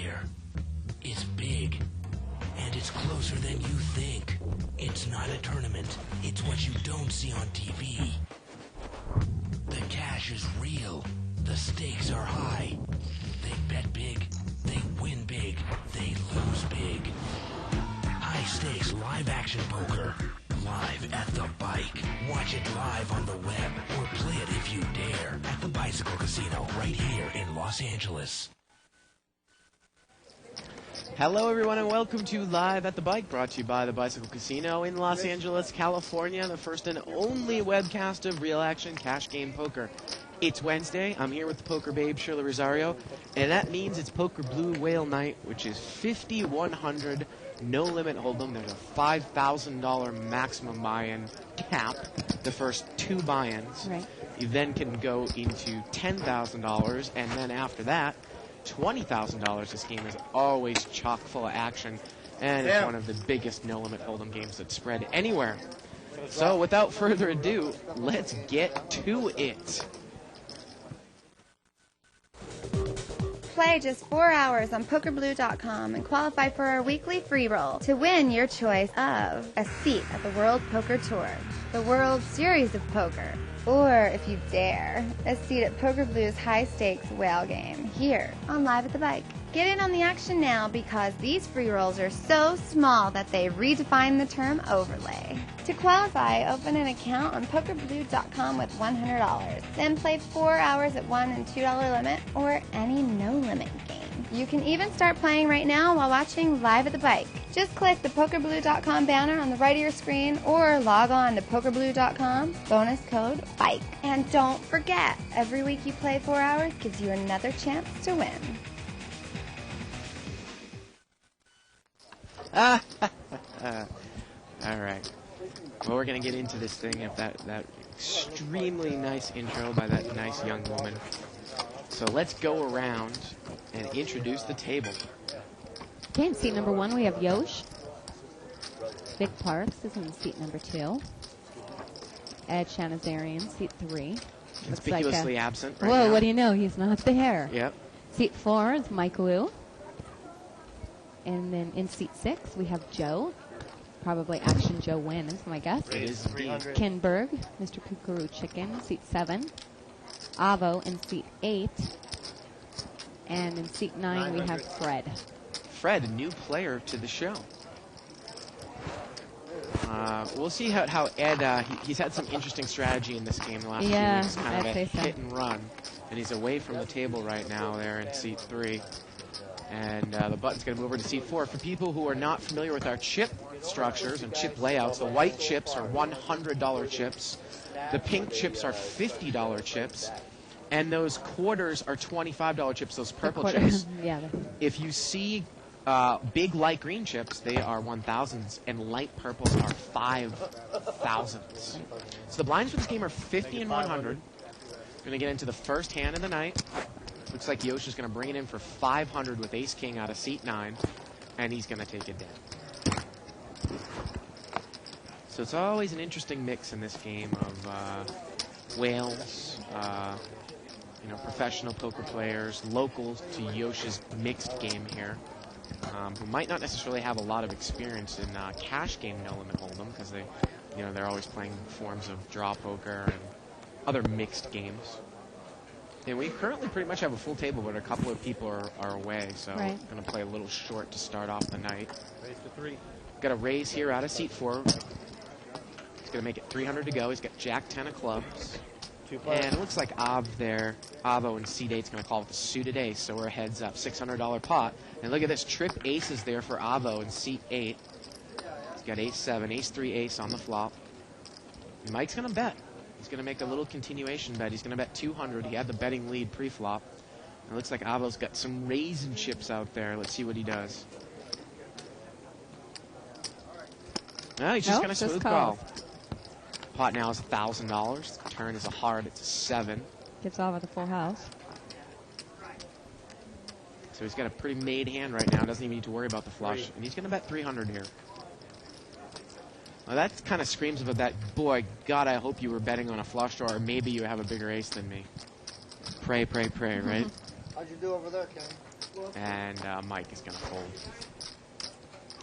there. It's big, and it's closer than you think. It's not a tournament. It's what you don't see on TV. The cash is real. The stakes are high. They bet big. They win big. They lose big. High stakes live action poker. Live at the bike. Watch it live on the web or play it if you dare at the Bicycle Casino right here in Los Angeles. Hello, everyone, and welcome to Live at the Bike, brought to you by the Bicycle Casino in Los Angeles, California, the first and only webcast of real action cash game poker. It's Wednesday. I'm here with the poker babe, Shirley Rosario, and that means it's Poker Blue Whale Night, which is 5,100 no-limit hold'em. There's a $5,000 maximum buy-in cap, the first two buy-ins. Right. You then can go into $10,000, and then after that, $20,000. This game is always chock full of action, and it's one of the biggest no-limit hold'em games that's spread anywhere. So without further ado, let's get to it. Play just 4 hours on PokerBlue.com and qualify for our weekly free roll to win your choice of a seat at the World Poker Tour, the World Series of Poker, or, if you dare, a seat at Poker Blue's high-stakes whale game here on Live at the Bike. Get in on the action now because these free rolls are so small that they redefine the term overlay. To qualify, open an account on PokerBlue.com with $100. Then play 4 hours at $1 and $2 limit or any no-limit game. You can even start playing right now while watching Live at the Bike. Just click the PokerBlue.com banner on the right of your screen or log on to PokerBlue.com, bonus code BIKE. And don't forget, every week you play 4 hours gives you another chance to win. All right. Well, we're going to get into this thing of that extremely nice intro by that nice young woman. So let's go around and introduce the table. Okay, in seat number 1, we have Yosh. Vic Parks is in seat number 2. Ed Shanazarian, seat 3. Conspicuously absent right Whoa, now. what do you know? He's not there. Yep. Seat 4 is Mike Liu. And then in seat 6, we have Joe. Probably Action Joe Wynn is my guess. It is indeed. Ken Berg, Mr. Kookaroo Chicken, seat 7. Avo in seat 8. And in seat 9, we have Fred. Fred, a new player to the show. We'll see how Ed, he's had some interesting strategy in this game the last few weeks. Kind of a hit and run. And he's away from the table right now there in seat 3. And the button's going to move over to seat 4. For people who are not familiar with our chip structures and chip layouts, the white chips are $100 chips. The pink chips are $50 chips. And those quarters are $25 chips, those purple chips. Yeah. If you see big light green chips, they are 1,000s, and light purples are 5,000s. So the blinds for this game are 50 and 100. We're going to get into the first hand of the night. Looks like Yosh is going to bring it in for 500 with Ace-King out of seat 9, and he's going to take it down. So it's always an interesting mix in this game of whales, professional poker players, locals to Yosh's mixed game here, who might not necessarily have a lot of experience in cash game no-limit hold'em because they're always playing forms of draw poker and other mixed games. And we currently pretty much have a full table, but a couple of people are away, so I'm going to play a little short to start off the night. Raise to 3. Got a raise here out of seat 4. He's going to make it 300 to go. He's got Jack 10 of clubs. And it looks like Avo in seat 8 is going to call with the suited ace, so we're heads up. $600 pot. And look at this, trip aces there for Avo in seat 8. He's got ace 7, ace 3, ace on the flop. And Mike's going to bet. He's going to make a little continuation bet. He's going to bet 200. He had the betting lead pre-flop. It looks like Avo's got some raisin chips out there. Let's see what he does. No, he's just going to smooth call. Pot now is $1,000. The turn is a hard. It's a 7. Gets off at the full house. So he's got a pretty made hand right now. Doesn't even need to worry about the flush. And he's going to bet 300 here. Well, that kind of screams about that, boy, God, I hope you were betting on a flush draw, or maybe you have a bigger ace than me. Pray, pray, pray, right? How'd you do over there, Ken? And Mike is going to fold.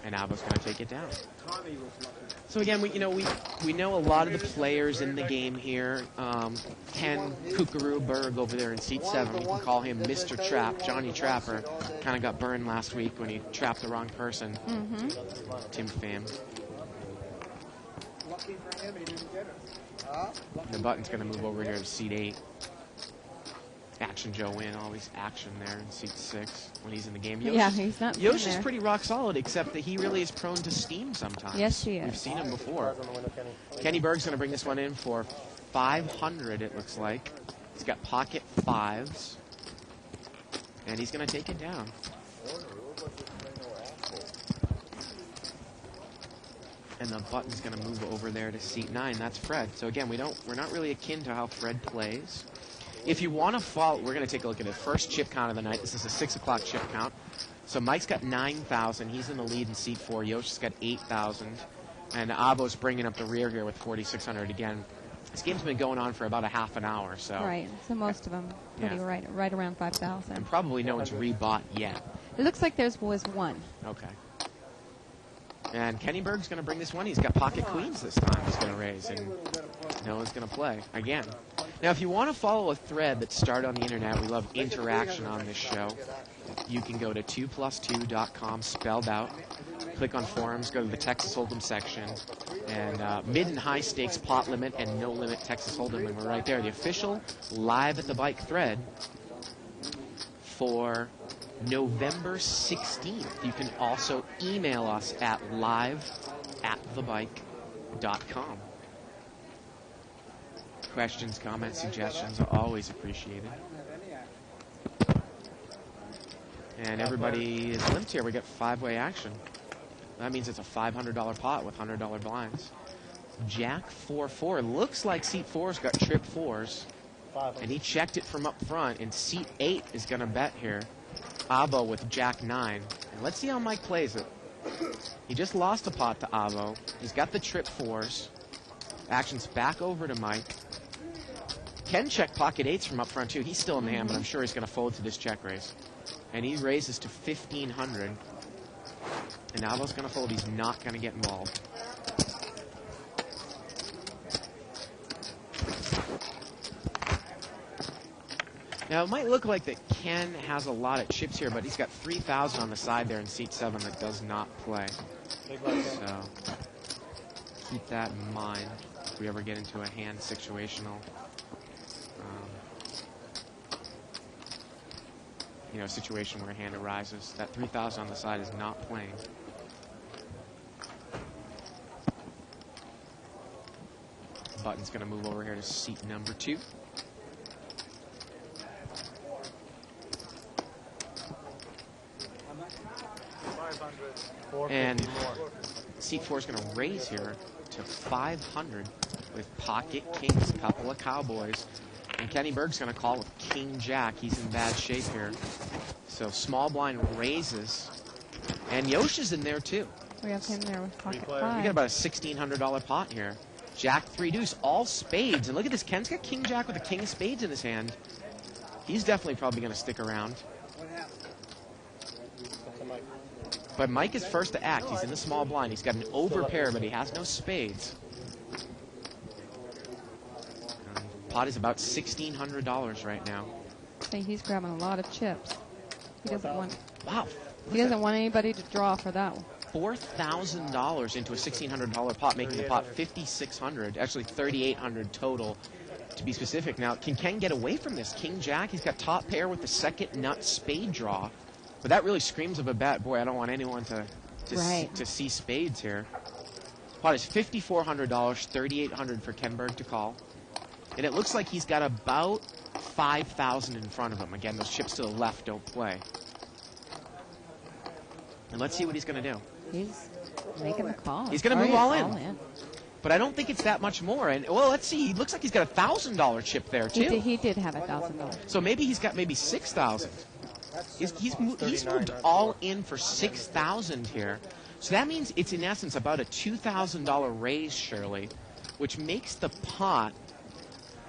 And Abo's going to take it down. So again, we know a lot of the players in the game here. Ken Kookaroo over there in seat 7. We can call him Mr. Trap. Johnny Trapper kind of got burned last week when he trapped the wrong person. Tim Pham. The button's going to move over here to seat 8. Action Joe Wynn, always action there in seat 6 when he's in the game. He's not. Yosh is pretty rock solid, except that he really is prone to steam sometimes. Yes, he is. We've seen him before. Kenny Berg's going to bring this one in for 500, it looks like. He's got pocket 5s. And he's going to take it down. And the button's going to move over there to seat 9. That's Fred. So again, we're not really akin to how Fred plays. If you want to follow, we're going to take a look at the first chip count of the night. This is a 6 o'clock chip count. So Mike's got 9,000. He's in the lead in seat 4. Yosh's got 8,000. And Abo's bringing up the rear here with 4,600 again. This game's been going on for about a half an hour. So Right. So most of them pretty right around 5,000. And probably no one's rebought yet. It looks like there was one. Okay. And Kenny Berg's going to bring this one. He's got pocket queens this time. He's going to raise, and no one's going to play again. Now, if you want to follow a thread that started on the internet, we love interaction on this show. You can go to 2plus2.com, spelled out. Click on forums, go to the Texas Hold'em section, and mid and high stakes pot limit and no limit Texas Hold'em, and we're right there. The official live at the bike thread for November 16th. You can also email us at live@thebike.com. Questions, comments, suggestions are always appreciated. And everybody is linked here. We got 5-way action. That means it's a $500 pot with $100 blinds. Jack 4-4. Looks like seat 4's got trip 4s. And he checked it from up front. And seat 8 is going to bet here. Abo with Jack 9. And let's see how Mike plays it. He just lost a pot to Abo. He's got the trip 4s. Action's back over to Mike. Ken check pocket 8s from up front too. He's still in the hand, but I'm sure he's going to fold to this check raise. And he raises to 1,500. And Abo's going to fold. He's not going to get involved. Now, it might look like that Ken has a lot of chips here, but he's got 3,000 on the side there in seat 7 that does not play. So, keep that in mind if we ever get into a hand situational. Situation where a hand arises. That 3,000 on the side is not playing. Button's going to move over here to seat number 2. And seat 4 is going to raise here to 500 with pocket kings, a couple of cowboys. And Kenny Berg's going to call with King Jack. He's in bad shape here. So small blind raises. And Yosh is in there too. We have him there with pocket 5. We got about a $1,600 pot here. Jack 3 deuce, all spades. And look at this. Ken's got King Jack with a king of spades in his hand. He's definitely probably going to stick around. But Mike is first to act. He's in the small blind. He's got an overpair, but he has no spades. Pot is about $1,600 right now. Hey, he's grabbing a lot of chips. He doesn't want. Wow. He doesn't want anybody to draw for that one. $4,000 into a $1,600 pot, making the pot $5,600. Actually, $3,800 total, to be specific. Now, can Ken get away from this? King Jack. He's got top pair with the second nut spade draw. But that really screams of a bet. Boy, I don't want anyone to see spades here. Pot is $5,400, $3,800 for Ken Berg to call. And it looks like he's got about 5,000 in front of him. Again, those chips to the left don't play. And let's see what he's going to do. He's making the call. He's going to move all in. But I don't think it's that much more. And, well, let's see. He looks like he's got a $1,000 chip there, too. He did have $1,000. So maybe he's got maybe 6,000. He's moved all in for 6,000 here. So that means it's, in essence, about a $2,000 raise, Shirley, which makes the pot,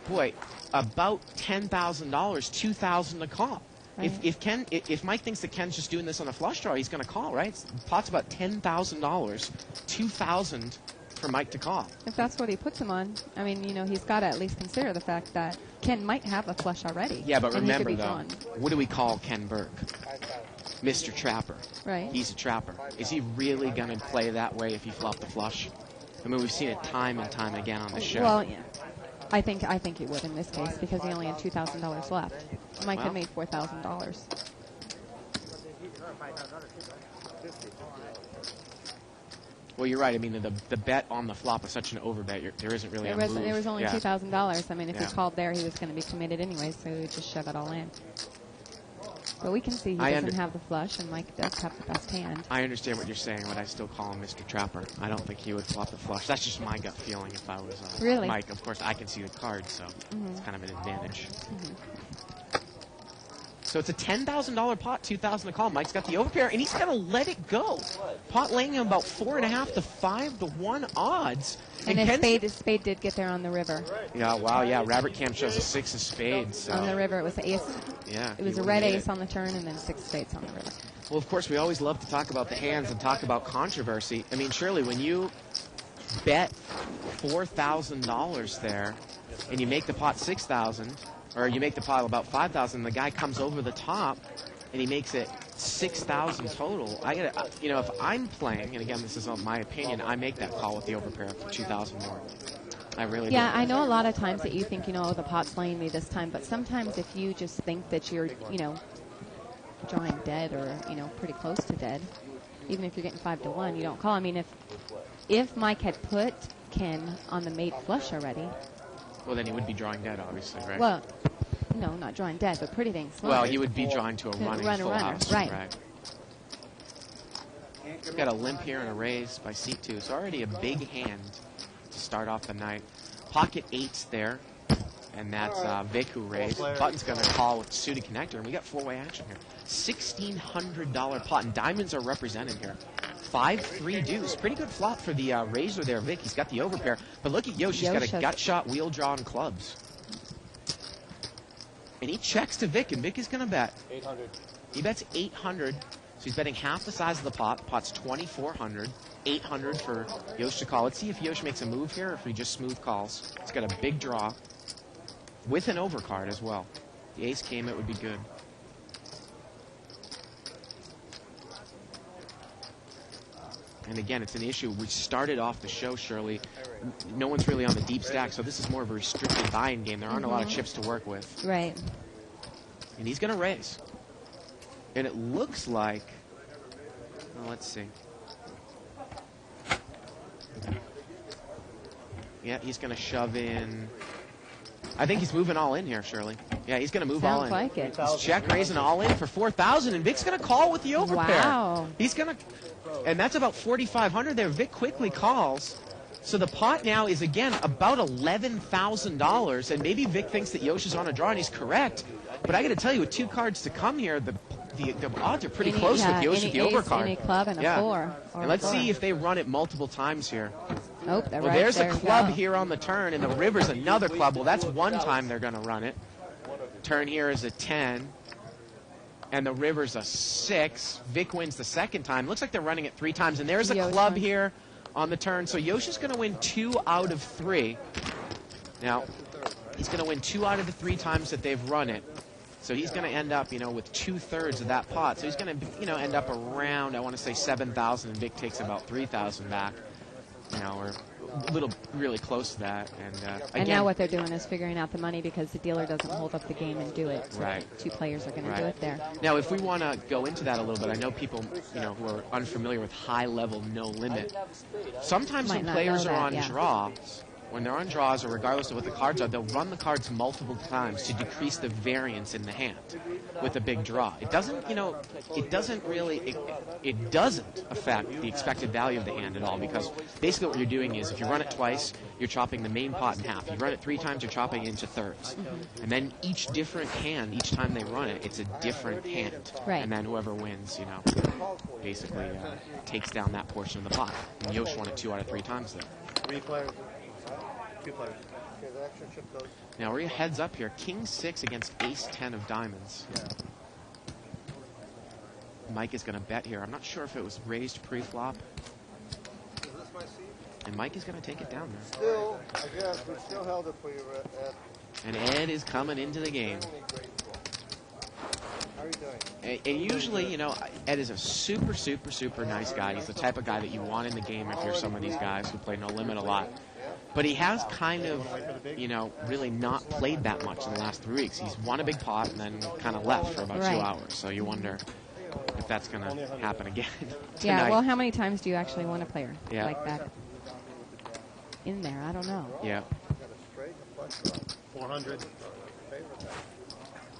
boy, about $10,000, $2,000 to call. Right. If Mike thinks that Ken's just doing this on a flush draw, he's going to call, right? Pot's about $10,000, $2,000 for Mike to call. If that's what he puts him on, I mean, he's got to at least consider the fact that Ken might have a flush already. Yeah, but and he remember could be though, drawn. what do we call Ken Burke? Mr. Trapper. Right. He's a trapper. Is he really going to play that way if he flopped the flush? I mean, we've seen it time and time again on the show. Well, yeah. I think he would in this case because he only had $2,000 left. Mike had made $4,000. Well, you're right. I mean, the bet on the flop is such an overbet. There isn't really a move. There was only $2,000. I mean, if he Yeah. called there, he was going to be committed anyway, so he would just shove it all in. But we can see he I doesn't have the flush, and Mike does have the best hand. I understand what you're saying, but I still call him Mr. Trapper. I don't think he would flop the flush. That's just my gut feeling if I was Really? Mike. Of course, I can see the card, so it's kind of an advantage. So it's a $10,000 pot, $2,000 to call. Mike's got the overpair, and he's going to let it go. Pot laying him about 4.5 to 5 to 1 odds. And Ken's- Spade did get there on the river. Yeah, wow, yeah. Rabbit Cam shows a 6 of spades. So. On the river, it was ace. Yeah. It was he a red made ace it. on the turn and then 6 spades on the river. Well, of course, we always love to talk about the hands and talk about controversy. I mean, Shirley, when you bet $4,000 there and you make the pot $6,000, or you make the pot about $5,000, the guy comes over the top and he makes it $6,000 total. If I'm playing, and again, this is my opinion, I make that call with the overpair for $2,000 more. I really do. Yeah, I know a lot of times that you think, the pot's playing me this time, but sometimes if you just think that you're, drawing dead or, pretty close to dead, even if you're getting 5 to 1, you don't call. I mean, if Mike had put Ken on the mate flush already. Well, then he would be drawing dead, obviously, right? Well, no, not drawing dead, but pretty dang slow. Well, he would be drawing to a running full runner, house. right. Got a limp here and a raise by C2. So already a big hand to start off the night. Pocket 8's there, and that's Vic who raised. Button's going to call with suited connector, and we got four-way action here. $1,600 pot, and diamonds are represented here. 5-3 deuce. Pretty good flop for the raiser there, Vic. He's got the overpair. But look at Yosh. He's got a gut shot wheel draw on clubs. And he checks to Vic, and Vic is going to bet. 800. He bets 800, so he's betting half the size of the pot. The pot's 2,400. 800 for Yosh to call. Let's see if Yosh makes a move here or if he just smooth calls. He's got a big draw with an overcard as well. If the ace came, it would be good. And again, it's an issue. We started off the show, Shirley. No one's really on the deep stack, so this is more of a restricted buy-in game. There aren't a lot of chips to work with. Right. And he's going to raise. And it looks like, well, let's see. Yeah, he's going to shove in. I think he's moving all in here, Shirley. Yeah, he's going to move all in. Sounds like it. He's check raising all in for 4,000, and Vic's going to call with the overpair. Wow. He's going to, and that's about 4,500 there. Vic quickly calls. So the pot now is, again, about $11,000, and maybe Vic thinks that Yosh is on a draw, and he's correct. But I got to tell you, with two cards to come here, the odds are pretty close with Yosh with the overcard. Any club and a 4. And let's see if they run it multiple times here. Oh, they're Well, right. there's there a we club go. here on the turn, and the river's another club. Well, that's one time they're going to run it. Turn here is a 10, and the river's a 6. Vic wins the second time. Looks like they're running it 3 times, and there's a Yosh club wins. here on the turn. So Yosh is going to win 2 out of 3. Now, he's going to win 2 out of the 3 times that they've run it. So he's going to end up, with 2/3 of that pot. So he's going to, end up around, I want to say 7,000, and Vic takes about 3,000 back. Or a little really close to that. And And again, now what they're doing is figuring out the money because the dealer doesn't hold up the game and do it. So Right. 2 players are going to do Right. it there. Now, if we want to go into that a little bit, I know people, who are unfamiliar with high-level no limit. Sometimes Might when not players know are that, on yeah. draws, when they're on draws, or regardless of what the cards are, they'll run the cards multiple times to decrease the variance in the hand with a big draw. It doesn't, it doesn't really, it doesn't affect the expected value of the hand at all, because basically what you're doing is if you run it twice, you're chopping the main pot in half. You run it 3 times, you're chopping it into thirds. And then each different hand, each time they run it, it's a different hand. Right. And then whoever wins, basically takes down that portion of the pot. And Yosh won it 2 out of 3 times there. 3 players. 2 players. Okay, the extra chip goes. Now we're heads up here. King 6 against Ace 10 of diamonds. Mike is going to bet here. I'm not sure if it was raised pre-flop. And Mike is going to take it down there. Still, I guess, we still held it for you, Ed. And Ed is coming into the game. How are you doing? And usually, you know, Ed is a super, super, super nice guy. He's the type of guy that you want in the game if you're some of these guys who play No Limit a lot. But he has kind of, you know, really not played that much in the last 3 weeks. He's won a big pot and then kind of left for about 2 hours. So you wonder if that's going to happen again tonight. Yeah, well, how many times do you actually want a player Yeah. like that in there? I don't know. Yeah. 400. What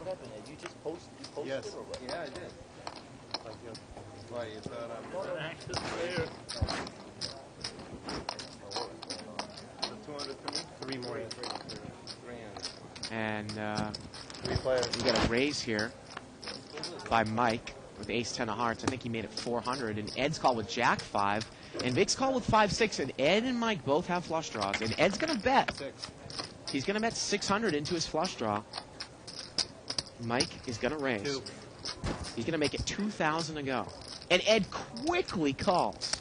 happened? You just posted Yes. it or what? Yeah, I did. Why, you thought I was An active player. 200 to me? 3 more. And 3 players. we got a raise here by Mike with ace-10 of hearts. I think he made it 400. And Ed's call with jack-5. And Vic's call with 5-6. And Ed and Mike both have flush draws. And Ed's going to bet. He's going to bet 600 into his flush draw. Mike is going to raise. 2. He's going to make it 2,000 to go. And Ed quickly calls.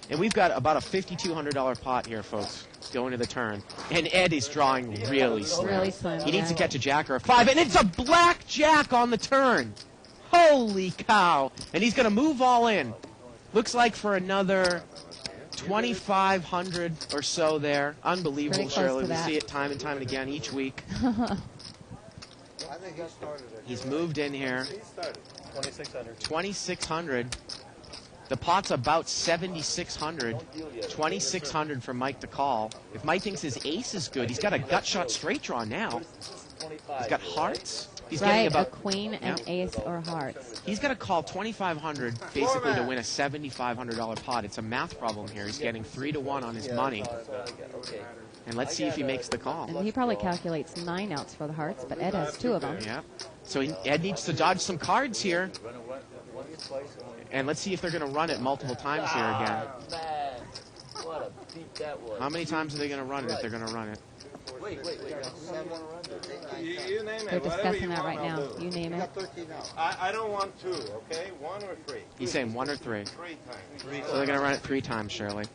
And we've got about a $5,200 pot here, folks, going to the turn. And Ed is drawing really slim. Really slim, He needs to yeah. catch a jack or a 5, and it's a black jack on the turn. Holy cow. And he's going to move all in. Looks like for another 2,500 or so there. Unbelievable, Pretty close Shirley. to We that. see it time and time and again each week. I think he started it. He's moved in here. He started. 2,600. 2,600. The pot's about 7,600. 2,600 for Mike to call. If Mike thinks his ace is good, he's got a gut shot straight draw now. He's got hearts. He's getting Right, a about. queen, an Yep. ace, or hearts. He's got to call 2,500 basically to win a $7,500 pot. It's a math problem here. He's getting 3-1 on his money. And let's see if he makes the call. And he probably calculates 9 outs for the hearts, but Ed has 2 of them. Yeah. So Ed needs to dodge some cards here. And let's see if they're going to run it multiple times here again. Man, what a beat that was. How many times are they going to run it if they're going to run it? Wait. You name it. They're Whatever discussing you that want, right I'll now. do. You name it. I don't want 2, okay? 1 or 3? He's saying 1 or 3. 3 times. So they're going to run it 3 times, Shirley.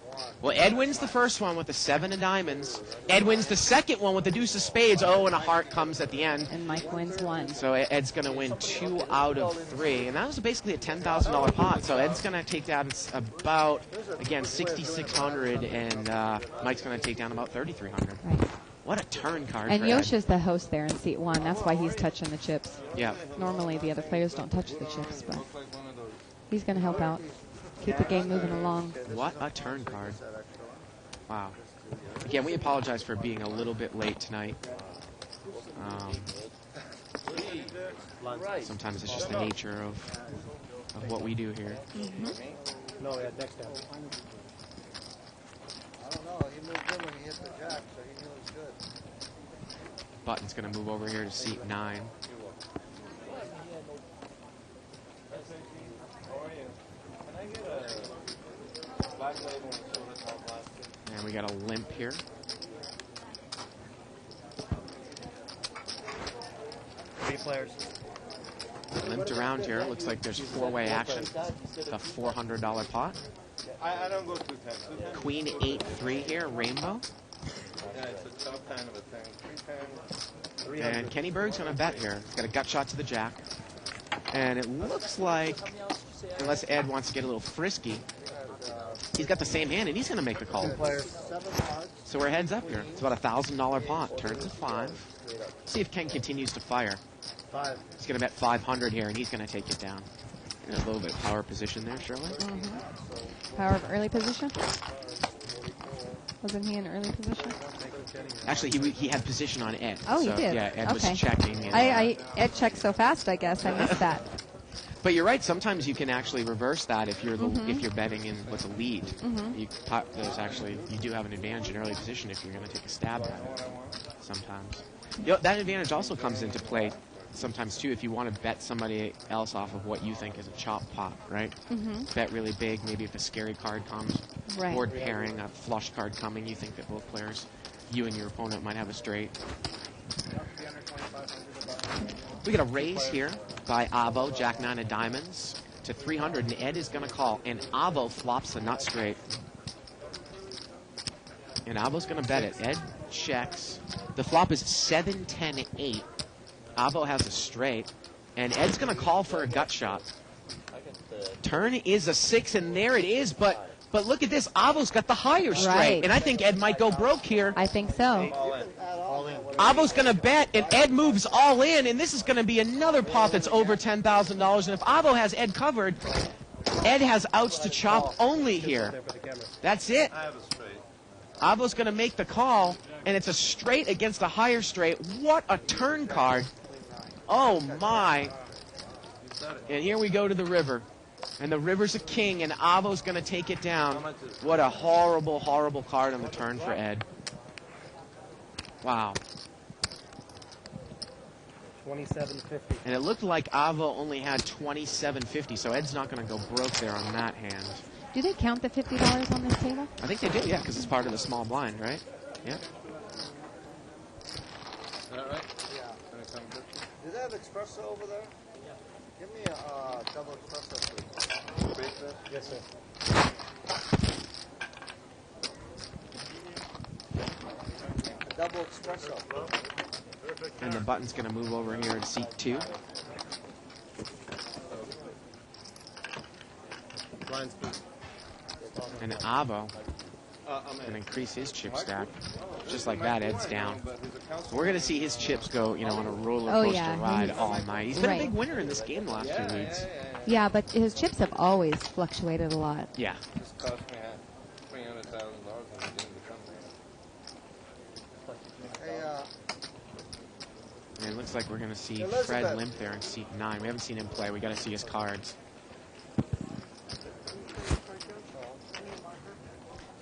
Well, Ed wins the first one with the 7 of diamonds. Ed wins the second one with the deuce of spades. Oh, and a heart comes at the end. And Mike wins 1. So Ed's going to win 2 out of 3. And that was basically a $10,000 pot. So Ed's going to take down about, again, 6,600. And Mike's going to take down about 3,300. Right. What a turn card And for Ed. Yosha's the host there in seat 1. That's why he's touching the chips. Yeah. Normally the other players don't touch the chips, but he's going to help out. Keep the game moving along. What a turn card. Wow. Again, we apologize for being a little bit late tonight. Sometimes it's just the nature of what we do here. No, yeah, next time. I don't know. He moved in when he hit the jack, so he knew it was good. Button's going to move over here to seat 9. And we got a limp here. Three players. Limped around here. Looks like there's 4-way action. It's a $400 pot. I don't go 2 times. Queen 8-3 here, rainbow. Yeah, it's a tough kind of a thing. 3 times. And Kenny Berg's going to bet here. He's got a gut shot to the jack. And it looks like, unless Ed wants to get a little frisky, he's got the same hand, and he's going to make the call. So we're heads up here. It's about a $1,000 pot. Turns to 5. See if Ken continues to fire. 5. He's going to bet 500 here, and he's going to take it down. A little bit of power position there, Shirley. Power of early position? Wasn't he in early position? Actually, he had position on Ed. Oh, so, he did. Yeah, Ed Okay. was checking. And, Ed checked so fast, I guess. I missed that. But you're right. Sometimes you can actually reverse that if you're if you're betting in what's a lead. You do have an advantage in early position if you're going to take a stab at it. Sometimes, that advantage also comes into play. Sometimes too, if you want to bet somebody else off of what you think is a chop pot, right? Bet really big. Maybe if a scary card comes, Right. board pairing, a flush card coming, you think that both players, you and your opponent, might have a straight. We got a raise here by Abo, Jack 9 of diamonds, to 300, and Ed is going to call. And Avo flops the nut straight. And Avo's going to bet it. Ed checks. The flop is 7-10-8. Avo has a straight. And Ed's going to call for a gut shot. Turn is a 6, and there it is. But look at this. Avo's got the higher straight. Right. And I think Ed might go broke here. I think so. Avo's going to bet, and Ed moves all in, and this is going to be another pot that's over $10,000. And if Avo has Ed covered, Ed has outs to chop only here. That's it. I have a straight. Avo's going to make the call, and it's a straight against a higher straight. What a turn card. Oh, my. And here we go to the river. And the river's a king, and Avo's going to take it down. What a horrible, horrible card on the turn for Ed. Wow. 27.50. And it looked like Avo only had 27.50, so Ed's not going to go broke there on that hand. Do they count the $50 on this table? I think they do, yeah, because it's part of the small blind, right? Yeah. Is that right? Yeah. 27.50. Do they have espresso over there? Yeah. Give me a double espresso, please. Straight fish? Yes, sir. A double espresso. And the button's going to move over here to seat 2. Blind speed. And Avo I'm can in. increase his chip stack. Just like that, Ed's down. We're going to see his chips go, on a roller Oh, coaster yeah, ride he's- all night. He's been right. a big winner in this game the last 2 weeks. Yeah, but his chips have always fluctuated a lot. Yeah. This cost me $300,000 and it didn't become there. Hey, And it looks like we're going to see Elizabeth. Fred limp there in seat 9. We haven't seen him play. We got to see his cards.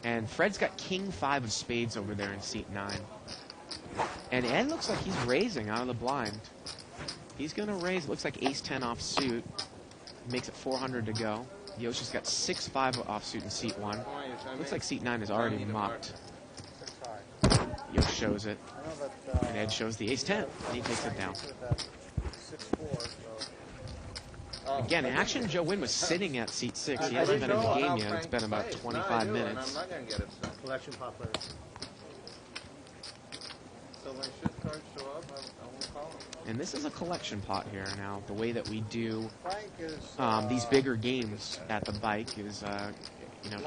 And Fred's got King 5 of spades over there in seat 9. And Ed looks like he's raising out of the blind. He's going to raise. It looks like Ace 10 off suit. Makes it 400 to go. Yoshi's got 6-5 off suit in seat 1. Looks like seat 9 is already mucked. Yosh shows it. I know that, And Ed shows the Ace 10. And he takes it down. 6-4, so. Again, Action Joe Wynn was sitting at seat 6. He hasn't been in the game yet. It's been about 25 minutes. I'm not going to get upset. Collection pot players. So when shit cards show up, I won't call them. And this is a collection pot here now. The way that we do Frank is. these bigger games at the bike is,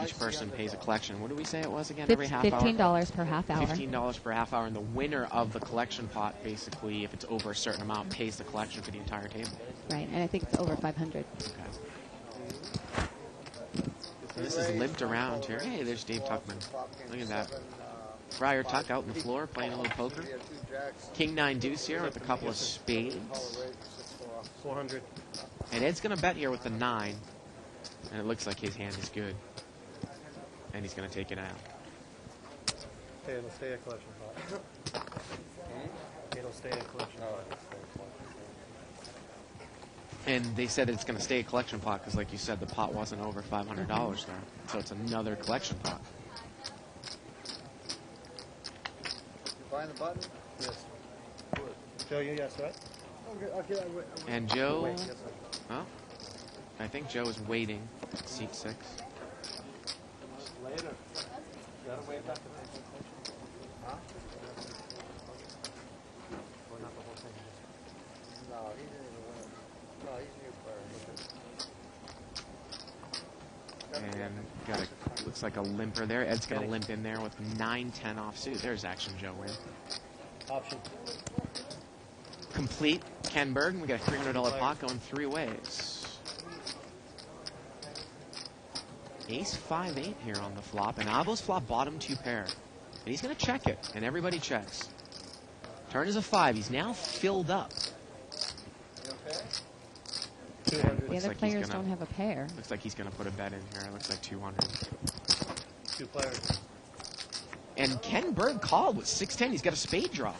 each person pays a collection. What do we say it was again? Every half hour? $15 per half hour. $15 per half hour, and the winner of the collection pot, basically, if it's over a certain amount, pays the collection for the entire table. Right, and I think it's over 500. Okay. So this is limped around here. Hey, there's Dave Tuckman. Look at that. Friar Tuck out on the floor playing a little poker. King 9 deuce here with a couple of spades. 400. And Ed's going to bet here with the 9. And it looks like his hand is good. And he's going to take it out. Okay, it'll stay a collection pot. It'll stay a collection pot. And they said it's going to stay a collection pot because, like you said, the pot wasn't over $500 there. So it's another collection pot. You find the button? Yes. Joe, you yes, right? Okay, And Joe, Wait, yes, sir. well, I think Joe is waiting at seat 6. Later. Gotta wait back to Huh? Or not the whole thing. No, he didn't even win it. No, he's a new player. And got a, looks like a limper there. Ed's going to limp in there with 9-10 offsuit. There's Action Joe win. Option. Complete Ken Bergen. We got a $300 pot going 3 ways. Ace 5-8 here on the flop, and Avo's flop bottom 2 pair. And he's going to check it, and everybody checks. Turn is a 5. He's now filled up. You okay? 200. The Looks other like he's players gonna- don't have a pair. Looks like he's going to put a bet in here. It looks like 200. 2 players. And Ken Berg called with 6-10. He's got a spade draw.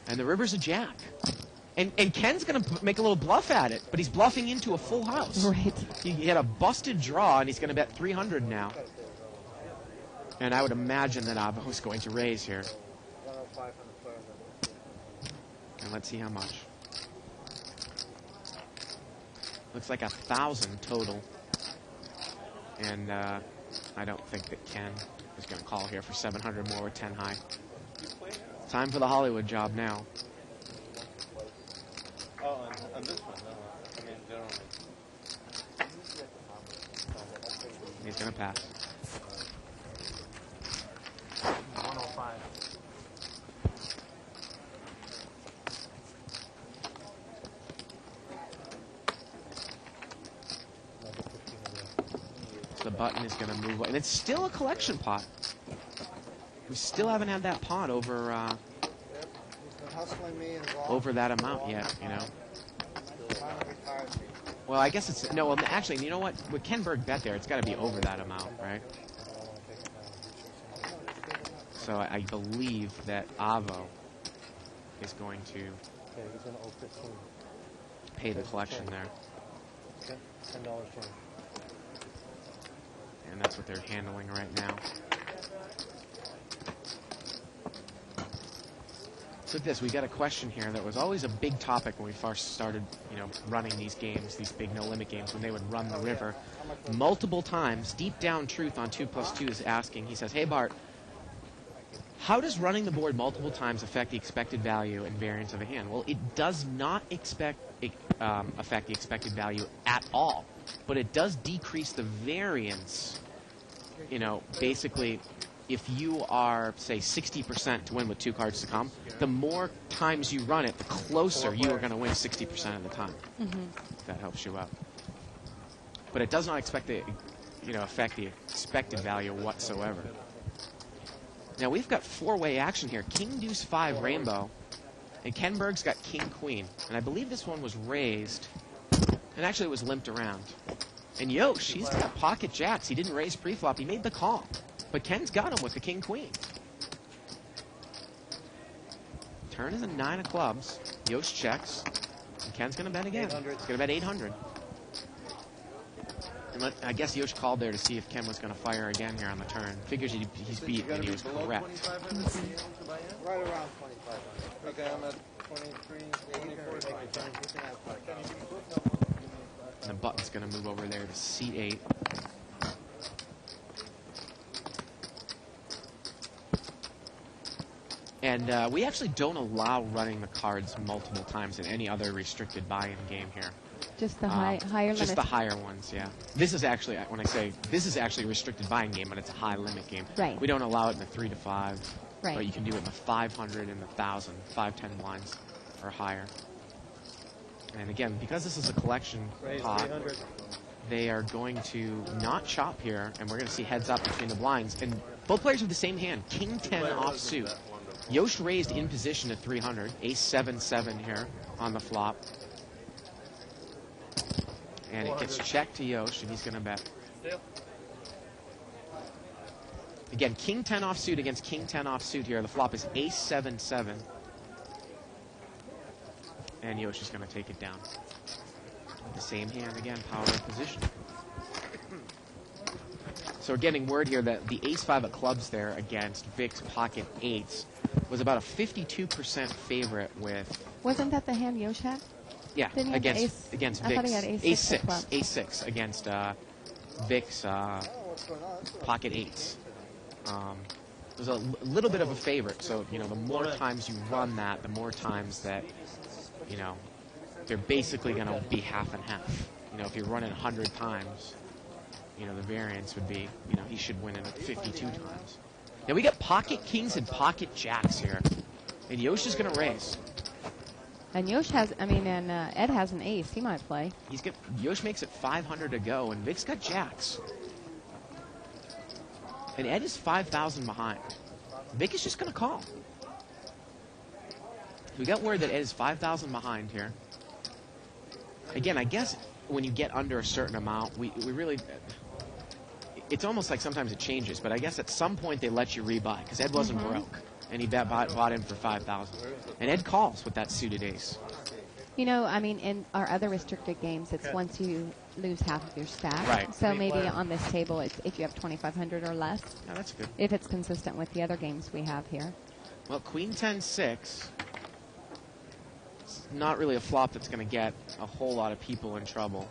And the river's a jack. And Ken's going to make a little bluff at it, but he's bluffing into a full house. Right. He had a busted draw, and he's going to bet 300 now. And I would imagine that Avo's going to raise here. 105 on the player. And let's see how much. Looks like 1,000 total. And I don't think that Ken is going to call here for 700 more with 10 high. Time for the Hollywood job now. Oh, and this one, no. I mean, generally. He's going to pass. 105. The button is going to move, and it's still a collection pot. We still haven't had that pot over Hustling me and over that amount yet, you know. finally retired me. Well, I guess it's no. Well, actually, you know what? With Ken Berg bet there, it's got to be over that amount, right? So I believe that Avo is going to Okay, he's going to owe 15. pay the collection there, Okay, $10 change. and that's what they're handling right now. So this, we got a question here that was always a big topic when we first started, you know, running these games, these big no-limit games, when they would run the river. Multiple times, Deep Down Truth on 2+2 is asking, he says, hey Bart, how does running the board multiple times affect the expected value and variance of a hand? Well, it does not affect the expected value at all, but it does decrease the variance. You know, basically, if you are, say, 60% to win with 2 cards to come, the more times you run it, the closer you are going to win 60% of the time. If that helps you out. But it does not affect the expected value whatsoever. Now we've got 4-way action here. King Deuce 5 Rainbow, and Ken Berg's got King Queen, and I believe this one was raised, and actually it was limped around. And Yosh, he's got pocket jacks. He didn't raise pre-flop. He made the call. But Ken's got him with the King Queen. Turn is a 9 of clubs. Yosh checks. And Ken's going to bet again. He's going to bet 800. And I guess Yosh called there to see if Ken was going to fire again here on the turn. Figures he's beat, and he was correct. Right around 2,500. Okay, I'm at 23, 24. And the button's going to move over there to seat 8. And we actually don't allow running the cards multiple times in any other restricted buy-in game here. Just the higher limit. Just the higher ones, yeah. This is actually, when I say, this is actually a restricted buy-in game, but it's a high-limit game. Right. We don't allow it in the 3 to 5. Right. But you can do it in the 500 and the 1,000, 510 blinds or higher. And again, because this is a collection Raise pot, 300. they are going to not chop here, and we're going to see heads up between the blinds. And both players have the same hand, King 10 offsuit. Yosh raised in position at 300, Ace 7-7 here on the flop. And it gets checked to Yosh, and he's going to bet. Again, King 10 offsuit against King 10 offsuit here. The flop is Ace 7-7. And Yosh is going to take it down. The same hand again, power of position. So we're getting word here that the Ace 5 of clubs there against Vic's pocket 8s was about a 52% favorite with... Wasn't that the hand Yosh had? Yeah, Didn't he have against ace? I Vic's. thought he had ace 6 of clubs. Ace 6 against Vic's pocket 8s. It was a little bit of a favorite, so, you know, the more times you run that, the more times that, you know, they're basically going to be half and half. You know, if you run it 100 times, you know, the variance would be, you know, he should win it 52 times. Now we got pocket kings and pocket jacks here. And Yosh is going to raise. And Yosh has, and Ed has an ace. He might play. Yosh makes it 500 to go, and Vic's got jacks. And Ed is 5,000 behind. Vic is just going to call. We got word that Ed is 5,000 behind here. Again, I guess when you get under a certain amount, we really... It's almost like sometimes it changes, but I guess at some point they let you rebuy, because Ed wasn't broke, and he bought in for 5,000. And Ed calls with that suited ace. You know, in our other restricted games, it's once you lose half of your stack. Right. So maybe on this table, it's if you have 2,500 or less. Oh, that's good. If it's consistent with the other games we have here. Well, Queen 10-6. not really a flop that's going to get a whole lot of people in trouble.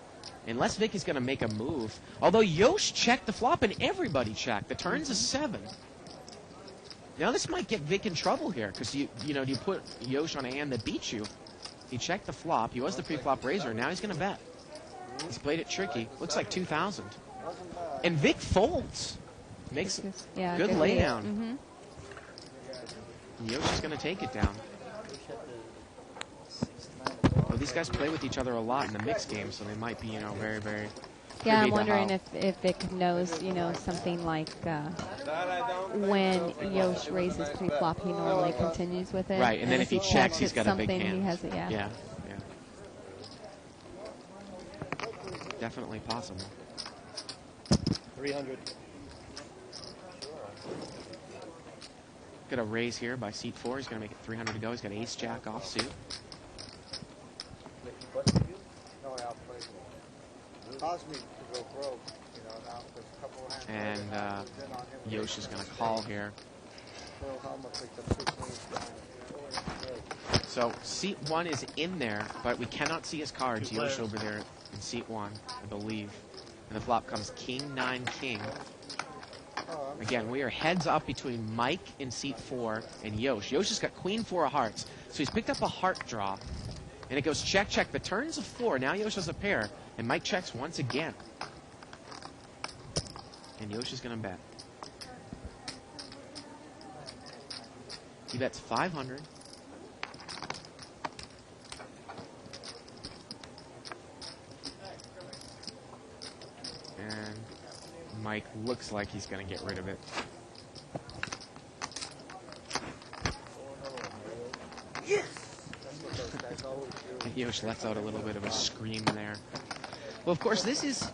Unless Vic is going to make a move. Although Yosh checked the flop and everybody checked. The turn's a 7. Now this might get Vic in trouble here because you put Yosh on a hand that beats you. He checked the flop. He was the pre-flop raiser. Now he's going to bet. He's played it tricky. Looks like 2,000. And Vic folds. Makes Yeah, good lead. laydown. Yosh is going to take it down. Well, these guys play with each other a lot in the mixed game, so they might be, very, very. Yeah, I'm privy to wondering how- if Vic knows, something like when Yosh raises pre-flop, he normally continues with it. Right, and then if he checks, he's got a big something hand. He has it, yeah. Yeah. Definitely possible. 300. Got a raise here by seat 4. He's going to make it 300 to go. He's got ace jack offsuit. No, I'll play. Caused me to go broke. Now there's a couple of hands. And then on him. Yosh is going to call here. Pearl Helmet picked up 2 queens behind. So seat 1 is in there, but we cannot see his cards. Yosh over there in seat 1, I believe. And the flop comes king, 9, king. Again, we are heads up between Mike in seat 4 and Yosh. Yosh has got queen 4 of hearts, so he's picked up a heart draw. And it goes check, check. The turn's a 4. Now Yosh has a pair, and Mike checks once again. And Yosh is going to bet. He bets 500. And Mike looks like he's going to get rid of it. And Yosh lets out a little bit of a scream there. Well, of course, this is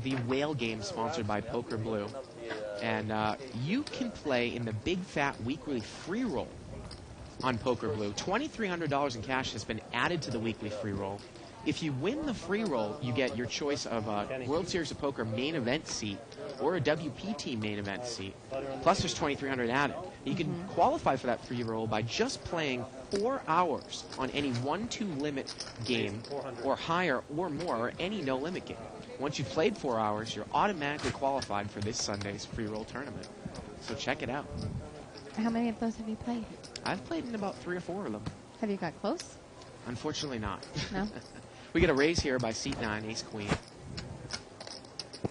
the whale game sponsored by Poker Blue. And you can play in the Big Fat Weekly Free Roll on Poker Blue. $2,300 in cash has been added to the weekly free roll. If you win the free roll, you get your choice of a World Series of Poker main event seat or a WPT main event seat. Plus, there's $2,300 added. You can qualify for that free roll by just playing 4 hours on any 1-2 limit game or higher or more, or any no limit game. Once you've played 4 hours, you're automatically qualified for this Sunday's free roll tournament. So check it out. How many of those have you played? I've played in about 3 or 4 of them. Have you got close? Unfortunately not. No? We get a raise here by seat 9, ace queen.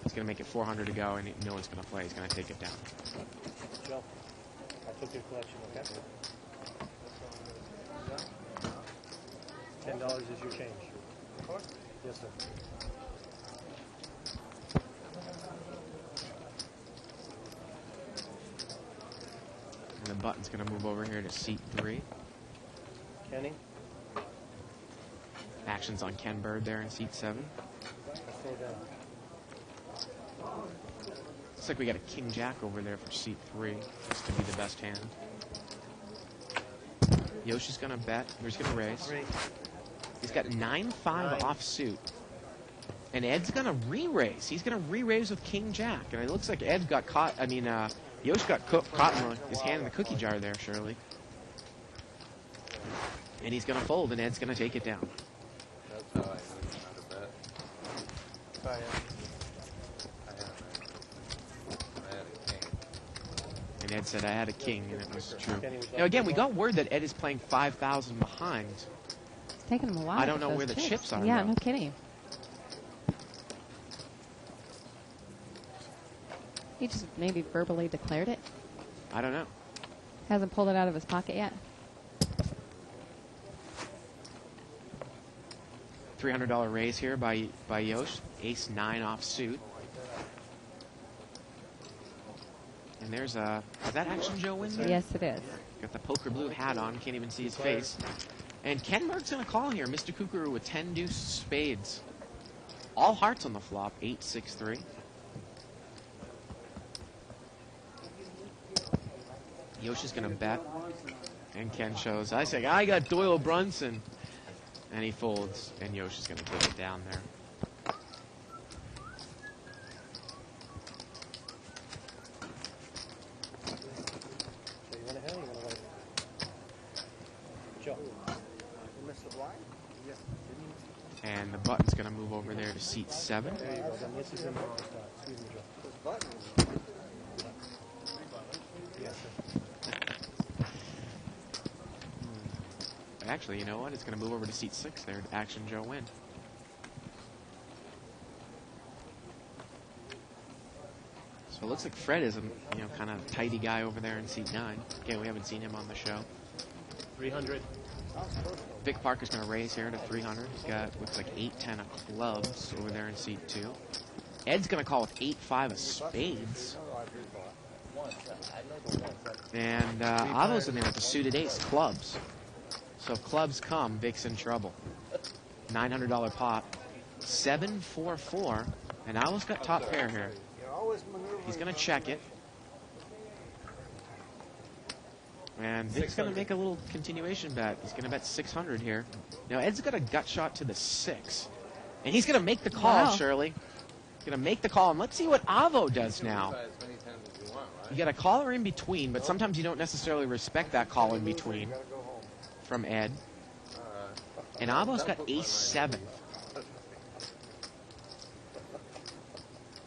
He's going to make it 400 to go, and no one's going to play. He's going to take it down. Joe, I took your collection, okay? $10 is your change. Yes, sir. And the button's going to move over here to seat 3. Kenny, Action's on Ken Bird there in seat 7. let's throw down. Looks like we got a king jack over there for seat 3. This could be the best hand. Yoshi's going to bet. Or he's going to raise. He's got 9-5 offsuit. And Ed's going to re-raise. He's going to re-raise with king jack. And it looks like Ed got caught. I mean, Yosh got caught in his hand in the cookie jar there, Shirley. And he's going to fold, and Ed's going to take it down. That's how I knew how to bet. Sorry, I had a king. And Ed said, I had a king, and it was true. Kenny was Now, again, we got word that Ed is playing 5,000 behind. It's taken him a while. I don't to know get where those the chips are, Yeah, though. no kidding. He just maybe verbally declared it. I don't know. Hasn't pulled it out of his pocket yet. $300 raise here by Yosh. Ace 9 offsuit. And there's a... Is that Action Joe win there? Yes, it is. Got the Poker Blue hat on. Can't even see his face. And Ken Berg's going to call here. Mr. Kukuru with 10 deuce spades. All hearts on the flop. 8-6-3. Yoshi's going to bet. And Ken shows. I say, I got Doyle Brunson. And he folds. And Yoshi's going to take it down there. So you want to hit or you want to wait? Joe. You missed the block. going to move over there to seat 7. There you go. Then this is in the wrong spot. Excuse me, Joe. This button. Yes, sir. Actually, you know what? It's going to move over to seat 6 there to Action Joe win. So it looks like Fred is a kind of tidy guy over there in seat 9. Again, we haven't seen him on the show. 300. Vic Parker's going to raise here to 300. He's got, looks like 8-10 of clubs over there in seat 2. Ed's going to call with 8-5 of spades. And Avo's in there with the suited ace, clubs. So if clubs come, Vic's in trouble. $900 pot. 7-4-4. And Avo's got top pair here. He's going to check it. And Vic's going to make a little continuation bet. He's going to bet 600 here. Now, Ed's got a gut shot to the 6. And he's going to make the call, Shirley. He's going to make the call. And let's see what Avo does now. You got a caller in between, but sometimes you don't necessarily respect that call in between from Ed. And Avo's got ace-7.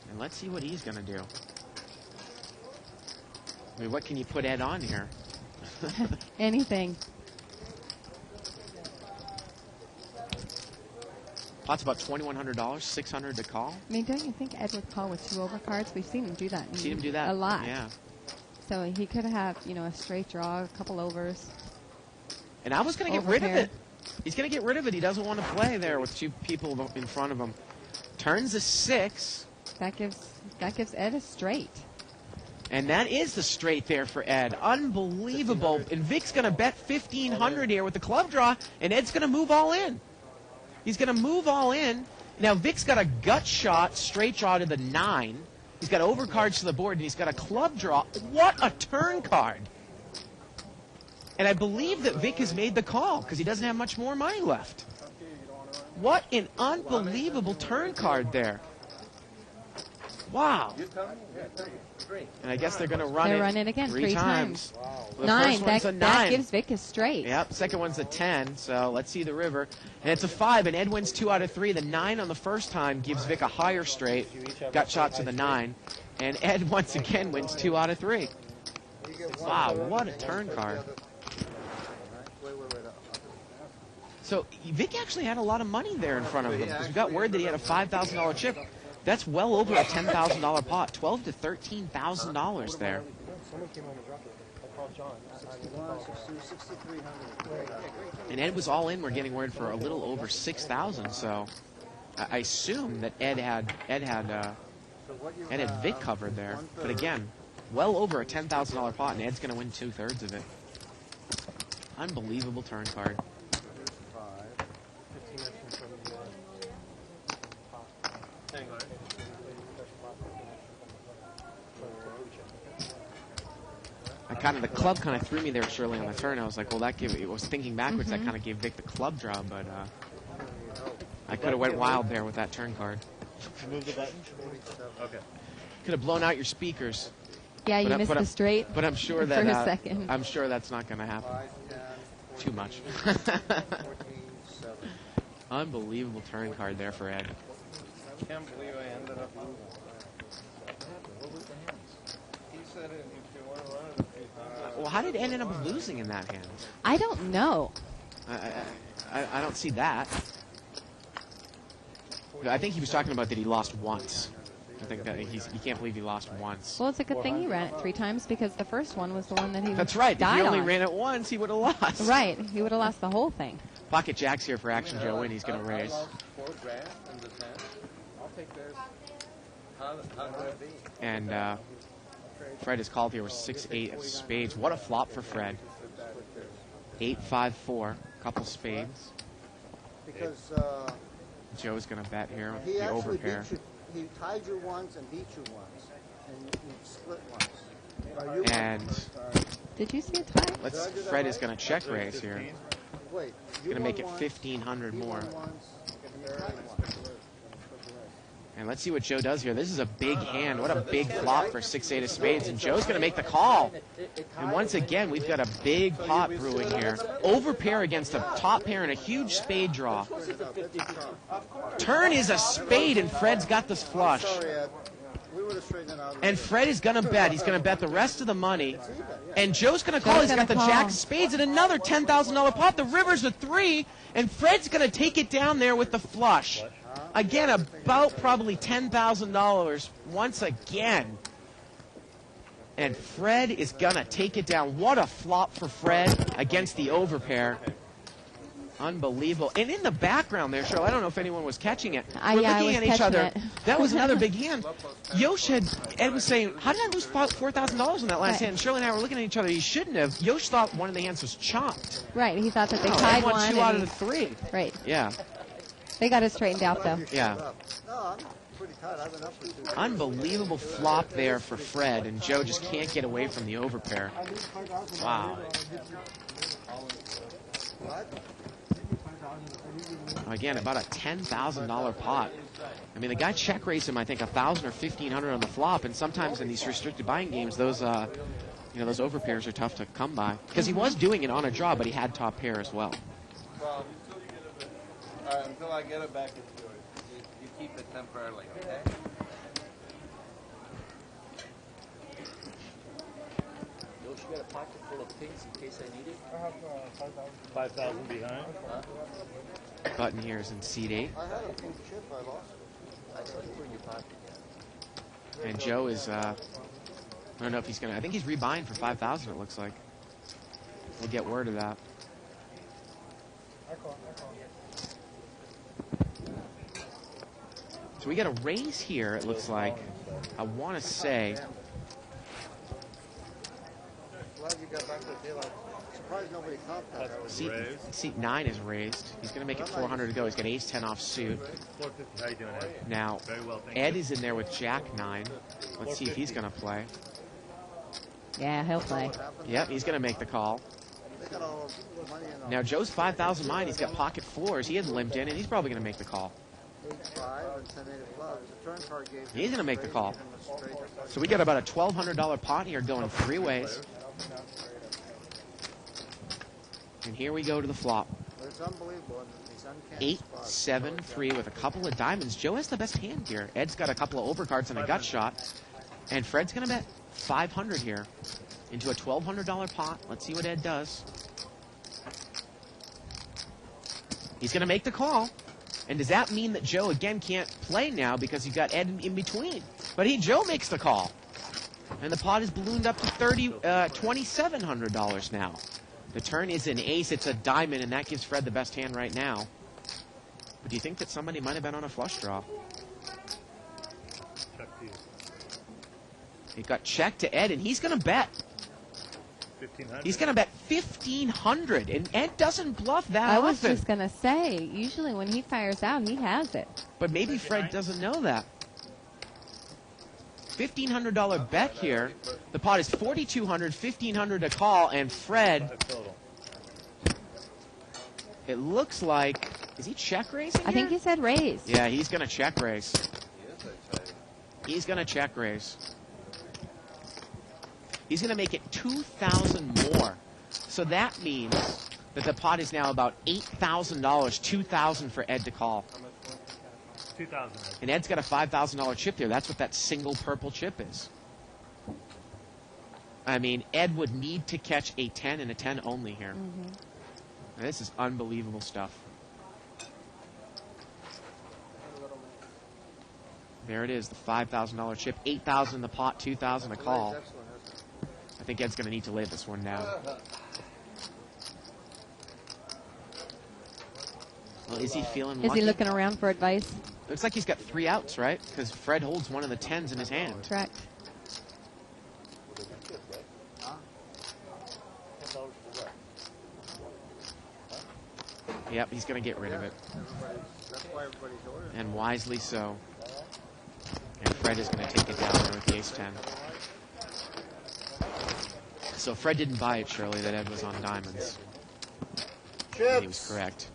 And let's see what he's going to do. I mean, what can you put Ed on here? Anything. Pot's about $2,100, $600 to call. I mean, don't you think Ed would call with 2 overcards? We've seen him do that. Seen him do that a lot. Yeah. So he could have, a straight draw, a couple overs. And I was going to get rid of it. He's going to get rid of it. He doesn't want to play there with 2 people in front of him. Turns a 6. That gives Ed a straight. And that is the straight there for Ed. Unbelievable. And Vic's going to bet 1,500 here with the club draw, and Ed's going to move all in. He's going to move all in. Now, Vic's got a gut shot, straight draw to the 9. He's got overcards to the board, and he's got a club draw. What a turn card. And I believe that Vic has made the call because he doesn't have much more money left. What an unbelievable turn card there. Wow. And I guess they're going to run They run it again 3 times. Wow. The 9. first one's a 9. That gives Vic a straight. Yep. Second one's a 10. So let's see the river. And it's a 5, and Ed wins 2 out of 3. The 9 on the first time gives Vic a higher straight. Got shot to the 9. And Ed once again wins 2 out of 3. Wow, what a turn card. So Vic actually had a lot of money there in front of him because we got word that he had a $5,000 chip. That's well over a $10,000 pot, $12,000 to $13,000 there. Someone came home and dropped it. I called John. And Ed was all in. We're getting word for a little over 6,000. So I assume that Ed had Vic covered there. But again, well over a $10,000 pot, and Ed's going to win 2/3 of it. Unbelievable turn card. 15 extra from the hang on. The club kind of threw me there, Shirley, on the turn. I was like, well, I was thinking backwards. That kind of gave Vic the club draw, but I could have went wild there with that turn card. Move the button. Okay. Could have blown out your speakers. Yeah, you missed the straight. But I'm sure that for a second. I'm sure that's not going to happen. Too much. Unbelievable turn card there for Ed. I can't believe I ended up losing. What was the hands? He said if you want to run it a few times. Well, how did Ed end up losing in that hand? I don't know. I don't see that. I think he was talking about that he lost once. I think that he can't believe he lost once. Well, it's a good thing he ran it 3 times because the first one was the one that he That's right. If died he only on. ran it once, he would have lost. Right. He would have lost the whole thing. Pocket Jack's here for Action Joe, and he's going to raise. I lost $4,000 in the 10. I'll take theirs. How could it be? And Fred is called here with 6-8 of spades. What a flop for Fred. 8-5-4, couple spades. Because Joe's going to bet here with he the actually overpair. beat you. He tied you once and beat you once, and you split once. And Did you see a tie? Fred is going to check raise here. Wait, Going to make it 1,500 more. And let's see what Joe does here. This is a big hand. What a big flop for 6-8 of spades. And Joe's going to make the call. And once again, we've got a big pot brewing here. Overpair against a top pair and a huge spade draw. Turn is a spade, and Fred's got this flush. And Fred is going to bet. He's going to bet the rest of the money. And Joe's going to call. He's got the jack of spades and another $10,000 pot. The river's a 3, and Fred's going to take it down there with the flush. Again, about probably $10,000 once again. And Fred is going to take it down. What a flop for Fred against the overpair. Unbelievable. And in the background there, Cheryl, I don't know if anyone was catching it. We're looking at each other. That was another big hand. Yosh Ed was saying, how did I lose $4,000 on that last hand? And Shirley and I were looking at each other. He shouldn't have. Yosh thought one of the hands was chopped. Right. He thought that they tied won one. 2 out of the 3. Right. Yeah. They got it straightened out, though. Yeah. No, I'm pretty tight. I've been up for 2 days. Unbelievable flop there for Fred, and Joe just can't get away from the overpair. Wow. Again, about a $10,000 pot. I mean, the guy check raised him, I think, $1,000 or $1,500 on the flop, and sometimes in these restricted buying games, those those overpairs are tough to come by. Because he was doing it on a draw, but he had top pair as well. Well, until I get it back, it's yours. You keep it temporarily, okay? Yosh, you got a pocket full of pins in case I need it? I have 5,000 behind. Button here is in seat 8. I had a pink chip. I lost it. I saw you put in your pocket, yeah. And Joe is, I don't know if he's going to, I think he's rebuying for 5,000, it looks like. We'll get word of that. So we got a raise here, it looks like. I want to say. Glad you got back to the daylight. Surprised nobody caught that. Seat 9 is raised. He's going to make it 400 to go. He's got ace-10 offsuit. 450. How you doing, Ed? Now, Very well, thank Ed you. is in there with Jack-9. Let's see if he's going to play. Yeah, he'll play. Yep, he's going to make the call. They got all the money in on Now, Joe's 5,000 mine. He's got pocket fours. He had limped in, and he's probably going to make the call. 8-5 and 10-8 of clubs. The turn card gave He's going to make the call. him a straight. So we got about a $1,200 pot here going 3 ways. And here we go to the flop. It's unbelievable. These uncanny spots. 8-7-3 with a couple of diamonds. Joe has the best hand here. Ed's got a couple of overcards and a gut shot. And Fred's going to bet 500 here into a $1,200 pot. Let's see what Ed does. He's going to make the call. And does that mean that Joe, again, can't play now because you've got Ed in between? But Joe makes the call. And the pot is ballooned up to $2,700 now. The turn is an ace. It's a diamond, and that gives Fred the best hand right now. But do you think that somebody might have been on a flush draw? Check to you. It got checked to Ed, and he's going to bet. 1,500. He's going to bet $1,500, and Ed doesn't bluff that I was often. just going to say, usually when he fires out, he has it. But maybe Fred doesn't know that. $1,500 bet here. The pot is $4,200, $1,500 to call, and Fred, 5 total. it looks like, is he check raising I think here? he said raise. Yeah, he's going to check raise. He's going to check raise. He's going to make it 2,000 more. So that means that the pot is now about $8,000, 2,000 for Ed to call. 2,000. And Ed's got a $5,000 chip there. That's what that single purple chip is. I mean, Ed would need to catch a 10 and a 10 only here. Now, this is unbelievable stuff. There it is, the $5,000 chip. 8,000 in the pot, 2,000 a call. I think Ed's going to need to lay this one down. Well, is he feeling Is lucky? he looking around for advice? Looks like he's got 3 outs, right? Because Fred holds one of the 10s in his hand. Correct. Yep, he's going to get rid of it. That's why everybody's ordering. And wisely so. And Fred is going to take it down there with the ace-10. So Fred didn't buy it, Shirley, that Ed was on diamonds. And he was correct. Is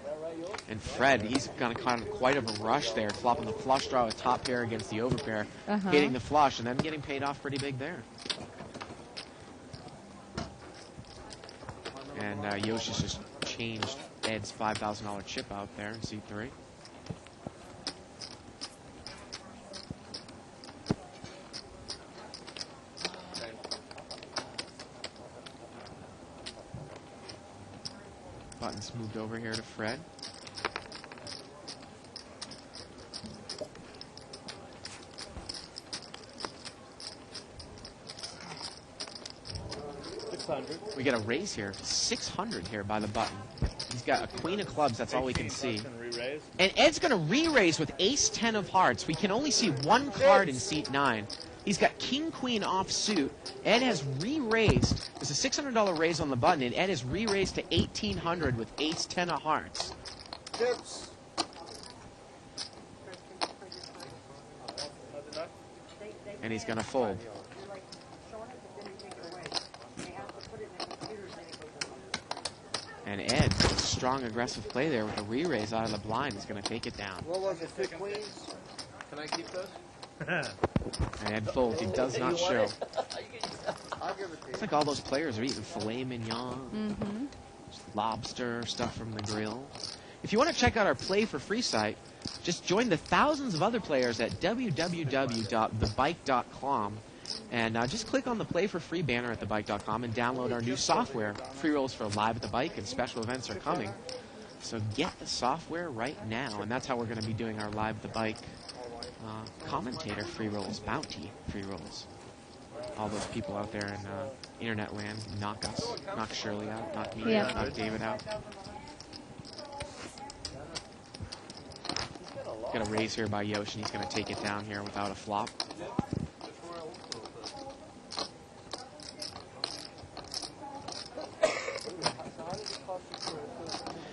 that right, Yosh? And Fred, he's got kind of quite of a rush there, flopping the flush draw with top pair against the overpair, hitting the flush, and then getting paid off pretty big there. And Yoshi's just changed Ed's $5,000 chip out there in C3. Buttons moved over here to Fred. We get a raise here, 600 here by the button. He's got a queen of clubs, that's all we can see. And Ed's going to re-raise with ace-10 of hearts. We can only see one card in seat 9. He's got king-queen offsuit. Ed has re-raised. There's a $600 raise on the button, and Ed has re-raised to 1,800 with ace-10 of hearts. Chips. And he's going to fold. And Ed, strong aggressive play there with a re-raise out of the blind, is going to take it down. What was it, 2 queens? Can I keep those? And Ed folds. He does not show. I'll give it to you. It's like all those players are eating filet mignon, lobster, stuff from the grill. If you want to check out our Play for Free site, just join the thousands of other players at www.thebike.com. And just click on the Play for Free banner at thebike.com and download our new software. Free rolls for Live at the Bike and special events are coming. So get the software right now. And that's how we're going to be doing our Live at the Bike commentator free rolls, bounty free rolls. All those people out there in internet land knock us, knock Shirley out, knock me out, knock David out. Got a raise here by Yoshi. He's going to take it down here without a flop.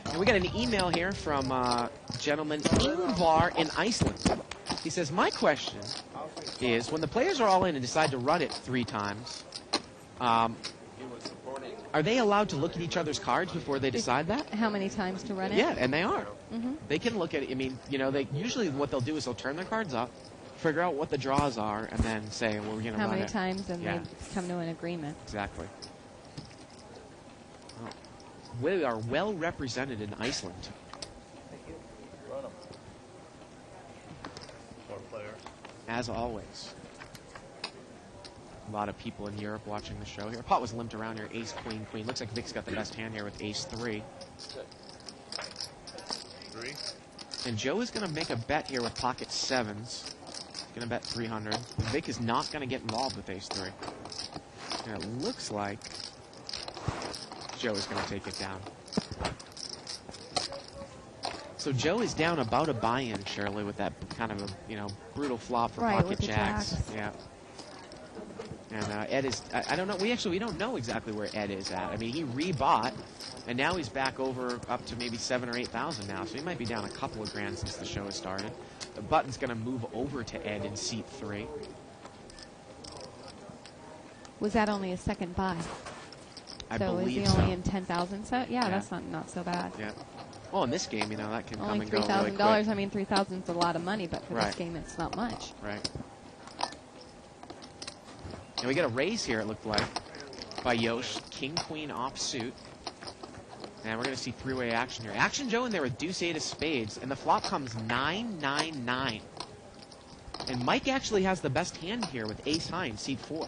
And we got an email here from gentleman Ingvar in Iceland. He says, my question is, when the players are all in and decide to run it 3 times, are they allowed to look at each other's cards before they decide that? How many times to run it? Yeah, and they are. They can look at it. I mean, you know, they usually what they'll do is they'll turn their cards up, figure out what the draws are, and then say, well, we're going to run it. How many times, and they come to an agreement. Exactly. Well, we are well represented in Iceland. Run them. 4 players. As always. A lot of people in Europe watching the show here. Pot was limped around here. Ace, queen, queen. Looks like Vic's got the best hand here with ace 3. 3. And Joe is going to make a bet here with pocket 7s. He's going to bet 300. Vic is not going to get involved with ace 3. And it looks like Joe is going to take it down. So Joe is down about a buy-in, Shirley, with that kind of a, you know, brutal flop for pocket jacks. Yeah. And Ed is, I don't know, we don't know exactly where Ed is at. I mean, he rebought, and now he's back over up to maybe 7,000 or 8,000 now, so he might be down a couple of grand since the show has started. The button's going to move over to Ed in seat 3. Was that only a second buy? I so believe is he only so. in 10,000? So yeah, that's not so bad. Yeah. Well, in this game, you know, that can Only come and go really quick. $3,000. I mean, $3,000 is a lot of money, but for Right. this game, it's not much. Right. And we get a raise here, it looked like, by Yosh. King, queen, offsuit. And we're going to see 3-way action here. Action Joe in there with deuce 8 of spades, and the flop comes 9-9-9. And Mike actually has the best hand here with ace high in seat 4.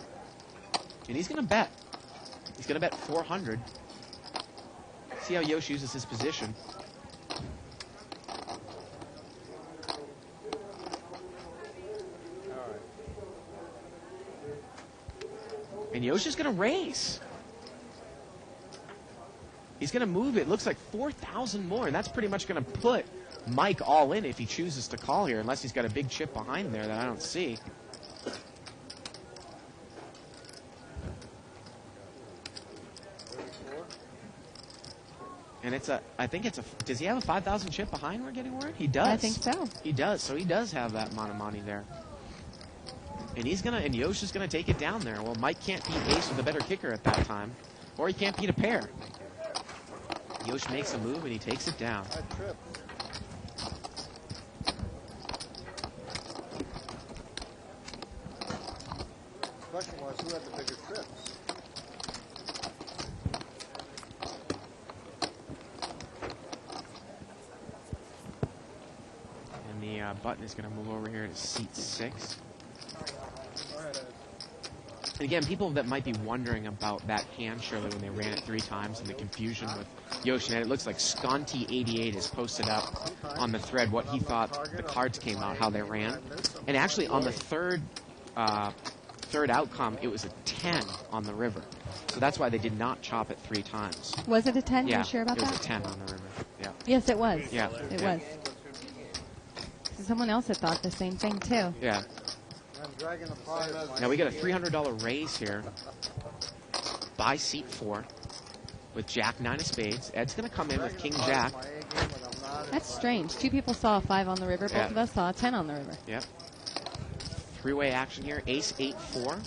And he's going to bet. He's going to bet 400. See how Yosh uses his position. And Yosh is going to raise. He's going to move it. Looks like 4,000 more, and that's pretty much going to put Mike all in if he chooses to call here, unless he's got a big chip behind there that I don't see. And it's I think it's does he have a 5,000 chip behind, we're getting word? He does. I think so. He does, so he does have that amount of money there. And and Yosh is gonna take it down there. Well, Mike can't beat ace with a better kicker at that time. Or he can't beat a pair. Yosh makes a move and he takes it down. question was, who had the bigger trips? And the button is going to move over here to seat 6. And again, people that might be wondering about that hand, Shirley, when they ran it 3 times and the confusion with Yoshi, and it looks like Sconty88 has posted up on the thread what he thought the cards came out, how they ran. And actually, on the third outcome, it was a 10 on the river. So that's why they did not chop it 3 times. Was it a 10? Yeah, You sure about it was that? a 10 on the river. Yeah. Yes, it was. Yeah. It Yeah. was. So someone else had thought the same thing, too. Yeah. I'm dragging the pot. Now we got a $300 raise here by seat 4 with Jack 9 of spades. Ed's going to come in with King Jack. That's strange. 2 people saw a 5 on the river. Both Yeah. of us saw a 10 on the river. Yep. 3-way action here. Ace 8-4.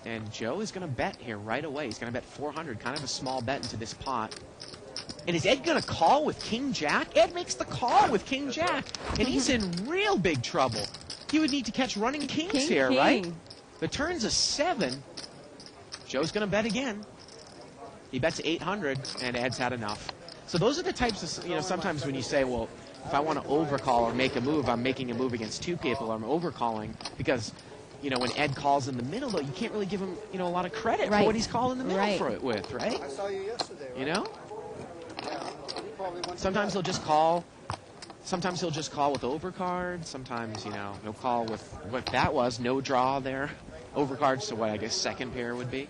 And Joe is going to bet here right away. He's going to bet 400, kind of a small bet into this pot. And is Ed going to call with King Jack? Ed makes the call with King Jack, and he's in real big trouble. He would need to catch running kings King, here, king. right? The turn's a 7. Joe's going to bet again. He bets 800, and Ed's had enough. So those are the types of, sometimes when you say, well, if I want to overcall or make a move, I'm making a move against 2 people, I'm overcalling, because, when Ed calls in the middle, though, you can't really give him, a lot of credit for Right. what he's calling in the middle Right. for it with, right? I saw you yesterday, right? Yeah. You probably went to Sometimes bed. he'll just call. Sometimes he'll just call with overcards. Sometimes, he'll call with what that was, no draw there. Overcards to what I guess second pair would be.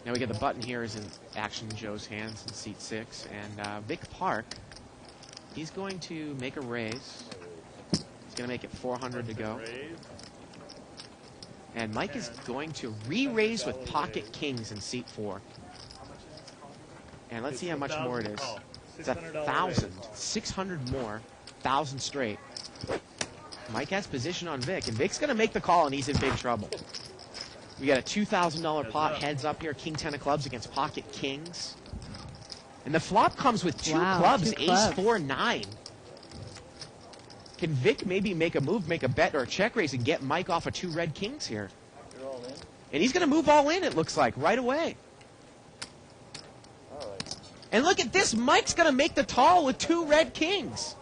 Now we get the button here is in action in Joe's hands in seat 6. And Vic Park, he's going to make a raise. He's going to make it 400 to go. And Mike is going to re-raise with pocket kings in seat 4. And let's see how much more it is. It's 1,000. 600 more. 1,000 straight. Mike has position on Vic. And Vic's going to make the call, and he's in big trouble. We got a $2,000 pot heads up here. King 10 of clubs against pocket kings. And the flop comes with 2 Wow, clubs. 2 Ace, clubs. 4, 9. Can Vic maybe make a move, make a bet, or a check raise and get Mike off of 2 red kings here? You're all in? And he's going to move all in, it looks like, right away. All right. And look at this. Mike's going to make the tall with 2 red kings.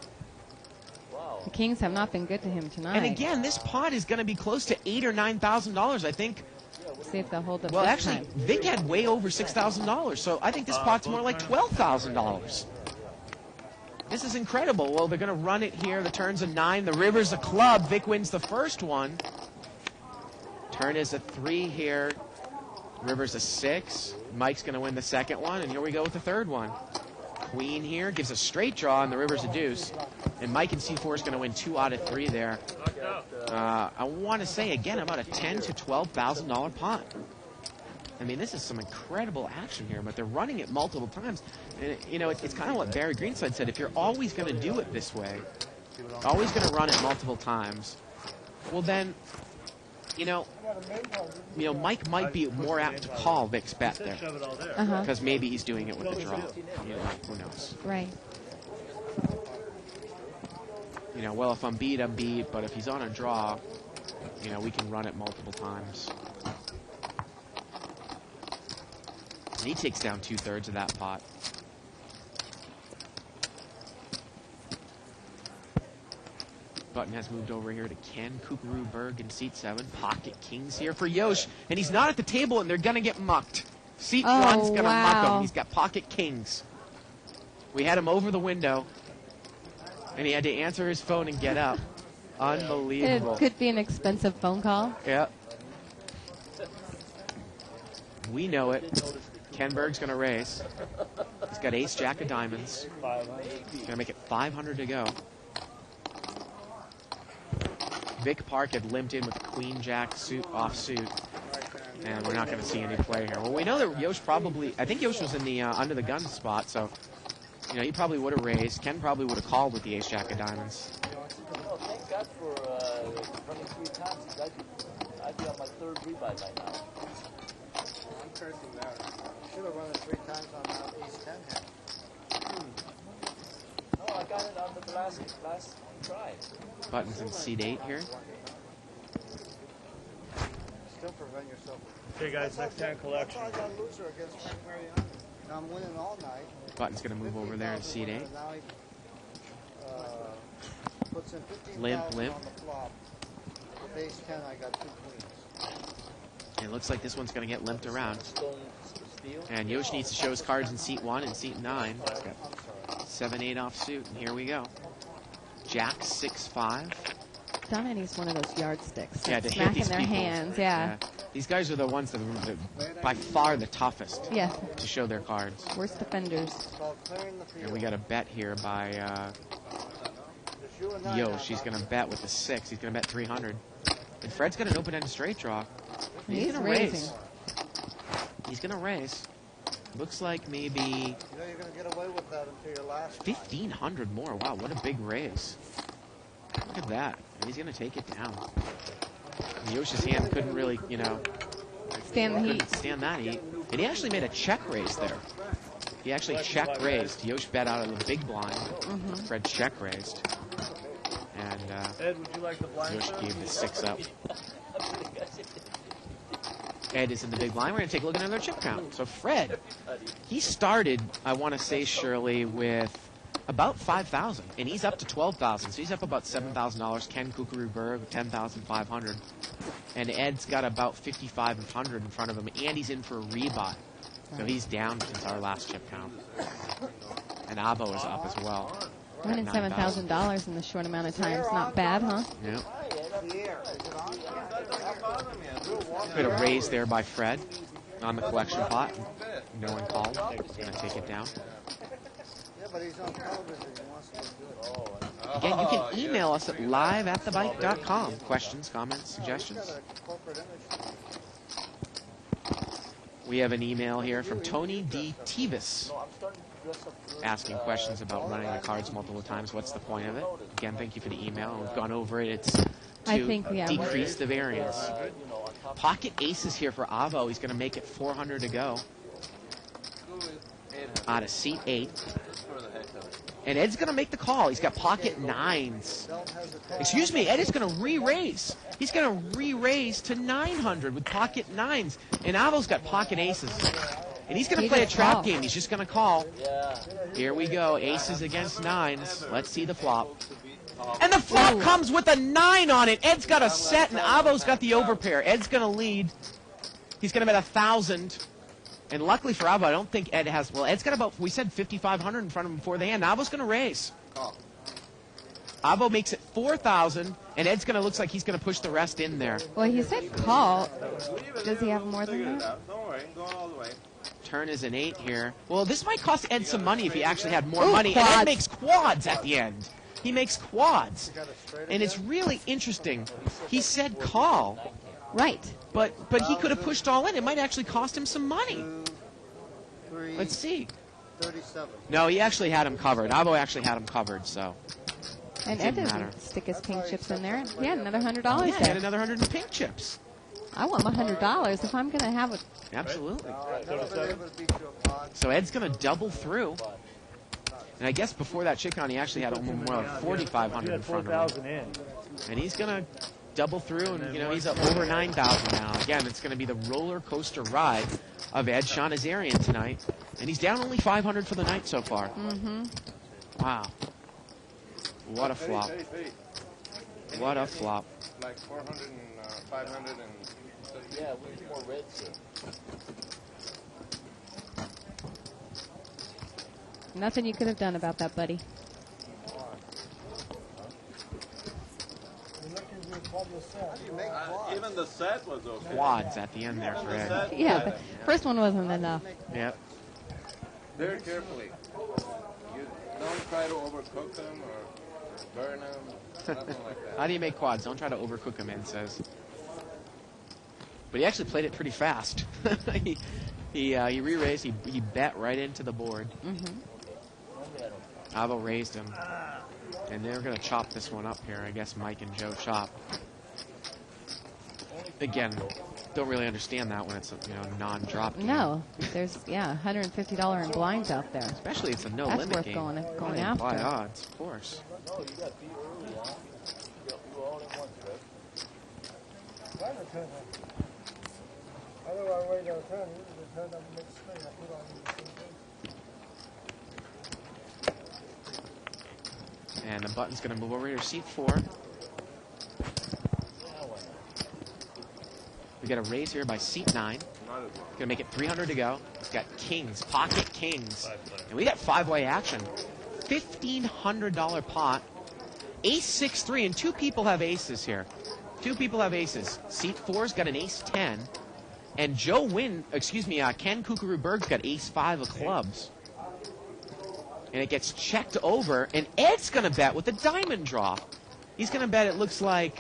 Wow. The Kings have not been good to him tonight. And again, this pot is going to be close to $8,000 or $9,000, I think. See if they'll hold up Well, this actually, time. Vic had way over $6,000, so I think this pot's more like $12,000. This is incredible. Well, they're going to run it here. The turn's a 9. The river's a club. Vic wins the first one. Turn is a 3 here. River's a 6. Mike's going to win the second one, and here we go with the third one. Queen here gives a straight draw, and the river's a deuce. And Mike in C4 is going to win 2 out of 3 there. I want to say, again, about a $10,000 to $12,000 pot. I mean, this is some incredible action here, but they're running it multiple times. And, it's kind of what Barry Greenside said. If you're always going to do it this way, always going to run it multiple times, well then, Mike might be more apt to call Vic's bet there. Uh-huh. Because maybe he's doing it with the draw. Who knows? Right. Well, if I'm beat, I'm beat. But if he's on a draw, we can run it multiple times. And he takes down 2/3 of that pot. Button has moved over here to Ken Kukuru-Berg in seat 7. Pocket kings here for Yosh. And he's not at the table, and they're going to get mucked. Seat 1's going to muck him. He's got pocket kings. We had him over the window, and he had to answer his phone and get up. Unbelievable. It could be an expensive phone call. Yeah. We know it. Ken Berg's going to raise. He's got ace, jack of diamonds. He's going to make it 500 to go. Vic Park had limped in with the queen jack suit offsuit. And we're not going to see any play here. Well, we know that Yosh probably, I think Yosh was in the under the gun spot, so, he probably would have raised. Ken probably would have called with the ace, jack of diamonds. Oh, thank God that for 23 times. I'd be on my third rebuy by now. I'm cursing that. Should have run it 3 times on Ace 10 hand. No, I got it on the last try. Buttons in seat 8 here. Still prevent yourself. Okay, guys, next hand collection. I got a loser against Frank Mariani. Now I'm winning all night. Button's going to move over there in seat 8. Now he puts in 15,000 Limp. on the flop. With Ace 10, I got 2 queens. And it looks like this one's going to get limped around. Stone steal. And Yosh needs to show his cards in seat 1 and seat 9. He's got I'm sorry. 7-8 offsuit, and here we go. Jack 6-5. Donna needs one of those yardsticks. Yeah, Like to hit smack these in their people. hands. Yeah. These guys are the ones that are by far the toughest Yeah. to show their cards. Worst defenders. It's called clearing the field. And we got a bet here by Just you and I Yo. now, She's Bob. going to bet with the 6. He's going to bet 300. And Fred's got an open-ended straight draw. He's going to raising. raise. He's going to raise. Looks like maybe You know you're going to get away with that until your last time. 1,500 more. Wow, what a big raise. Look at that. And he's going to take it down. And Yosh's hand couldn't really, Stand the heat. couldn't stand that heat. And he actually made a check raise there. He actually check raised. Yosh bet out of the big blind. Fred check raised. And Ed, would you like the blind Yosh set? gave the 6 up. Ed is in the big blind. We're going to take a look at another chip count. So Fred, he started, I want to say, Shirley, with about 5,000, and he's up to 12,000. So he's up about $7,000. Ken Kukeruberg, 10,500. And Ed's got about 5,500 in front of him, and he's in for a rebuy. So he's down since our last chip count. And Abo is up as well. Winning $9,000. $7,000 in the short amount of time is not bad, huh? Yep. Pierre, is it on? That doesn't bother me. I do want Bit of raise there by Fred on the collection pot. No one called. He's going to take it down. Yeah, but he's on television. He wants to do it. Again, you can email us at live@thebike.com. Questions, comments, He's suggestions. got a corporate image. We have an email here from Tony D. Tevis No, I'm starting to dress up good. asking questions about running the cards multiple times. What's the point of it? Again, thank you for the email. We've gone over it. It's I to think, yeah, decrease the variance. On top Pocket aces here for Avo. He's going to make it 400 to go out of seat 8. And Ed's going to make the call. He's got pocket 9s. Don't hesitate. Excuse me, Ed is going to re-raise. He's going to re-raise to 900 with pocket 9s. And Avo's got pocket aces. And he's going to He play a just trap called. game. He's just going to call. Yeah. Here we go. Aces against 9s. Let's see the flop. And the flop comes with a 9 on it. Ed's got a set, and Avo's got the overpair. Ed's going to lead. He's going to bet 1,000. And luckily for Avo, I don't think Ed has. Well, Ed's got about, we said 5,500 in front of him before the hand. Avo's going to raise. Avo makes it 4,000, and Ed's going to looks like he's going to push the rest in there. Well, he said call. Does he have more than that? Don't worry, I'm going all the way. Turn is an 8 here. Well, this might cost Ed some money if he actually had more Ooh, money. And Ed quads. makes quads at the end. He makes quads. Got a straight And it's again? really interesting. He said call, Right. but he could have pushed all in. It might actually cost him some money. 2, 3, Let's see. 37. No, he actually had him covered. Avo actually had him covered, so. And Ed Didn't doesn't matter. stick his pink chips in there. He had another $100 Yeah, he had there. another 100 in pink chips. I want my $100 if I'm going to have it. Absolutely. I've never been able to beat you a pod. So Ed's going to double through. And I guess before that chick on, he actually had almost more like 4,500 You in had front of him. 4,000 in. And he's going to double through, and, he's up over 9,000 now. Again, it's going to be the roller coaster ride of Ed Shanazarian tonight. And he's down only 500 for the night so far. Mm-hmm. Wow. What a flop. Hey. What a flop. Like 400 and 500 and... Yeah, we need more reds here. Nothing you could have done about that, buddy. You make quads. Even the set was okay. Quads at the end there for Ed. Yeah, the first one wasn't enough. Yep. Very carefully. You don't try to overcook them or burn them. Nothing like that. How do you make quads? Don't try to overcook them, Ed says. But he actually played it pretty fast. he re-raised. He bet right into the board. Mm-hmm. Avo raised him. And they're going to chop this one up here. I guess Mike and Joe chop. Again, don't really understand that when it's a non-drop game. No, there's $150 in blinds out there. Especially it's a That's no-limit worth game. going High after. odds, of course. No, you got beat early, huh? You were all in one, Fred. Otherwise, way down turn, you just turn up the next screen. I put on the same thing. And the button's going to move over here to seat 4. We got a raise here by seat 9. Going to make it 300 to go. It's got kings, pocket kings. And we got 5-way action. $1,500 pot. Ace 6-3, and 2 people have aces here. 2 people have aces. Seat 4's got an ace 10. And Ken Kukuru Berg's got ace 5 of clubs. And it gets checked over, and Ed's going to bet with a diamond draw. He's going to bet it looks like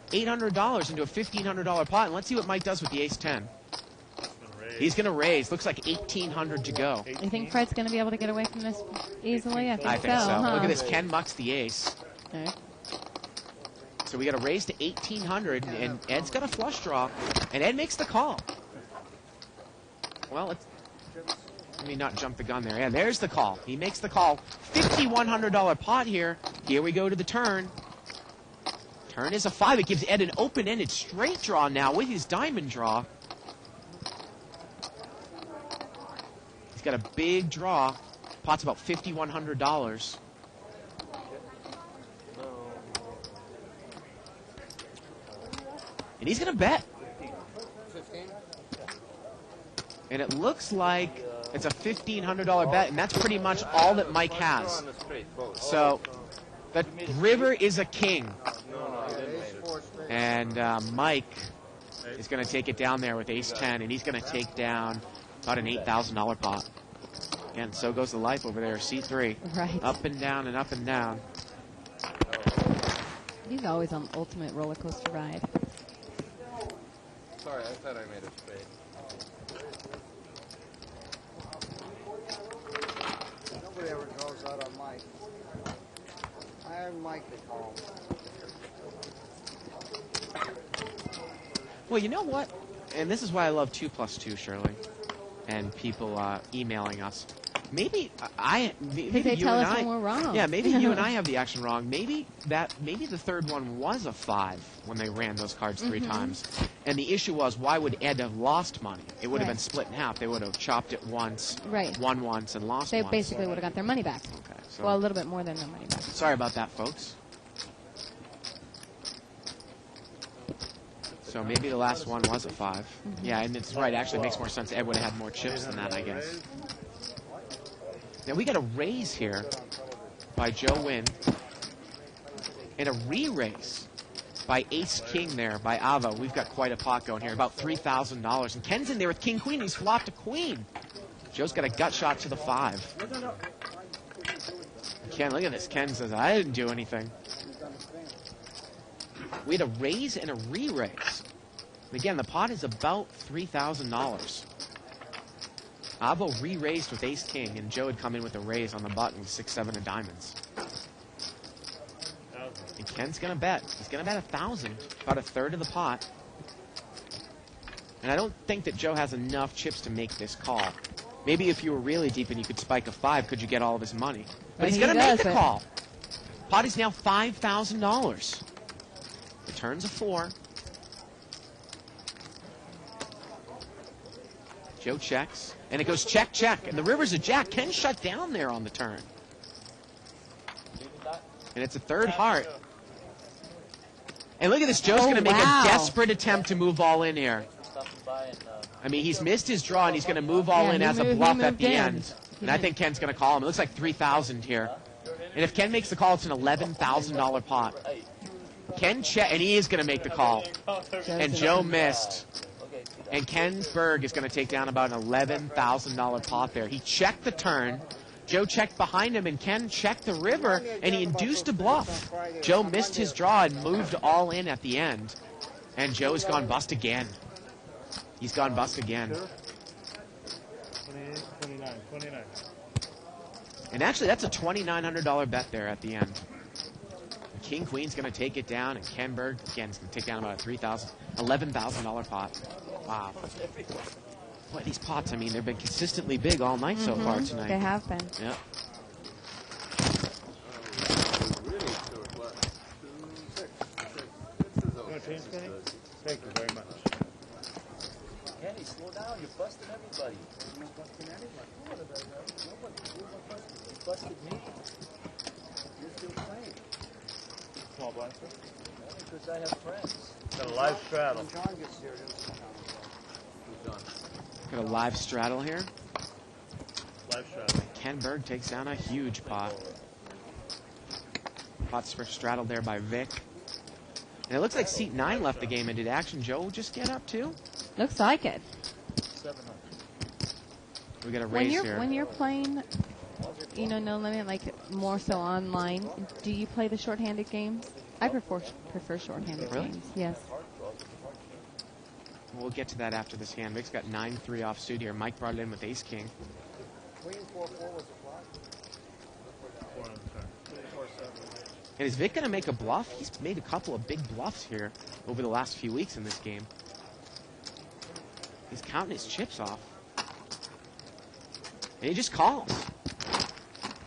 $800 into a $1,500 pot, and let's see what Mike does with the ace 10. He's going to raise. Looks like 1,800 to go. You think Fred's going to be able to get away from this easily? I think so. Huh? Look at this. Ken mucks the ace. Okay. So we got a raise to 1,800, and Ed's got a flush draw, and Ed makes the call. Well, let me not jump the gun there. Yeah, there's the call. He makes the call. $5,100 pot here. Here we go to the turn. Turn is a 5. It gives Ed an open-ended straight draw now with his diamond draw. He's got a big draw. Pot's about $5,100. And he's going to bet. 15? And it looks like it's a $1,500 bet, and that's pretty much all that Mike has. So the river is a king. And Mike is going to take it down there with ace 10, and he's going to take down about an $8,000 pot. Again, so goes the life over there, C3. Right. Up and down and up and down. He's always on the ultimate roller coaster ride. Sorry, I thought I made a spade. Nobody ever goes out on Mike. I have Mike to call. Well, you know what? And this is why I love 2+2, Shirley, and people emailing us. Maybe maybe they you tell and us I, when we're wrong. Yeah, maybe you and I have the action wrong. Maybe the third one was a 5 when they ran those cards 3 times. And the issue was, why would Ed have lost money? It would have been split in half. They would have chopped it once, won once, and lost They once. basically would have got their money back. Okay, so Well, a little bit more than their money back. sorry about that, folks. So maybe the last one was a 5. Yeah, and it's right. Actually, it makes more sense. Ed would have had more chips than that, I guess. Now we got a raise here by Joe Wynn, and a re-raise by Ace King there by Ava. We've got quite a pot going here, about $3,000. And Ken's in there with King Queen. He's flopped a queen. Joe's got a gut shot to the 5. Ken, look at this. Ken says, I didn't do anything. We had a raise and a re-raise. And again, the pot is about $3,000. Avo re-raised with Ace King, and Joe had come in with a raise on the button, 6-7 of diamonds. And Ken's going to bet. He's going to bet 1,000, about a third of the pot. And I don't think that Joe has enough chips to make this call. Maybe if you were really deep and you could spike a 5, could you get all of his money? But he's going to make the call. Pot is now $5,000. The turn's a 4. Joe checks. And it goes check, check. And the river's a jack. Ken shut down there on the turn. And it's a third heart. And look at this. Joe's going to make a desperate attempt to move all in here. I mean, he's missed his draw, and he's going to move all in as a bluff at the end. And I think Ken's going to call him. It looks like 3,000 here. And if Ken makes the call, it's an $11,000 pot. Ken check, and he is going to make the call. And Joe missed. And Kensberg is going to take down about an $11,000 pot there. He checked the turn. Joe checked behind him, and Ken checked the river, and he induced a bluff. Joe missed his draw and moved all in at the end. And Joe's gone bust again. He's gone bust again. 28, 29. And actually, that's a $2,900 bet there at the end. King Queen's going to take it down, and Ken Berg, again, is going to take down about a $11,000 pot. Wow. Boy, these pots, I mean, they've been consistently big all night so far tonight. They have been. Yep. Thank you very much. Kenny, slow down. You're busting everybody. You busted me. You're still playing. Small blind, sir. Only because I have friends. Got a live straddle. When John gets here, he'll Got a live straddle here. Live straddle. Ken Berg takes down a huge pot. Pot's straddled there by Vic. And it looks like seat 9 left the game. And did Action Joe just get up too? Looks like it. 700. We got a race here. When you're playing, you know, No Limit, like more so online, do you play the shorthanded games? I prefer shorthanded Really? games. Yes. We'll get to that after this hand. Vic's got 9-3 off suit here. Mike brought it in with Ace King. Queen 4-4 was applied. 4 on the turn. 4-7. And is Vic going to make a bluff? He's made a couple of big bluffs here over the last few weeks in this game. He's counting his chips off. And he just calls.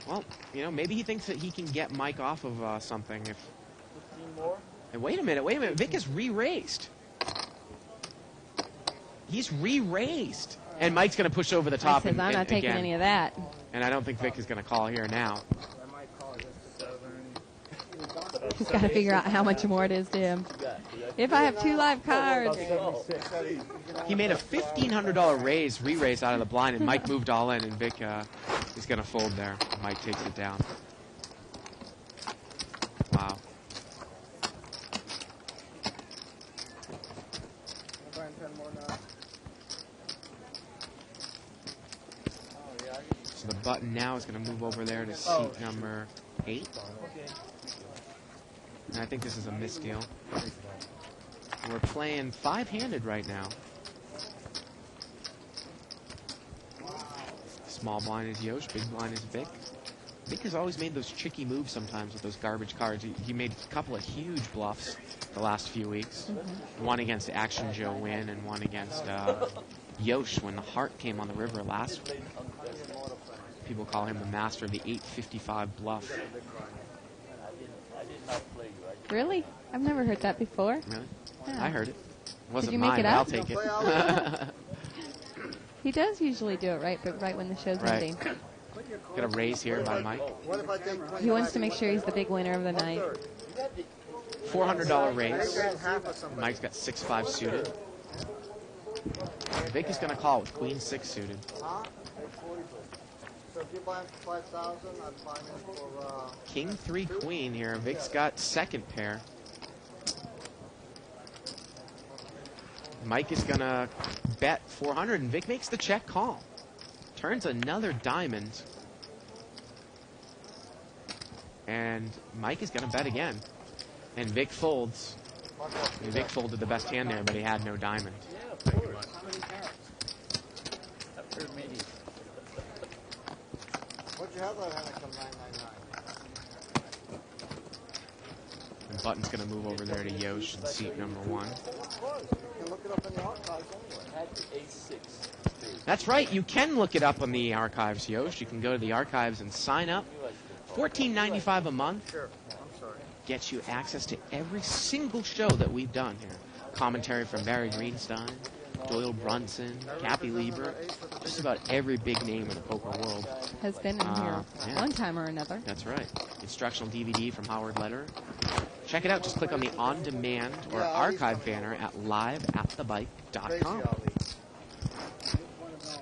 Well, you know, maybe he thinks that he can get Mike off of something. If 15 more. And wait a minute. Vic is re-raised. He's re-raised. And Mike's going to push over the top. He says, I'm not taking again. any of that. And I don't think Vic is going to call here now. I might call it just 7. He's got to figure out how much more it is to him. If I have 2 live cards. He made a $1,500 re-raise out of the blind, and Mike moved all in, and Vic is going to fold there. Mike takes it down. Wow. So the button now is going to move over there to seat number 8. And I think this is a misdeal. We're playing 5-handed right now. Small blind is Yosh, big blind is Vic. Vic has always made those tricky moves sometimes with those garbage cards. He made a couple of huge bluffs the last few weeks. One against Action Joe Wynn and one against Yosh when the heart came on the river last week. People call him the master of the 855 bluff. I did not play you. Really? I've never heard that before. Really? Yeah. I heard it. Wasn't you make mine, it but I'll up? take it. He does usually do it right, but right when the show's Right. ending. Got a raise here by Mike. What if I take He wants to make sure he's the big winner of the night. $400 raise. half of somebody? Mike's got 6-5 suited. Vic is going to call with Queen 6 suited. Huh? So if you buy him for 5,000, I'd buy him for King 3 Queen here. Vic's got second pair. Mike is going to bet 400, and Vic makes the check call. Turns another diamond. And Mike is going to bet again. And Vic folds. And Vic folded the best hand there, but he had no diamond. Yeah, of course. How many cards? I've heard many. what'd you have that hand come 999? And Button's going to move over there to Yosh in seat number 1. Of course, you can look it up in the archives anyway. I had the A6. That's right. You can look it up on the archives, Yosh. You can go to the archives and sign up. $14.95 a month. Sure. I'm sorry. Gets you access to every single show that we've done here. Commentary from Barry Greenstein, Doyle Brunson, Cappy Lieber, just about every big name in the poker world. Has been in here Yeah. one time or another. That's right. Instructional DVD from Howard Lederer. Check it out. Just click on the on-demand or archive banner at liveatthebike.com.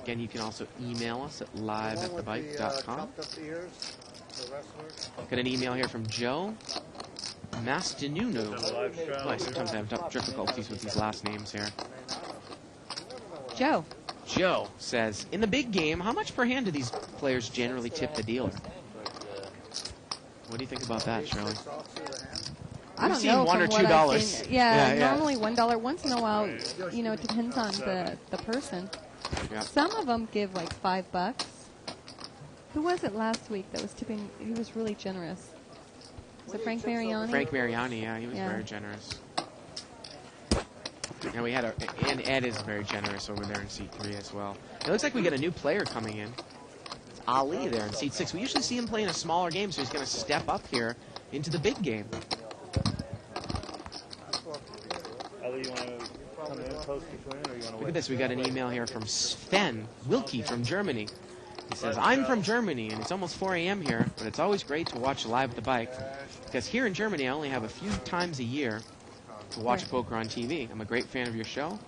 Again, you can also email us at liveatthebike.com. Chopped up the ears, the wrestlers. Got an email here from Joe Mastinunu. Live straddle. Boy, sometimes I have difficulties with these last names here. Joe, Joe says, in the big game, how much per hand do these players generally tip the dealer? What do you think about that, Shirley? I We've don't seen know. $1 or from what I've $2. seen. Yeah, Yeah. normally $1. Once in a while, you know, it depends on the person. Yeah. Some of them give like $5. Who was it last week that was tipping? He was really generous. Was it Frank Mariani? Frank Mariani, yeah, he was Yeah. very generous. And we had and Ed is very generous over there in seat 3 as well. It looks like we got a new player coming in. It's Ali there in seat 6. We usually see him playing a smaller game, so he's going to step up here into the big game. Ali, you want to come in close between, or you want to Look wait? at this. We got an email here from Sven Wilkie from Germany. He says, I'm from Germany, and it's almost 4 a.m. here, but it's always great to watch live at the bike. Because here in Germany, I only have a few times a year to watch poker on TV. I'm a great fan of your show,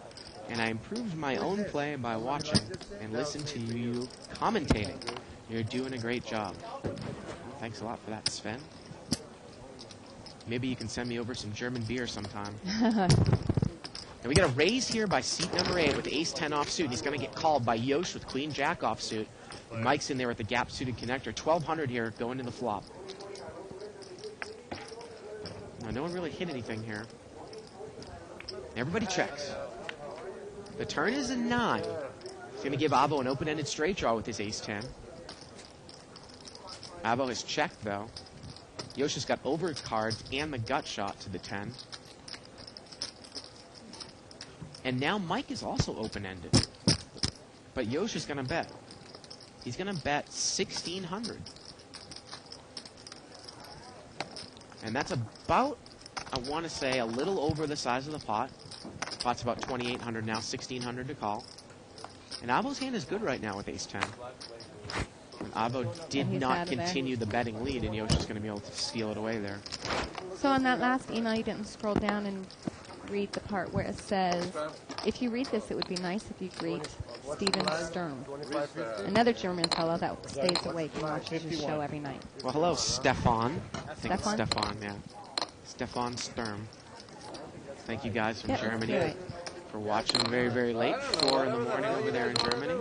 and I improved my own play by watching and listening to you commentating. You're doing a great job. Well, thanks a lot for that, Sven. Maybe you can send me over some German beer sometime. And we got a raise here by seat number 8 with ace-10 offsuit. He's going to get called by Yosh with queen-jack offsuit. And Mike's in there with the gap-suited connector. 1,200 here going to the flop. Now, no one really hit anything here. Everybody checks. The turn is a 9. He's going to give Abo an open-ended straight draw with his ace-10. Abo has checked, though. Yosh has got over its cards and the gut shot to the 10. And now Mike is also open-ended. But Yosh is going to bet. He's going to bet 1,600. And that's about, I want to say, a little over the size of the pot. Pot's about 2,800 now, 1,600 to call. And Abo's hand is good right now with ace-10. And Abo did he's not out of there. continue the betting lead, and Yosh is going to be able to steal it away there. So on that last email, you didn't scroll down and read the part where it says, if you read this, it would be nice if you greet Steven Sturm, another German fellow that stays awake and watches your show every night. Well, hello, Stefan. I think Stefan? it's Stefan, yeah. Stefan Sturm. Thank you guys from Yep, Germany that's right. for watching very, very late, 4 in the morning over there in Germany.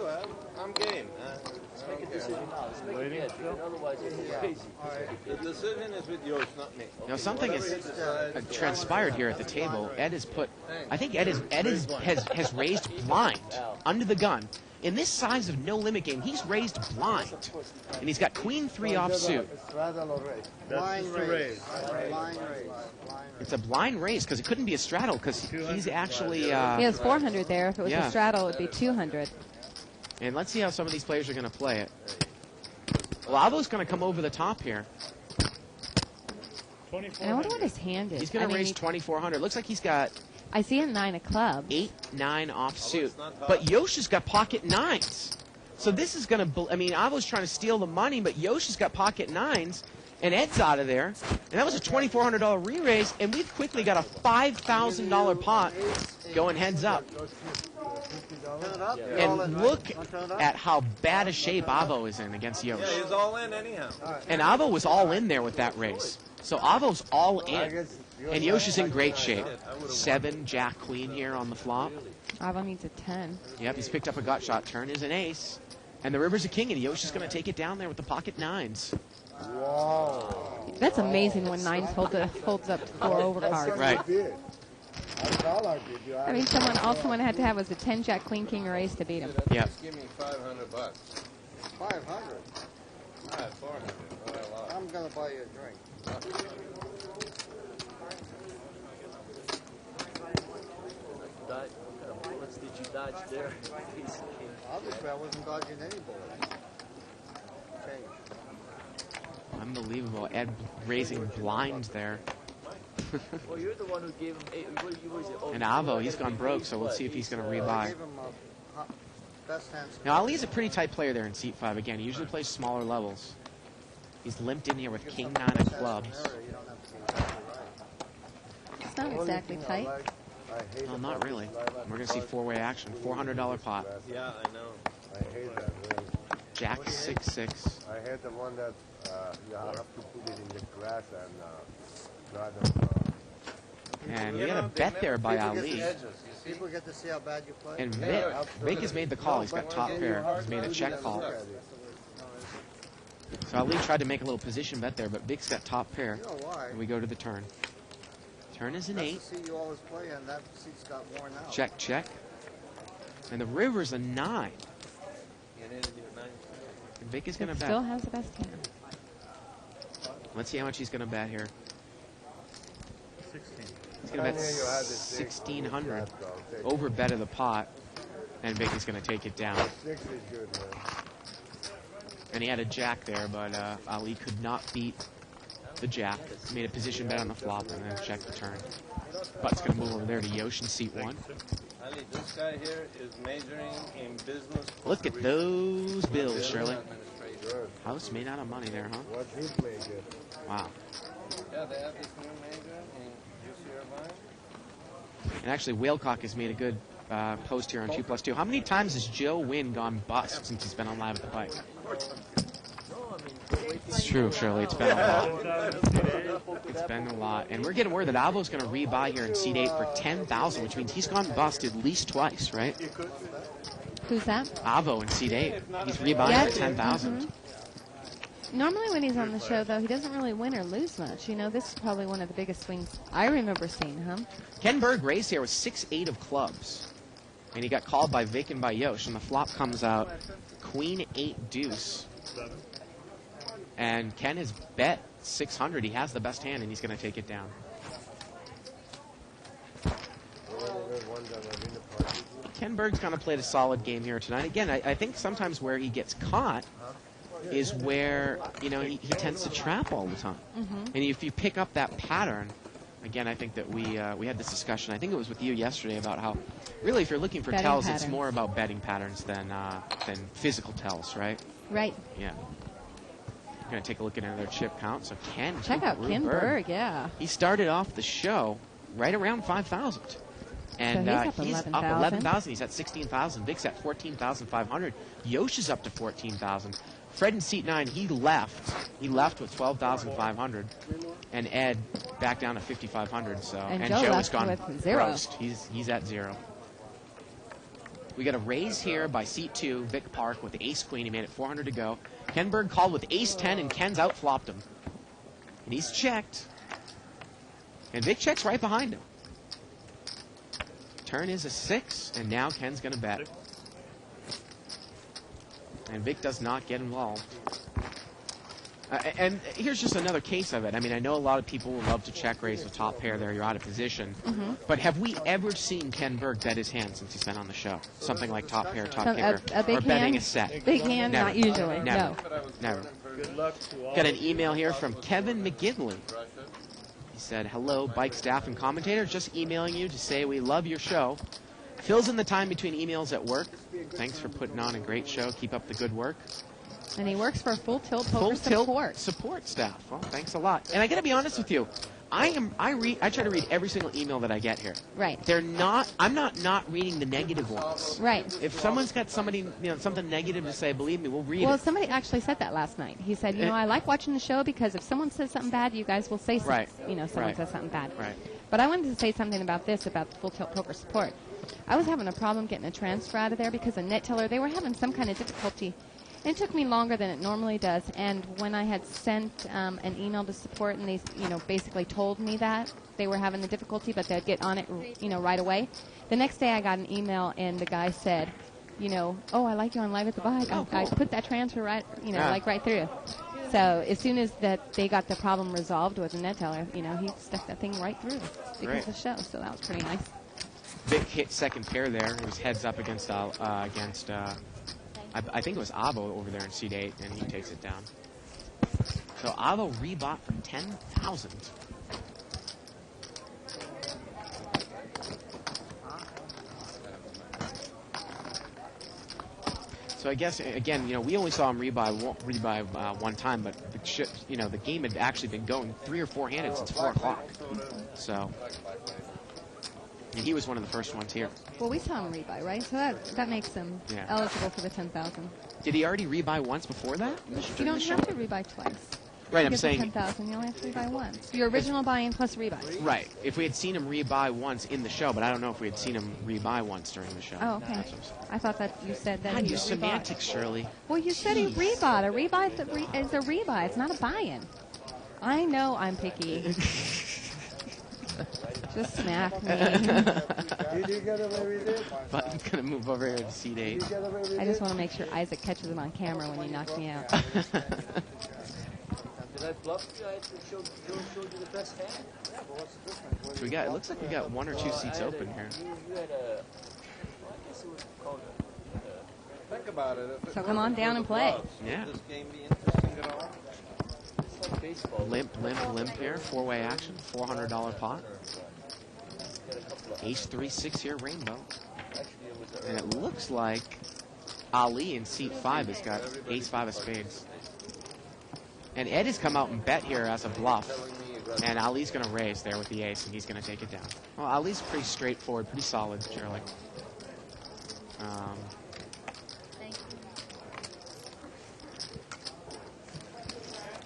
I'm game. Let's make a decision now. Let's make it good, otherwise it's crazy. The decision is with yours, not me. Now, something has transpired here at the table. Ed has put, I think Ed has raised blind under the gun. In this size of no-limit game, he's raised blind. And he's got queen 3 offsuit. It's rather low raise. That's Blind just a raise. raise. Blind raise. Blind raise. It's a blind raise because it couldn't be a straddle because he's actually... He has 400 there. If it was Yeah. a straddle, it would be 200. And let's see how some of these players are going to play it. Lavo's going to come over the top here. And I wonder what his hand is. He's going to raise 2,400. Looks like he's got I see a 9 of clubs. 8, 9 offsuit. But Yosh has got pocket 9s. So this is going to... I mean, Avo's trying to steal the money, but Yosh has got pocket 9s. And Ed's out of there. And that was a $2,400 re-raise. And we've quickly got a $5,000 pot going heads up. Turn it up. You're all in, And right? look Wanna turn it up? at how bad a shape Avo is in against Yeah, Yosh. he's all in anyhow. And Avo was all in there with that race. So Avo's all in. And Yosh is in great shape. 7, Jack, Queen here on the flop. Avo needs a 10. Yep, he's picked up a gut shot. Turn is an ace. And the river's a king, and Yosh is going to take it down there with the pocket 9s. That's amazing when 9s holds up to 4 overcards. Right. That's all I did. You I mean, all someone had to have was a 10, Jack, Queen, King, or Ace to beat him. Yep. Just give me $500. 500. All right, 400. What I lost. I'm gonna buy you a drink. What kind of bullets did you dodge there? Obviously, I wasn't dodging any bullets. Change. Unbelievable. Ed raising blinds there. Well, you're the one who gave him 8. And Avo, he's gone broke, so we'll see if he's going to I rebuy. gave him a best hands. Now, Ali's a pretty tight player there in seat 5. Again, he usually plays smaller levels. He's limped in here with king 9 of clubs. You don't have to be exactly right. It's not exactly tight. No, not really. We're going to see 4-way action. $400 pot. Yeah, I know. I hate that way. Jack 6-6. I hate the one that you have to put it in the grass and rather. And we got a bet there by Ali. People get to see how bad you play. And Vic has made the call. He's got top pair. He's made a check call. So Ali tried to make a little position bet there, but Vic's got top pair. You know why? And we go to the turn. Turn is an 8. That's the seat you always play, and that seat's got worn out. Check, check. And the river's a 9. And Vic is going to Still bet. has the best hand. Let's see how much he's going to bet here. going to bet 1,600. Over bet of the pot. And Vic is going to take it down. 6 is good, man. And he had a jack there, but Ali could not beat the jack. He made a position bet on the flop and then checked the turn. But's going to move over there to Yosh in seat 1. Ali, this guy here is majoring in business. Look at those bills, Shirley. Good. House made out of money there, huh? What he played good. Wow. Yeah, they have this new major in UC Irvine. And actually, Whalecock has made a good post here on 2+2. How many times has Joe Wynn gone bust since he's been on Live at the Pike? It's true, Shirley. It's been a lot. It's been a lot. And we're getting word that Avo's going to rebuy here in seat 8 for $10,000, which means he's gone bust at least twice, right? Who's that? Avo in seat 8. He's rebuying for $10,000. Normally when he's on the show, though, he doesn't really win or lose much. You know, this is probably one of the biggest swings I remember seeing him. Ken Berg raised here with 6-8 of clubs. And he got called by Vic and by Yosh. And the flop comes out Queen 8 deuce. And Ken has bet 600. He has the best hand, and he's going to take it down. Ken Berg's kind of played a solid game here tonight. Again, I think sometimes where he gets caught is where, you know, he tends to trap all the time. And if you pick up that pattern, again, I think that we had this discussion, I think it was with you yesterday, about how really if you're looking for Betting tells, patterns. it's more about betting patterns than physical tells, right? Right. Yeah. I'm going to take a look at another chip count. So Ken. Check out Ken Berg, yeah. He started off the show right around 5,000. And So he's up he's 11,000. up 11,000. He's at 16,000. Vic's at 14,500. Yosh is up to 14,000. Fred in seat 9, he left. He left with 12,500. And Ed back down to 5,500. So And Joe Joe has left gone with 0. roast. He's at 0. We got a raise here by seat 2, Vic Park with the ace queen. He made it 400 to go. Ken Berg called with ace 10, and Ken's outflopped him. And he's checked. And Vic checks right behind him. Turn is a 6, and now Ken's going to bet. And Vic does not get involved. And here's just another case of it. I mean, I know a lot of people will love to check raise with top pair there. You're out of position. But have we ever seen Ken Berg bet his hand since he's been on the show? Something like top pair, top kicker, a big or betting hand? a set? Big hand, Never. not usually. Never. No. Never. Good luck to all. Got an email here from Kevin McGinley. He said, hello, bike staff and commentators. Just emailing you to say we love your show. Fills in the time between emails at work. Thanks for putting on a great show. Keep up the good work. And he works for Full Tilt Poker Full Support. Tilt support staff. Well, thanks a lot. And I got to be honest with you. I try to read every single email that I get here. Right. I'm not reading the negative ones. Right. If someone's got something negative to say, believe me, we'll read Well, it. somebody actually said that last night. He said, I like watching the show because if someone says something bad, you guys will say something. Right. Someone Right. says something bad. Right. But I wanted to say something about this, about the Full Tilt Poker Support. I was having a problem getting a transfer out of there because of NetTeller. They were having some kind of difficulty. It took me longer than it normally does. And when I had sent an email to support and they, basically told me that they were having the difficulty, but they'd get on it, right away. The next day I got an email and the guy said, oh, I like you on Live at the Bike. Oh, I cool. put that transfer right, right through. So as soon as that they got the problem resolved with the NetTeller, he stuck that thing right through because Great. of the show. So that was pretty nice. Vic hit second pair there. It was heads up against I think it was Avo over there in seat 8, and he takes it down. So Avo rebought for 10,000. So I guess again, we only saw him rebuy one time, but the game had actually been going 3 or 4 handed since 4 o'clock. So. And he was one of the first ones here. Well, we saw him rebuy, right? So that makes him eligible for the 10,000. Did he already rebuy once before that? You don't have to rebuy twice. Right, I'm get saying. 10,000. You only have to rebuy once. Your original buy-in plus rebuy. Right. If we had seen him rebuy once in the show, but I don't know if we had seen him rebuy once during the show. Oh, okay. I thought that you said that God, he you rebought. semantics, Shirley. Well, you said he rebought. A rebuy is a rebuy. It's not a buy-in. I know I'm picky. Just smack me. Did you get away with it? Button's going to move over here to seat 8. Did you get away with I just it? want to make sure Isaac catches him on camera when he knocks me out. Was I bluffing you? I showed you the best hand. Yeah, but what's the difference? So we got. It looks like we got one or two seats open here. You had a. Well, I guess it was called Think about it. If it So come on wasn't down for and the play. gloves, would Yeah. this game be interesting at all? it's like baseball. Limp here. 4-way action. $400 pot. Got a couple of, Ace 3-6 here. Rainbow. actually, it was a And it looks like Ali in seat 5 has got ace 5 of spades. And Ed has come out and bet here as a bluff. And Ali's going to raise there with the ace, and he's going to take it down. Well, Ali's pretty straightforward, pretty solid, Shirley.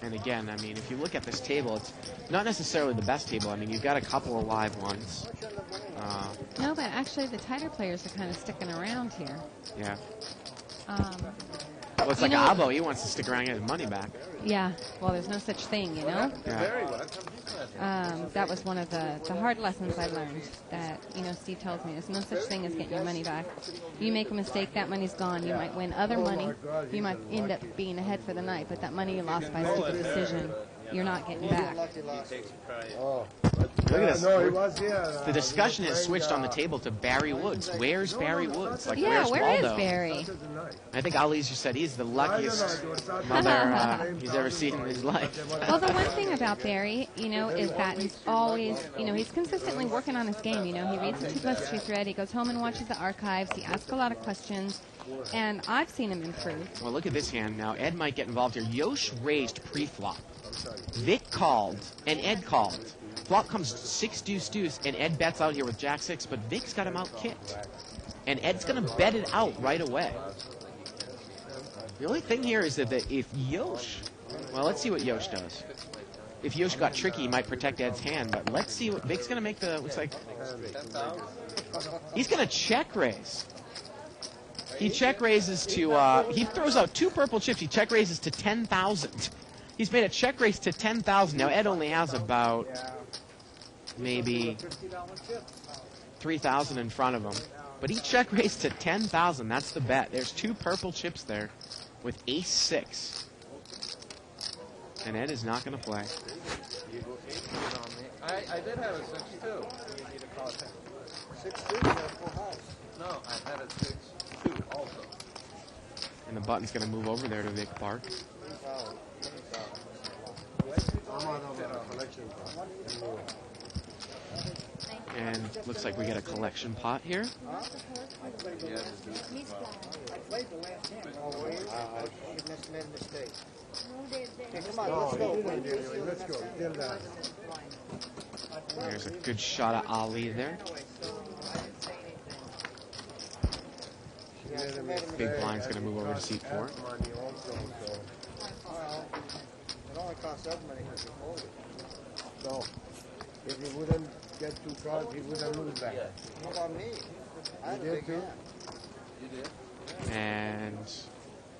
And again, I mean, if you look at this table, it's not necessarily the best table. I mean, you've got a couple of live ones. No, but actually the tighter players are kind of sticking around here. Yeah. Um, Well, it's You like know- Abo. He wants to stick around and get his money back. yeah, well, there's no such thing, you know? Yeah. That was one of the hard lessons I learned that, Steve tells me. There's no such thing as getting your money back. You make a mistake, that money's gone. You might win other money. You might end up being ahead for the night, but that money you lost by a stupid decision, you're not getting back. Oh. Look at this. No, he was here. The discussion has switched on the table to Barry Woods. Where's Barry Woods? Like, Yeah, where's where is Waldo? Barry? I think Ali's just said he's the luckiest mother he's ever seen in his life. Well, the one thing about Barry, is that he's always, he's consistently working on his game. He reads the 2+2 thread. He goes home and watches the archives. He asks a lot of questions, and I've seen him improve. Well, look at this hand now. Ed might get involved here. Yosh raised pre-flop. Vic called, and Ed called. Flop comes 6-deuce-deuce, and Ed bets out here with Jack-6, but Vic's got him out kicked. And Ed's going to bet it out right away. The only thing here is that if Yosh... Well, let's see what Yosh does. If Yosh got tricky, he might protect Ed's hand, but let's see what... Vic's going to make the... Looks like... He's going to check raise. He check raises to... he throws out 2 purple chips. He check raises to 10,000. He's made a check raise to 10,000. Now, Ed only has about maybe 3,000 in front of him. But he check raised to 10,000. That's the bet. There's 2 purple chips there with ace-6. And Ed is not going to play. I did have a 6-2. 6-2, you got a full house. No, I had a 6-2 also. And the button's going to move over there to Vic Park. And looks like we get a collection pot here. I played the last hand. Oh, wait. You must have made a mistake. Okay, come on, let's go. There's a good shot of Ali there. Big blind's going to move over to seat 4. Well, it only costs that money because you hold it. So, if he wouldn't get 2 cards, he wouldn't lose that. How about me? I had a You big did hand. You did? And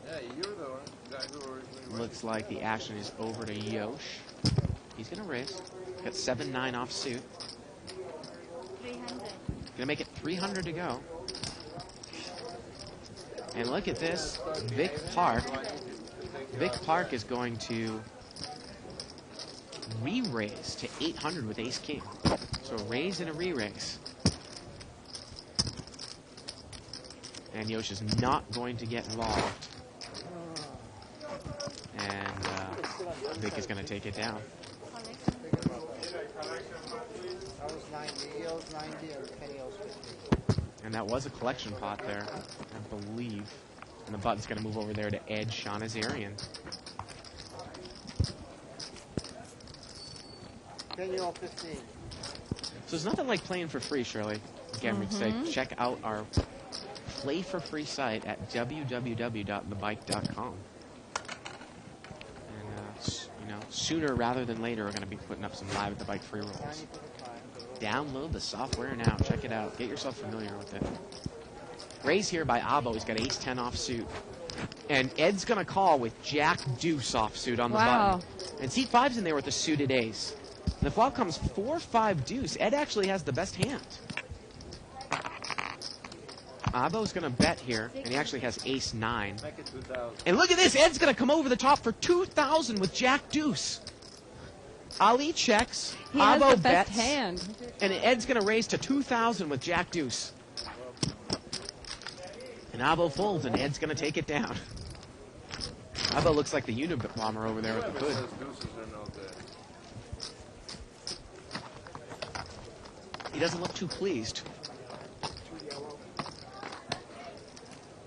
Yeah, you're the guy who originally looks like the action is over to Yosh. He's going to raise. Got 7-9 offsuit. 300. Going to make it 300 to go. And look at this. Vic Park. Vic Park is going to re-raise to 800 with ace-king. So a raise and a re-raise. And Yosh is not going to get involved. And Vic is going to take it down. I was 90, he owes 90, and Kenny owes 50. And that was a collection pot there, I believe. And the button's going to move over there to Ed Shanazarian. Kenny owes 15. So there's nothing like playing for free, Shirley. Again, we'd say check out our play for free site at www.thebike.com. And, sooner rather than later, we're going to be putting up some live at the bike free rolls. 90 for the time. Download the software now. Check it out. Get yourself familiar with it. Raise here by Abo. He's got ace-10 offsuit. And Ed's going to call with Jack-Deuce offsuit on the button. And seat 5's in there with a suited ace. And the flop comes 4-5-deuce. Ed actually has the best hand. Abo's going to bet here, and he actually has ace-9. make it 2,000. And look at this. Ed's going to come over the top for 2,000 with Jack-Deuce. Ali checks. He has Avo the best bets. hand. And Ed's going to raise to 2,000 with Jack Deuce. And Avo folds, and Ed's going to take it down. Avo looks like the Unabomber over there with the hood. Those deuces are no good. He doesn't look too pleased.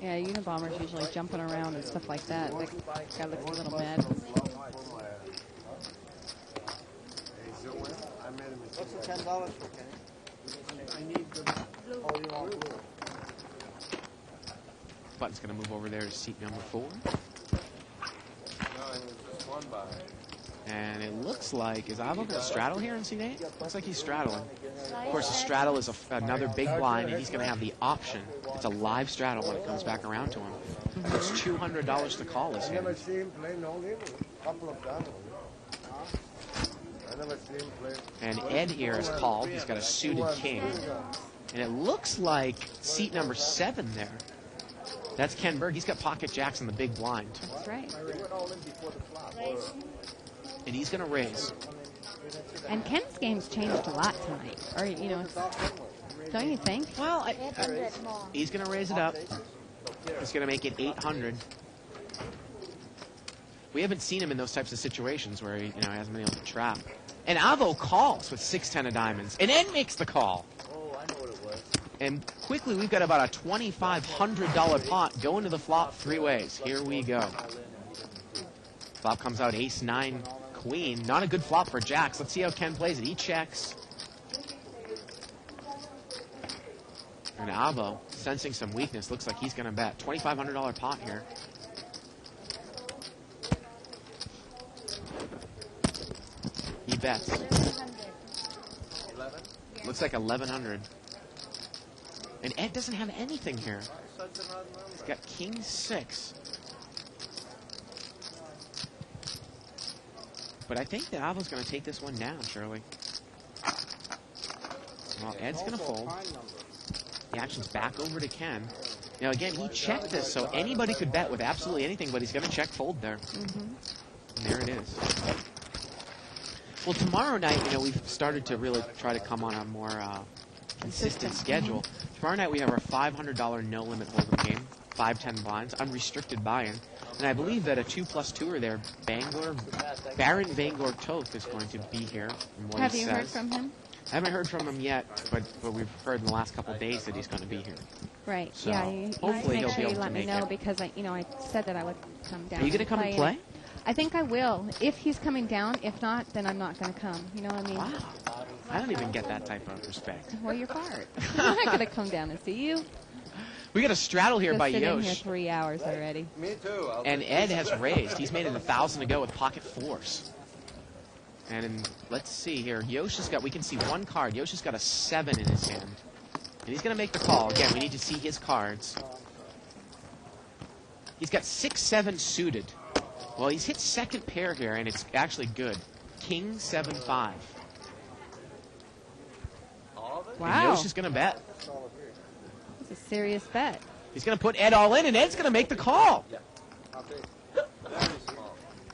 Yeah, Unabomber's usually jumping around and stuff like that. That guy looks a little mad. What's the $10 for, Kenny? I need the blue. Oh, you want blue? Button's going to move over there to seat number 4. No, it was just one by. And it looks like, is Avo going to straddle here in seat 8? Looks like he's straddling. Of course, a straddle is another big blind, and he's going to have the option. It's a live straddle when it comes back around to him. It's $200 to call this I hand. never see him play no limit. Couple of times. I never see him play. And Ed here is called. He's got a suited king. And it looks like seat number 7 there. That's Ken Berg. He's got pocket jacks in the big blind. That's right. And he's going to raise. And Ken's game's changed a lot tonight. Or, you know, don't you think? Well, he's going to raise it up. He's going to make it 800. We haven't seen him in those types of situations where he, hasn't been able to trap. And Avo calls with 6-10 of diamonds. And Ed makes the call. Oh, I know what it was. And quickly, we've got about a $2,500 pot going to the flop 3 ways. Here we go. Flop comes out ace-9 queen. Not a good flop for jacks. Let's see how Ken plays it. He checks. And Avo, sensing some weakness, looks like he's going to bet. $2,500 pot here. He bets. 11? Looks like 1,100. And Ed doesn't have anything here. Such an odd number. He's got king 6. But I think that Avo's going to take this one down, Shirley. Well, Ed's going to fold. The action's back over to Ken. Now, again, he checked this, so anybody could bet with absolutely anything, but he's going to check fold there. And there it is. Well, tomorrow night, we've started to really try to come on a more consistent schedule. Tomorrow night, we have our $500 no-limit hold'em game, 5-10 blinds, unrestricted buy-in. And I believe that a 2+2er there, Baron Bangor Toth is going to be here. From what Have he you says. heard from him? I haven't heard from him yet, but we've heard in the last couple of days that he's going to be here. Right. So, yeah. You hopefully make he'll sure be you able let to me make know it. because I said that I would come down. Are you going to come and play? I think I will. If he's coming down, if not, then I'm not going to come. You know what I mean? Wow. I don't even get that type of respect. Well, you're part. I'm not going to come down and see you. We got a straddle here Just by sit in here Yosh. 3 hours already. Me too. And Ed has raised. He's made it 1,000 to go with pocket 4s. And let's see here. Yosh has got, we can see one card. Yosh has got a 7 in his hand. And he's going to make the call. Again, we need to see his cards. He's got 6-7 suited. Well, he's hit second pair here, and it's actually good. King 7-5. All of it? And Wow. Yosh is going to bet. It's a serious bet. He's going to put Ed all in, and Ed's going to make the call.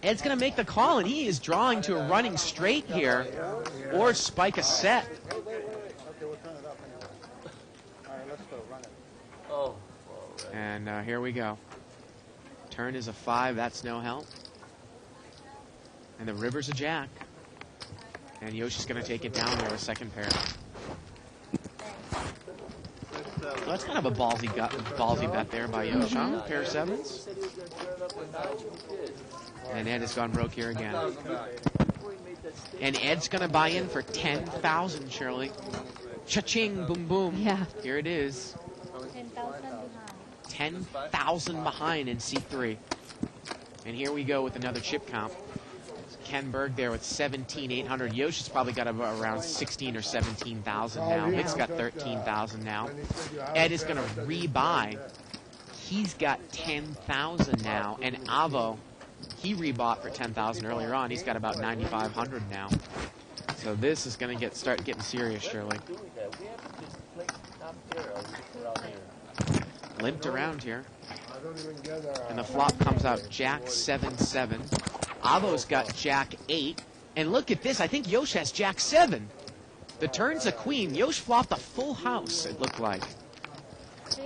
Ed's going to make the call, and he is drawing to a running straight here, or spike a set. Okay, we'll turn it up anyway. All right, let's go. Run it. Oh. And here we go. Turn is a 5. That's no help. And the river's a jack. And Yoshi's going to take it down there with second pair. Well, that's kind of a ballsy bet there by Yosh, huh? Pair of 7s. And Ed has gone broke here again. And Ed's going to buy in for 10,000, Shirley. Cha-ching, boom, boom. Yeah. Here it is. 10,000 behind in C3. And here we go with another chip count. Ken Berg there with 17,800. Yosh has probably got around 16 or 17,000 now. Mick's got 13,000 now. Ed is going to rebuy. He's got 10,000 now. And Avo, he rebought for 10,000 earlier on. He's got about 9,500 now. So this is going to start getting serious, Shirley. Limped around here. And the flop comes out Jack 7-7. Avo's got Jack 8. And look at this. I think Yosh has Jack 7. The turn's a queen. Yosh flopped a full house, it looked like.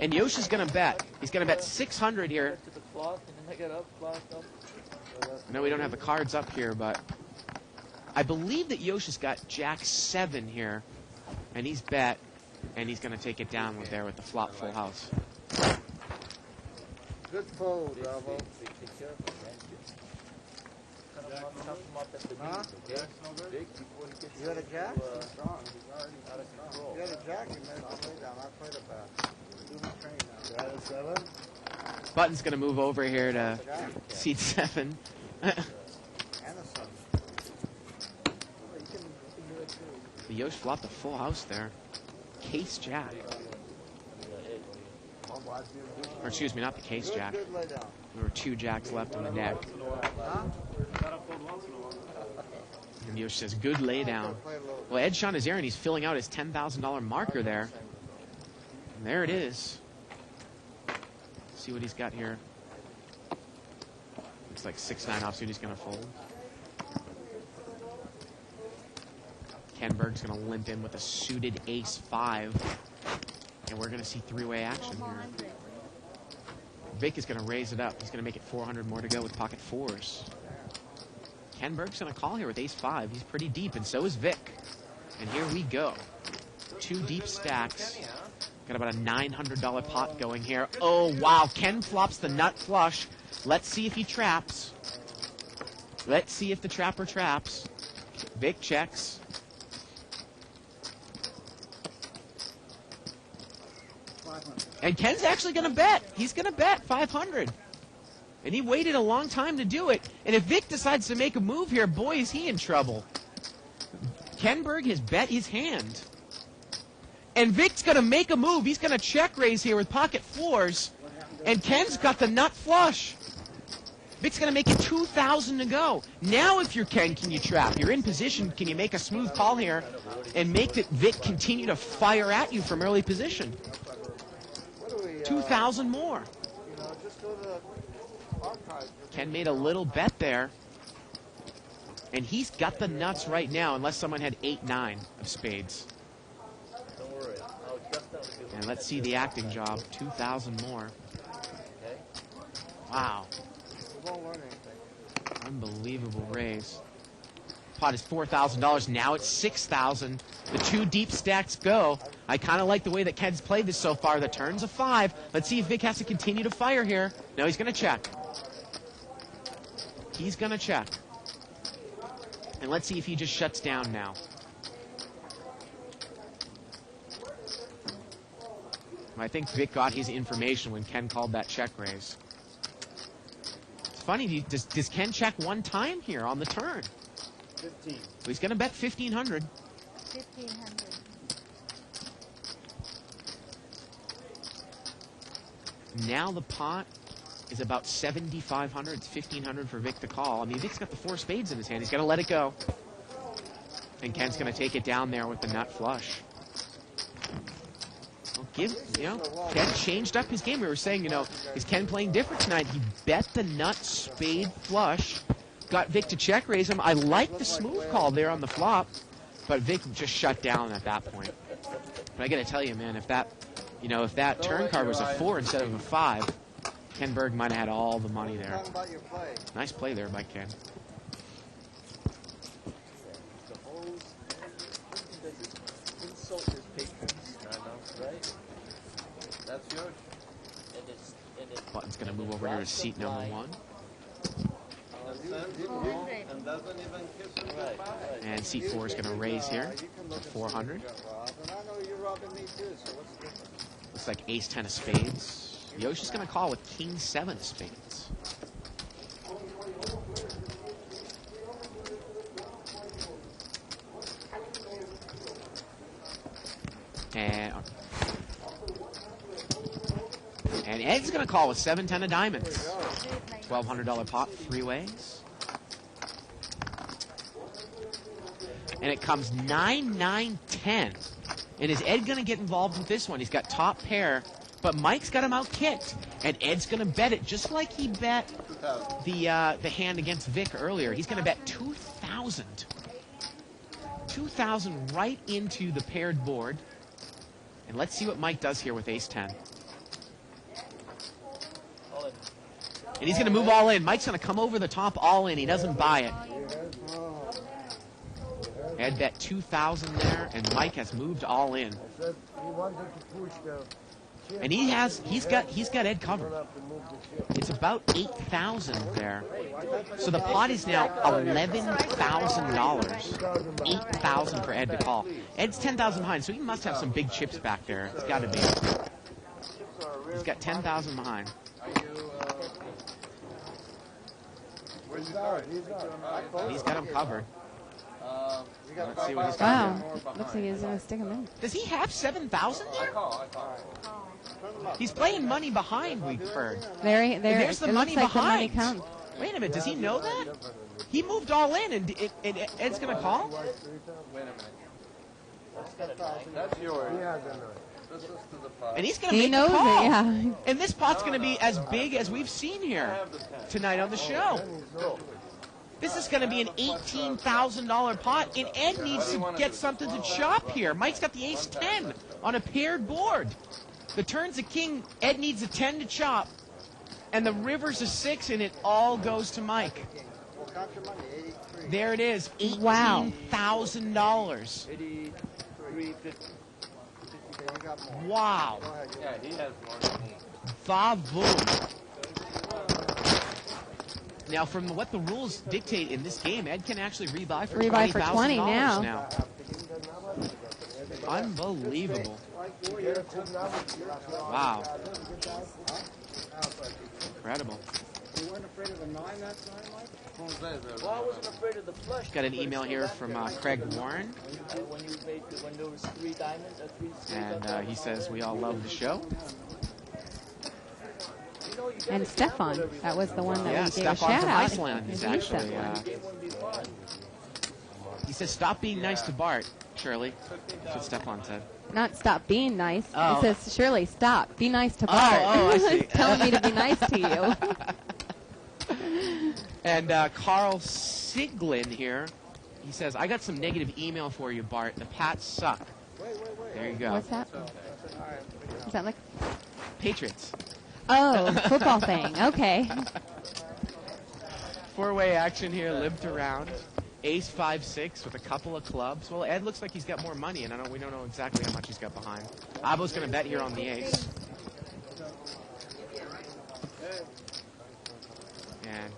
And Yosh is going to bet. He's going to bet 600 here. To the clock, and then I get up, clock up. I know we don't have the cards up here, but I believe that Yosh has got Jack 7 here. And he's bet, and he's going to take it down with there with the flop full house. Good fold, Bravo. Take care of it, man. Cut him up at the Huh? knees, okay? Big before he gets You had a jack? strong. He's already out of control. You had a jack, you made it lay down. I played it back. Do my train now. Got a 7? Button's going to move over here to seat 7. And a son. The Yosh flopped a full house there. Case Jack. Or excuse me, not the Case Jack. Good lay down. There were 2 jacks left on the deck. Huh? And Yosh says, good lay down. Well, Ed Sean is there, and he's filling out his $10,000 marker there. And there it is. See what he's got here. Looks like 6-9 offsuit he's going to fold. Ken Berg's going to limp in with a suited ace-5. And we're going to see 3-way action here. Vic is going to raise it up. He's going to make it 400 more to go with pocket 4s. Ken Berg's going to call here with ace-5. He's pretty deep, and so is Vic. And here we go. 2 deep stacks. Got about a $900 pot going here. Oh, wow. Ken flops the nut flush. Let's see if he traps. Let's see if the trapper traps. Vic checks. And Ken's actually going to bet. He's going to bet 500. And he waited a long time to do it. And if Vic decides to make a move here, boy, is he in trouble. Ken Berg has bet his hand. And Vic's going to make a move. He's going to check raise here with pocket 4s. And Ken's got the nut flush. Vic's going to make it 2,000 to go. Now if you're Ken, can you trap? You're in position. Can you make a smooth call here and make that Vic continue to fire at you from early position? 2,000 more. You know, just go to the archives. Ken made a little bet there. And he's got the nuts right now, unless someone had 8-9 of spades. Don't worry. I'll definitely do it. And let's see the acting job. 2,000 more. Okay? Wow. You won't learn anything. Unbelievable raise. Pot is $4,000. Now it's $6,000. The 2 deep stacks go. I kind of like the way that Ken's played this so far. The turn's a 5. Let's see if Vic has to continue to fire here. No, he's going to check. He's going to check. And let's see if he just shuts down now. I think Vic got his information when Ken called that check raise. It's funny, does Ken check one time here on the turn? 15. Well, he's going to bet 1,500. 1,500. Now the pot is about 7,500. It's 1,500 for Vic to call. I mean, Vic's got the 4 spades in his hand. He's going to let it go. And Ken's going to take it down there with the nut flush. Well, Ken changed up his game. We were saying, is Ken playing different tonight? He bet the nut spade flush. Got Vic to check raise him. I like the smooth call there on the flop. But Vic just shut down at that point. But I got to tell you, man, if that turn card was a 4 instead of a 5, Ken Berg might have had all the money there. Talking about your play. Nice play there by Ken. The hoes, insult his patrons, right? That's yours. Button's going to move over here to seat number 1. And doesn't even kiss him goodbye. And seat 4 is going to raise here You can for look and 400. see what you got, Rob. And I know you're robbing me too, so what's the difference? Looks like ace 10 of spades. Yoshi's going to call with king 7 of spades. And Ed's going to call with 7-10 of diamonds. $1,200 pot, 3 ways. And it comes 9-9-10. And is Ed going to get involved with this one? He's got top pair, but Mike's got him out kicked. And Ed's going to bet it just like he bet the hand against Vic earlier. He's going to bet 2,000. 2,000 right into the paired board. And let's see what Mike does here with ace-10. And he's going to move all in. Mike's going to come over the top all in. He doesn't buy it. Ed bet 2,000 there, and Mike has moved all in. And he's got Ed covered. It's about 8,000 there. So the pot is now $11,000. 8,000 for Ed to call. Ed's 10,000 behind, so he must have some big chips back there. It's got to be. He's got 10,000 behind. He's got him covered. Let's see what he's got. Wow. Looks like he's going to stick him in. Does he have 7,000 there? He's playing money behind, we've heard. There's the money behind. The money comes. Wait a minute, does he know that? He moved all in, and Ed's going to call? Wait a minute. That's yours. This is to the pot. And he's going to make knows the call. it, yeah. And this pot's going to be as big as we've seen here tonight on the show. This is going to be an $18,000 pot, and Ed needs to get something to chop here. Mike's got the ace-10 on a paired board. The turn's a king. Ed needs a 10 to chop, and the river's a 6, and it all goes to Mike. There it is, $18,000. 83.50. Wow. Yeah, he has more than me. Va-voom. Now, from what the rules dictate in this game, Ed can actually rebuy for $20,000 now. Unbelievable. Wow. Incredible. You weren't afraid of the 9 that time, Mike? Well, I wasn't afraid of the flush. Got an email here from Craig Warren, When there was 3 diamonds or 3 and he says, we all love the show. And Stefan, that was the one that Yeah, we gave a Stefan shout from out. Iceland is actually, he says, stop being nice to Bart, Shirley. That's what Stefan said. Not stop being nice. Oh. It says, Shirley, stop. Be nice to Bart. I see. Telling me to be nice to you. And Carl Siglin here, he says, I got some negative email for you, Bart. The Pats suck. There you go. What's that? Is that like... Patriots. Oh, football thing. Okay. 4-way action here, lived around. Ace 5-6 with a couple of clubs. Well, Ed looks like he's got more money, and we don't know exactly how much he's got behind. Abo's going to bet here on the ace. And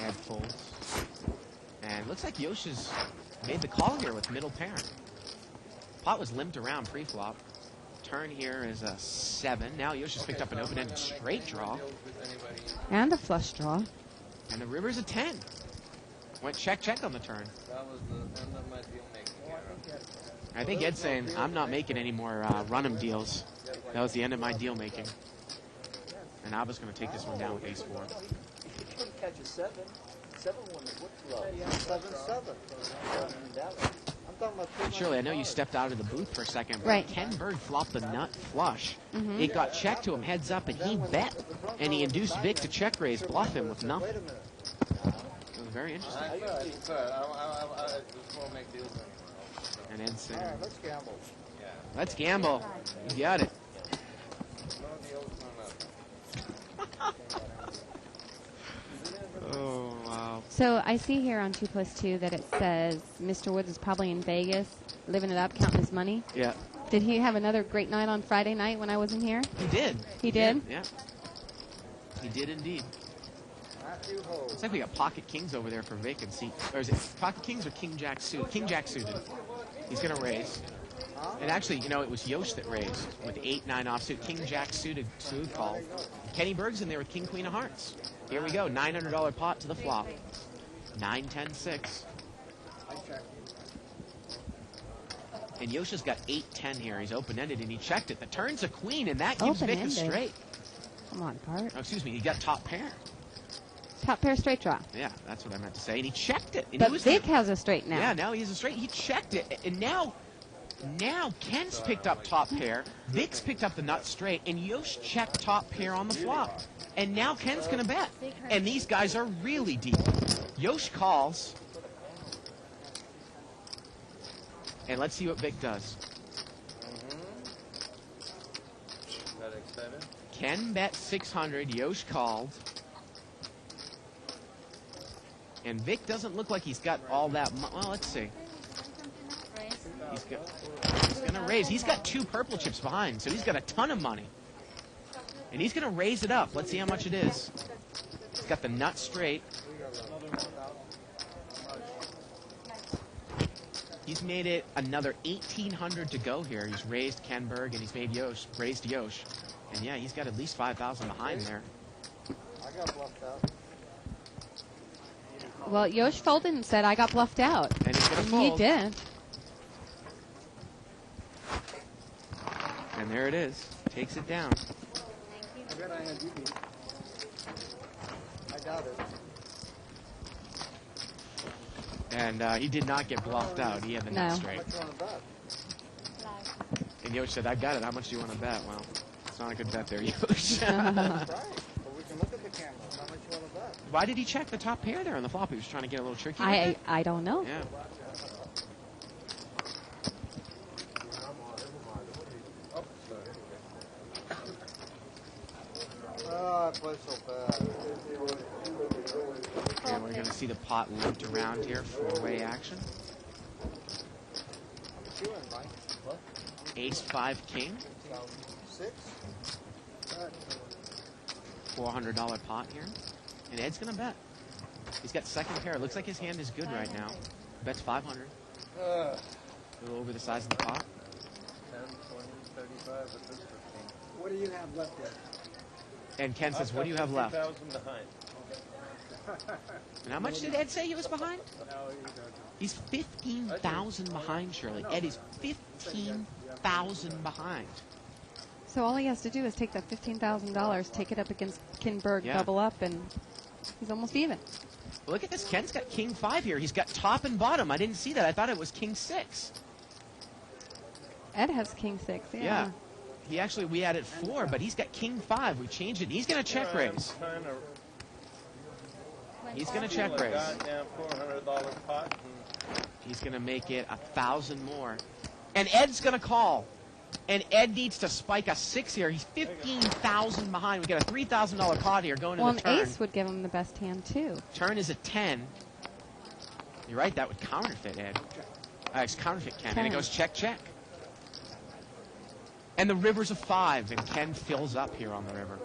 Ed folds. And looks like Yoshi's made the call here with middle pair. Pot was limped around pre-flop. Turn here is a 7. Now Yoshi's picked up an open-ended straight draw. And a flush draw. And the river's a 10. Went check on the turn. That was the end of my deal making. I think Ed's saying, I'm not making any more run-em deals. That was the end of my deal making. And Abba's going to take this one down with ace 4. You couldn't catch a 7. 7 won the book club. 7-7. I'm talking about Shirley, I know you stepped out of the booth for a second, but Right. Ken Berg flopped the nut flush. Mm-hmm. It got checked to him heads up, and he bet. And he induced Vic to check raise, bluff him with nothing. It was very interesting. I just won't make deals anymore. And Ed's saying, All right, let's gamble. let's gamble. You got it. No deals, no nothing. Oh, wow. So I see here on 2+2 that it says Mr. Woods is probably in Vegas, living it up, counting his money. Yeah, Did he have another great night on Friday night when I wasn't here? he did. He did? Yeah. He did indeed. Matthew Ho. Looks like we got pocket kings over there for vacancy. Or is it pocket kings or king jack suited? King jack suited. He's going to raise. And actually, you know, it was Yosh that raised with 8-9 offsuit. King jack suited call. Kenny Berg's in there with king queen of hearts. Here we go. $900 pot to the flop. 9-10-6. And Yosha's got 8-10 here. He's open-ended, and he checked it. The turn's a queen, and that gives Vic a Open-ended. straight. Come on, Bart. Oh, excuse me. He got top pair. Top pair straight draw. Yeah, that's what I meant to say. And he checked it. And But he was Vic has a straight now. Yeah, now he has a straight. He checked it. And now Ken's picked up top pair. Vic's picked up the nut straight. And Yosh checked top pair on the flop. And now Ken's going to bet. And these guys are really deep. Yosh calls. And let's see what Vic does. Got excited? Ken bet 600. Yosh called. And Vic doesn't look like he's got all that. Well, let's see. He's going to raise. He's got 2 purple chips behind, so he's got a ton of money. And he's going to raise it up. Let's see how much it is. He's got the nut straight. He's made it another 1,800 to go here. He's raised Kenberg, and he's made raised Yosh. And yeah, he's got at least 5,000 behind there. I got bluffed out. Well, Yosh folded and said, I got bluffed out. And he's going to He fold. did. And there it is. Takes it down. I doubt it. And he did not get bluffed out. He had the nut No. straight. How much you want to bet? And Yosh said, I got it. How much do you want to bet? Well, it's not a good bet there, Yosh. Right. But we can look at the cameras. How much you want to bet? Why did he check the top pair there on the flop? He was trying to get a little tricky. with I it? I don't know. Yeah. Oh, I play so bad. And we're going to see the pot looped around here. 4-way action. What you in, Mike? What? Ace 5 king. 6? $400 pot here. And Ed's going to bet. He's got second pair. It looks like his hand is good right now. Bets 500. A little over the size of the pot. 10, 20, 35 at this 15. What do you have left there? And Ken says, what do you have left? 50,000 behind. And how much did Ed say he was behind? He's 15,000 behind, Shirley. Ed is 15,000 behind. So all he has to do is take that $15,000, take it up against Kinberg, Yeah. double up, and he's almost even. Look at this. Ken's got king 5 here. He's got top and bottom. I didn't see that. I thought it was king 6. Ed has king 6, yeah. Yeah. He actually, we had it 4, but he's got king 5. We changed it. He's going to check raise. He's going to check raise. Goddamn $400 pot. He's going to make it 1,000 more. And Ed's going to call. And Ed needs to spike a 6 here. He's 15,000 behind. We got a $3,000 pot here going Well, to an the turn. ace would give him the best hand, too. Turn is a 10. You're right, that would counterfeit Ed. It's counterfeit Ken. And it 10. goes check, check. And the river's a 5, and Ken fills up here on the river.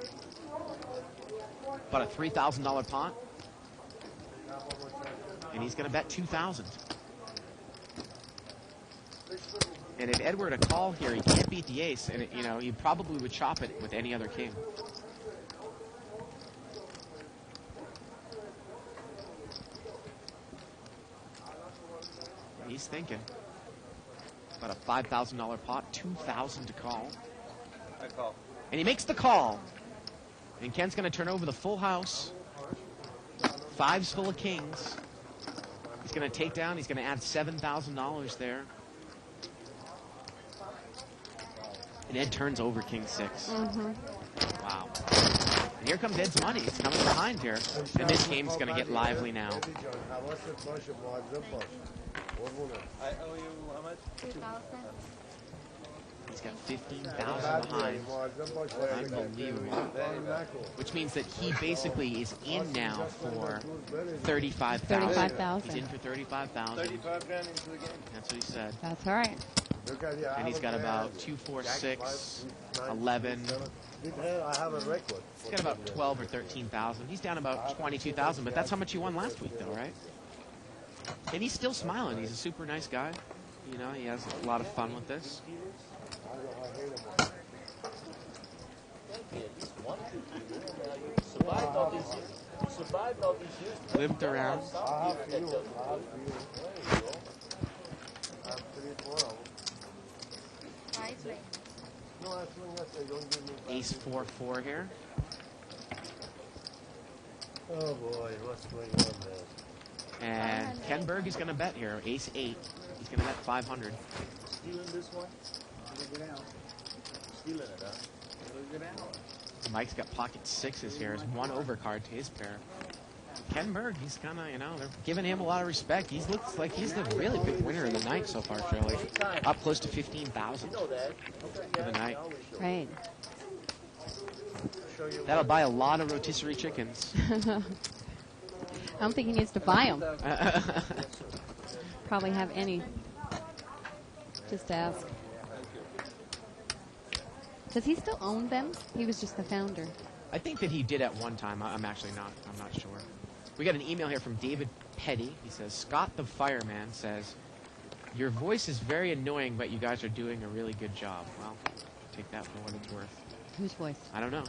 About a $3,000 pot. And he's going to bet 2,000. And if Ed were to call here, he can't beat the ace, and he probably would chop it with any other king. He's thinking. About a $5,000 pot, 2,000 to call. I call. And he makes the call. And Ken's going to turn over the full house. 5's full of kings. He's going to take down. He's going to add $7,000 there. And Ed turns over king 6. Wow. And here comes Ed's money. It's coming behind here. And this game's going to get lively now. I owe you how much? 2,000. He's got 15,000 behind. Unbelievable. Which means that he basically is in now for 35,000. 35,000. He's in for 35,000. 35 grand into the game. That's what he said. That's all right. And he's got about 2, 4, 6, 11. I have a record. He's got about 12 or 13,000. He's down about 22,000, but that's how much he won last week, though, right? And he's still smiling. He's a super nice guy. He has a lot of fun with this. Lived around. Ace 4-4 here. Oh boy, what's going on there? And Kenberg is going to bet here. Ace 8. He's going to bet 500. Stealing this one? It'll go down. Stealing it, huh? It'll go down. Mike's got pocket 6s here. There's one overcard to his pair. Ken Berg, he's kind of, they're giving him a lot of respect. He looks like he's the really big winner of the night so far, Shirley. Up close to 15,000 for the night. Right. That'll buy a lot of rotisserie chickens. I don't think he needs to buy them. Probably have any. Just ask. Does he still own them? He was just the founder. I think that he did at one time. I'm not sure. We got an email here from David Petty. He says, Scott the Fireman says, your voice is very annoying, but you guys are doing a really good job. Well, take that for what it's worth. Whose voice? I don't know.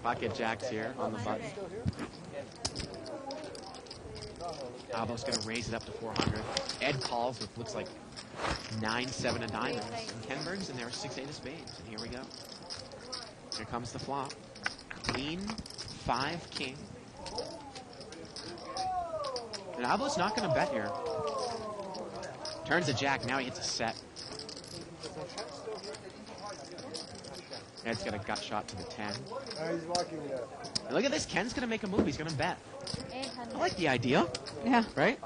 Pocket Jack's here on the button. Albo's going to raise it up to 400. Ed calls with looks like 9-7 of diamonds. And Ken Berg's in there with 6-8 of spades. And here we go. Here comes the flop. Queen, 5, king. And Albo's not going to bet here. Turns a jack. Now he hits a set. Ed's got a gut shot to the 10. He's walking And look at this. Ken's going to make a move. He's going to bet. I like the idea. Yeah. Right?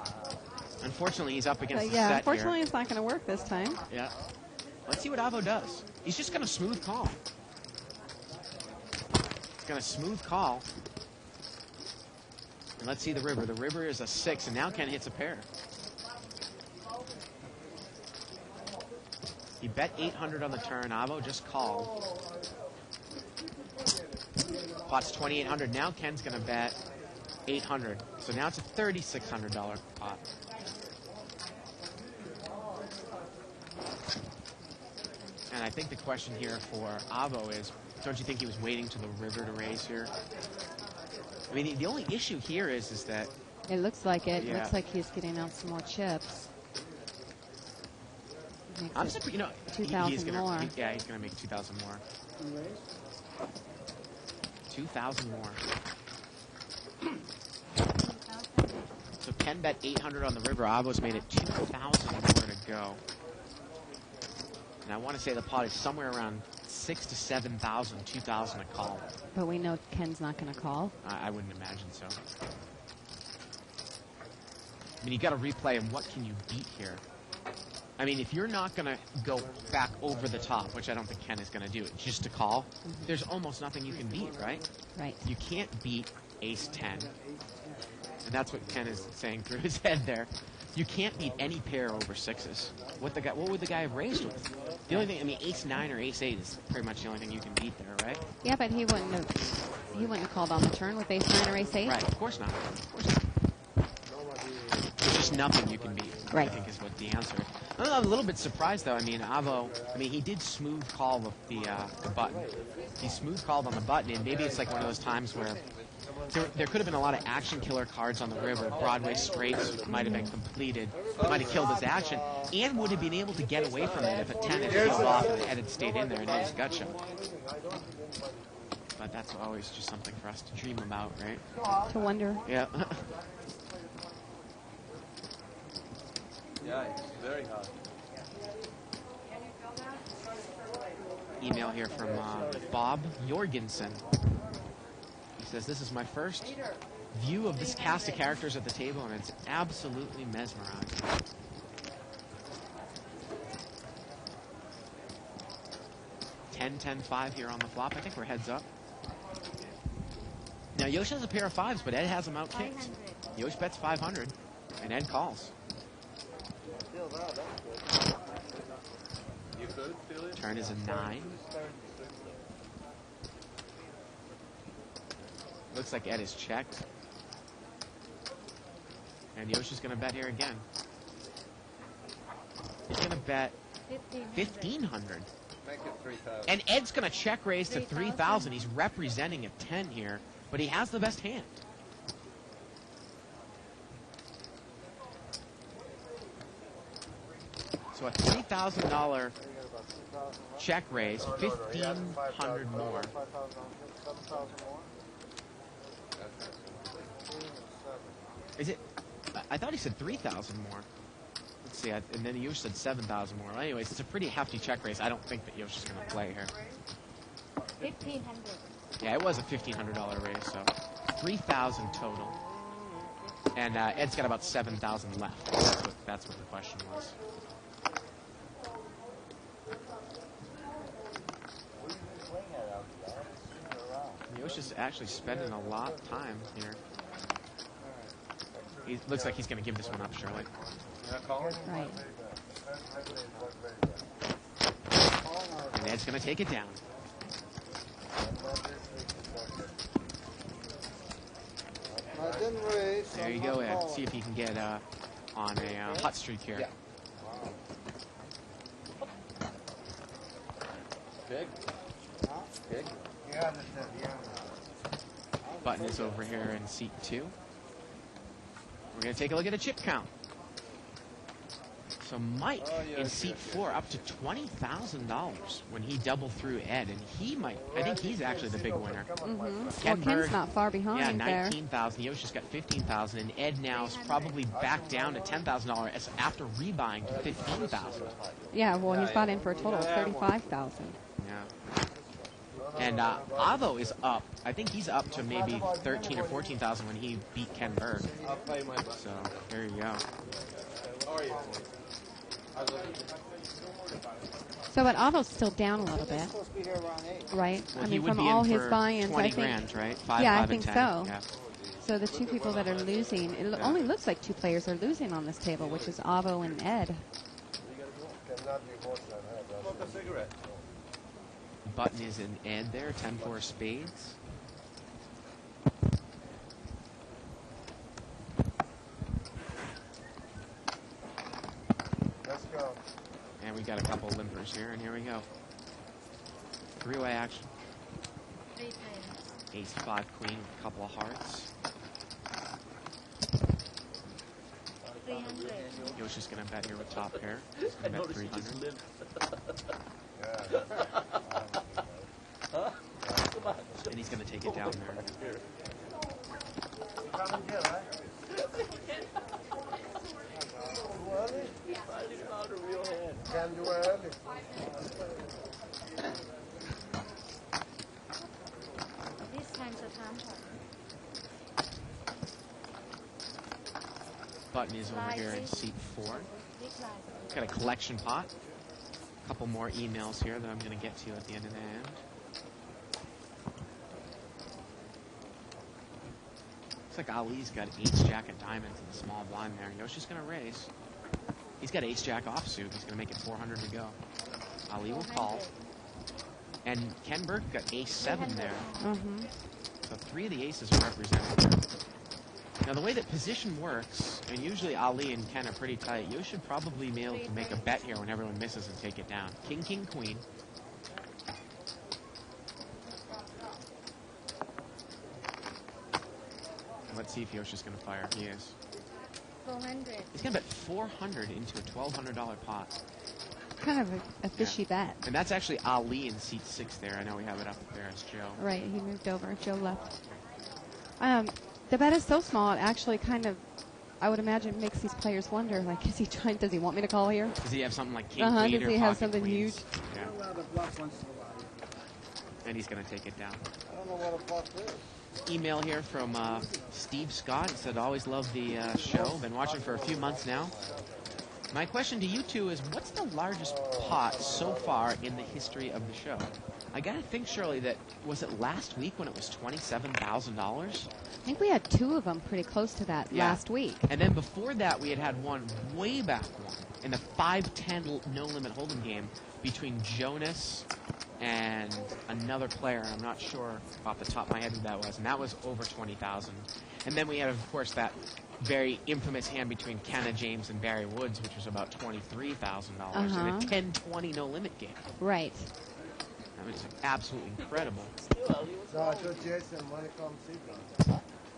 Unfortunately, he's up against the Yeah, set unfortunately, here. it's not going to work this time. Yeah. Let's see what Avo does. He's just going to smooth call. He's going to smooth call. And let's see the river. The river is a 6, and now Ken hits a pair. He bet 800 on the turn. Avo just called. Pot's 2,800. Now Ken's going to bet 800. So now it's a $3,600 pot. And I think the question here for Avo is, don't you think he was waiting to the river to raise here? I mean, the only issue here is that... It looks like it. Yeah. Looks like he's getting out some more chips. I'm surprised, 2,000 more. He's going to make 2,000 more. 2,000 more. So Ken bet 800 on the river. Avo's made it 2,000 more to go. And I want to say the pot is somewhere around 6,000 to 7,000, 2,000 a call. But we know Ken's not going to call. I wouldn't imagine so. I mean, you got to replay, and what can you beat here? I mean, if you're not going to go back over the top, which I don't think Ken is going to do, just to call, there's almost nothing you can beat, right? Right. You can't beat ace-10. And that's what Ken is saying through his head there. You can't beat any pair over 6s. What would the guy have raised with? The only thing, I mean, ace-9 or ace-8 is pretty much the only thing you can beat there, right? Yeah, but he wouldn't have called on the turn with ace-9 or ace-8. Right, of course not. Of course not. There's just nothing you can beat, Right. I think is what the answer is. I'm a little bit surprised, though. I mean, Avo, he did smooth call with the button. He smooth called on the button, and maybe it's like one of those times where there could have been a lot of action killer cards on the river. Broadway straights might have been completed, might have killed his action, and would have been able to get away from it if a 10 had peeled off and the head had stayed in there and had his gut shot. But that's always just something for us to dream about, right? To wonder. Yeah. Yeah, it's very hard. Email here from Bob Jorgensen. He says, this is my first view of this cast of characters at the table, and it's absolutely mesmerizing. $10-10-5 here on the flop. I think we're heads up. Now, Yosh has a pair of 5s, but Ed has them out-kicked. Yosh bets 500, and Ed calls. Turn is a 9. Looks like Ed is checked. And Yoshi's going to bet here again. He's going to bet 1,500. Make it 3,000. And Ed's going to check raise to 3,000. He's representing a 10 here, but he has the best hand. So a $3,000 check raise, 1,500 more. Is it? I thought he said 3,000 more. Let's see, and then Yosh said 7,000 more. Well, anyways, it's a pretty hefty check raise. I don't think that Yosh is going to play here. 1,500. Yeah, it was a $1,500 raise, so $3,000 total. And Ed's got about 7,000 left. That's what the question was. Yoshi's actually spending a lot of time here. He looks like he's going to give this one up, Shirley. Right. And Ed's going to take it down. There you go, Ed. See if you can get on a hot streak here. Yeah. Big. Big. Button is over here in seat 2. We're going to take a look at a chip count. So Mike in seat 4 up to $20,000 when he doubled through Ed, and he might. I think he's actually the big winner. Well, Ken Ken's Berg, not far behind yeah, there. 19,000. Yoshi's got 15,000, and Ed now is probably back down to $10,000 after rebuying to 15,000. Yeah, well, he's bought in for a total of 35,000. Yeah. And Avo is up. I think he's up to maybe 13 or 14,000 when he beat Ken Berg. So there you go. So, but Avo's still down a little bit, right? Well, I he mean, would from be all in his for buy-ins, 20 I think. grand, right? 5, Yeah, 5, I think and 10. so. Yeah. So the two people that are losing, it only looks like two players are losing on this table, which is Avo and Ed. Smoke a cigarette. Button is in Ed there, 10-4 spades. Let's go. And we got a couple limpers here, and here we go. Three-way action. Ace, 5, queen, a couple of hearts. 300. Yoshi's going to bet here with top pair. He's going to bet 300. And he's going to take it down there. Can do early. These times are time. Button is over here in seat 4. Got a collection pot. A couple more emails here that I'm going to get to at the end of the end. Looks like Ali's got ace-jack of diamonds in the small blind there. Yoshi's going to raise. He's got ace-jack offsuit. He's going to make it 400 to go. Ali will call. And Ken Berg got ace-7 there. So 3 of the aces are represented there. Now, the way that position works, and usually Ali and Ken are pretty tight, you should probably be able to make a bet here when everyone misses and take it down. King, king, queen. And let's see if Yoshi's going to fire. He is. 400. He's going to bet 400 into a $1,200 pot. Kind of a fishy bet. And that's actually Ali in seat 6 there. I know we have it up there as Joe. Right, he moved over. Joe left. The bet is so small, it actually kind of, I would imagine, makes these players wonder, like, is he trying, does he want me to call here? Does he have something like king, queen, Does or he have pocket something queens? huge? Yeah. And he's going to take it down. I don't know what a bluff is. Email here from Steve Scott. He said, always love the show. Been watching for a few months now. My question to you two is, what's the largest pot so far in the history of the show? I got to think, Shirley, that was it last week when it was $27,000? I think we had 2 of them pretty close to that last week. And then before that, we had one way back in the 5-10 no-limit hold'em game between Jonas and another player. I'm not sure off the top of my head who that was. And that was over 20,000. And then we had, of course, that very infamous hand between Kenna James and Barry Woods, which was about $23,000 in a 10-20 no-limit game. Right. That was absolutely incredible. No, I thought Jason wanted to come see me.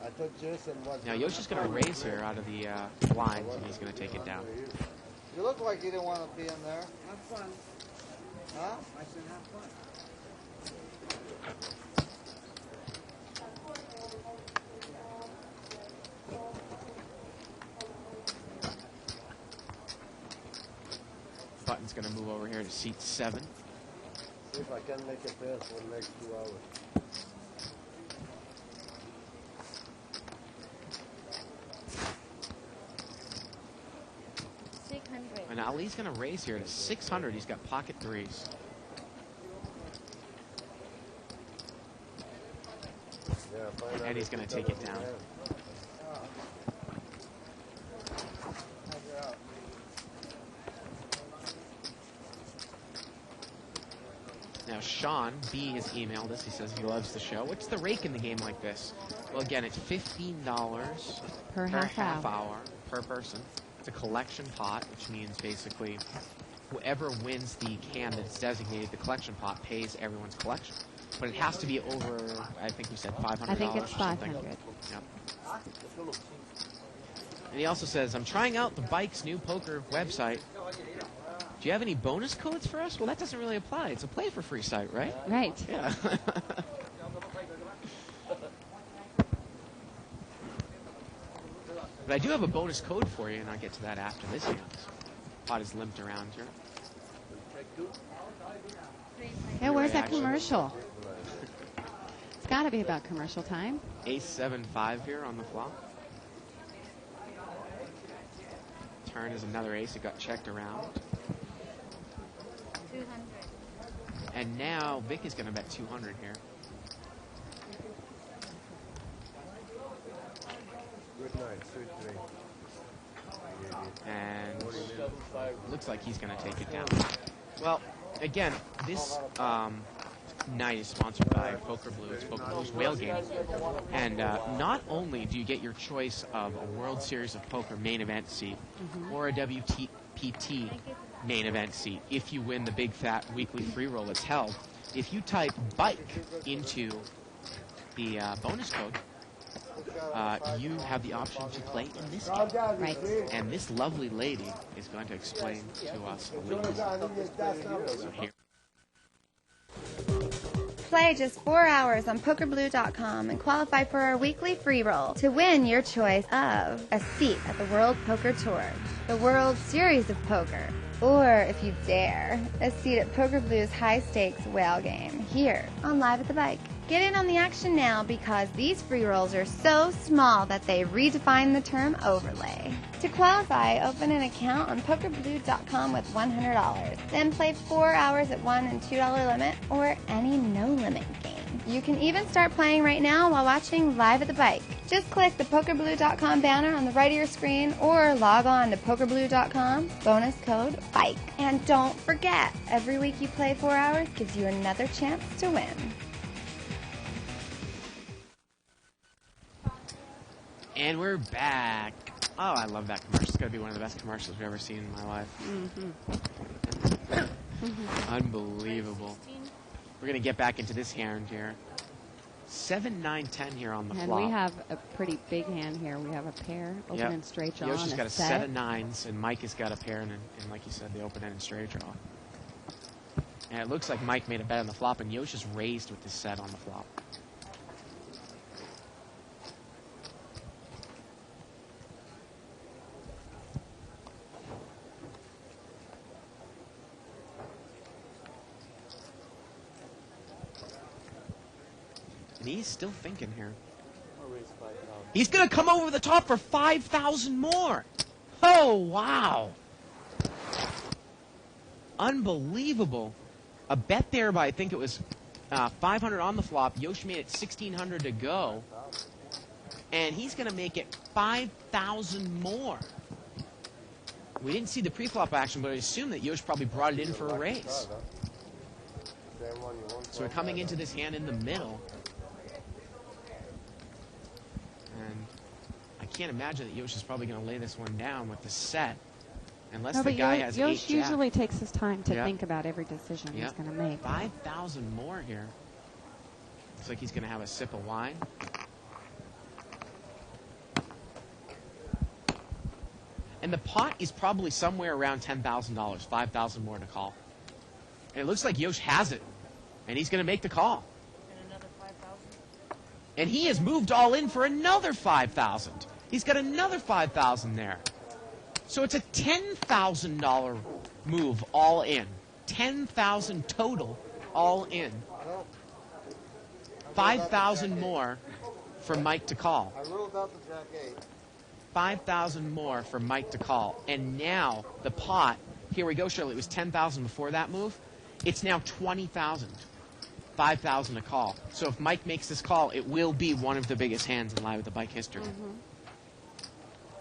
I thought Jason was... Now, Yoshi's going to raise here out of the blinds, and he's going to take it down. You look like you didn't want to be in there. Have fun. Huh? I said have fun. Button's going to move over here to seat 7. If I can make it there for the next 2 hours. And Ali's going to raise here to 600. He's got pocket threes. Yeah, And he's going to take it down. Now, Sean B has emailed us. He says he loves the show. What's the rake in the game like this? Well, again, it's $15 Per half hour. per person. It's a collection pot, which means basically whoever wins the can that's designated the collection pot pays everyone's collection. But it has to be over, I think you said $500. I think it's or something. 500. Yep. And he also says, I'm trying out the Bike's new poker website. Do you have any bonus codes for us? Well, that doesn't really apply. It's a play for free site, right? Right. Yeah. But I do have a bonus code for you, and I'll get to that after this hand. Pot is limped around here. Yeah, where's that commercial? It's got to be about commercial time. Ace 7-5 here on the flop. Turn is another ace. It got checked around. 200. And now Vic is going to bet 200 here. Good night, sweet dream. And looks like he's going to take it down. Well, again, this night is sponsored by Poker Blues, Poker Blues Whale Game. And not only do you get your choice of a World Series of Poker main event seat or a WPT main event seat if you win the big fat weekly free roll that's held, if you type BIKE into the bonus code, you have the option to play in this game. Right. And this lovely lady is going to explain to us a little bit. So here. Play just 4 hours on PokerBlue.com and qualify for our weekly free roll to win your choice of a seat at the World Poker Tour, the World Series of Poker, or, if you dare, a seat at Poker Blue's high-stakes whale game here on Live at the Bike. Get in on the action now because these free rolls are so small that they redefine the term overlay. To qualify, open an account on PokerBlue.com with $100. Then play 4 hours at $1 and $2 limit or any no-limit game. You can even start playing right now while watching Live at the Bike. Just click the PokerBlue.com banner on the right of your screen or log on to PokerBlue.com, bonus code BIKE. And don't forget, every week you play 4 hours gives you another chance to win. And we're back. Oh, I love that commercial. It's got to be one of the best commercials I've ever seen in my life. Unbelievable. We're going to get back into this hand here. 7, 9, 10 here on the And flop. we have a pretty big hand here. We have a pair, open and straight draw. Yoshi's and got a set. set of 9s, and Mike has got a pair, and like you said, the open end and straight draw. And it looks like Mike made a bet on the flop, and Yoshi's raised with this set on the flop. And he's still thinking here. He's going to come over the top for 5,000 more. Oh, wow. Unbelievable. A bet there by, I think it was 500 on the flop. Yoshi made it 1,600 to go. And he's going to make it 5,000 more. We didn't see the pre-flop action, but I assume that Yoshi probably brought it in for a raise. So we're coming into this hand in the middle. And I can't imagine that Yoshi's probably going to lay this one down with the set. Unless the guy has Yoshi 8 usually takes his time to Yep. think about every decision he's going to make. 5,000 more here. Looks like he's going to have a sip of wine. And the pot is probably somewhere around $10,000, 5,000 more to call. And it looks like Yosh has it. And he's going to make the call. And another 5,000. And he has moved all in for another 5,000. He's got another 5,000 there. So it's a $10,000 move all in. 10,000 total all in. 5,000 more for Mike to call. I ruled out the Jack 8. 5,000 more for Mike to call. And now the pot, here we go, Shirley, it was 10,000 before that move. It's now 20,000. 5,000 a call. So if Mike makes this call, it will be one of the biggest hands in Live with the Bike history.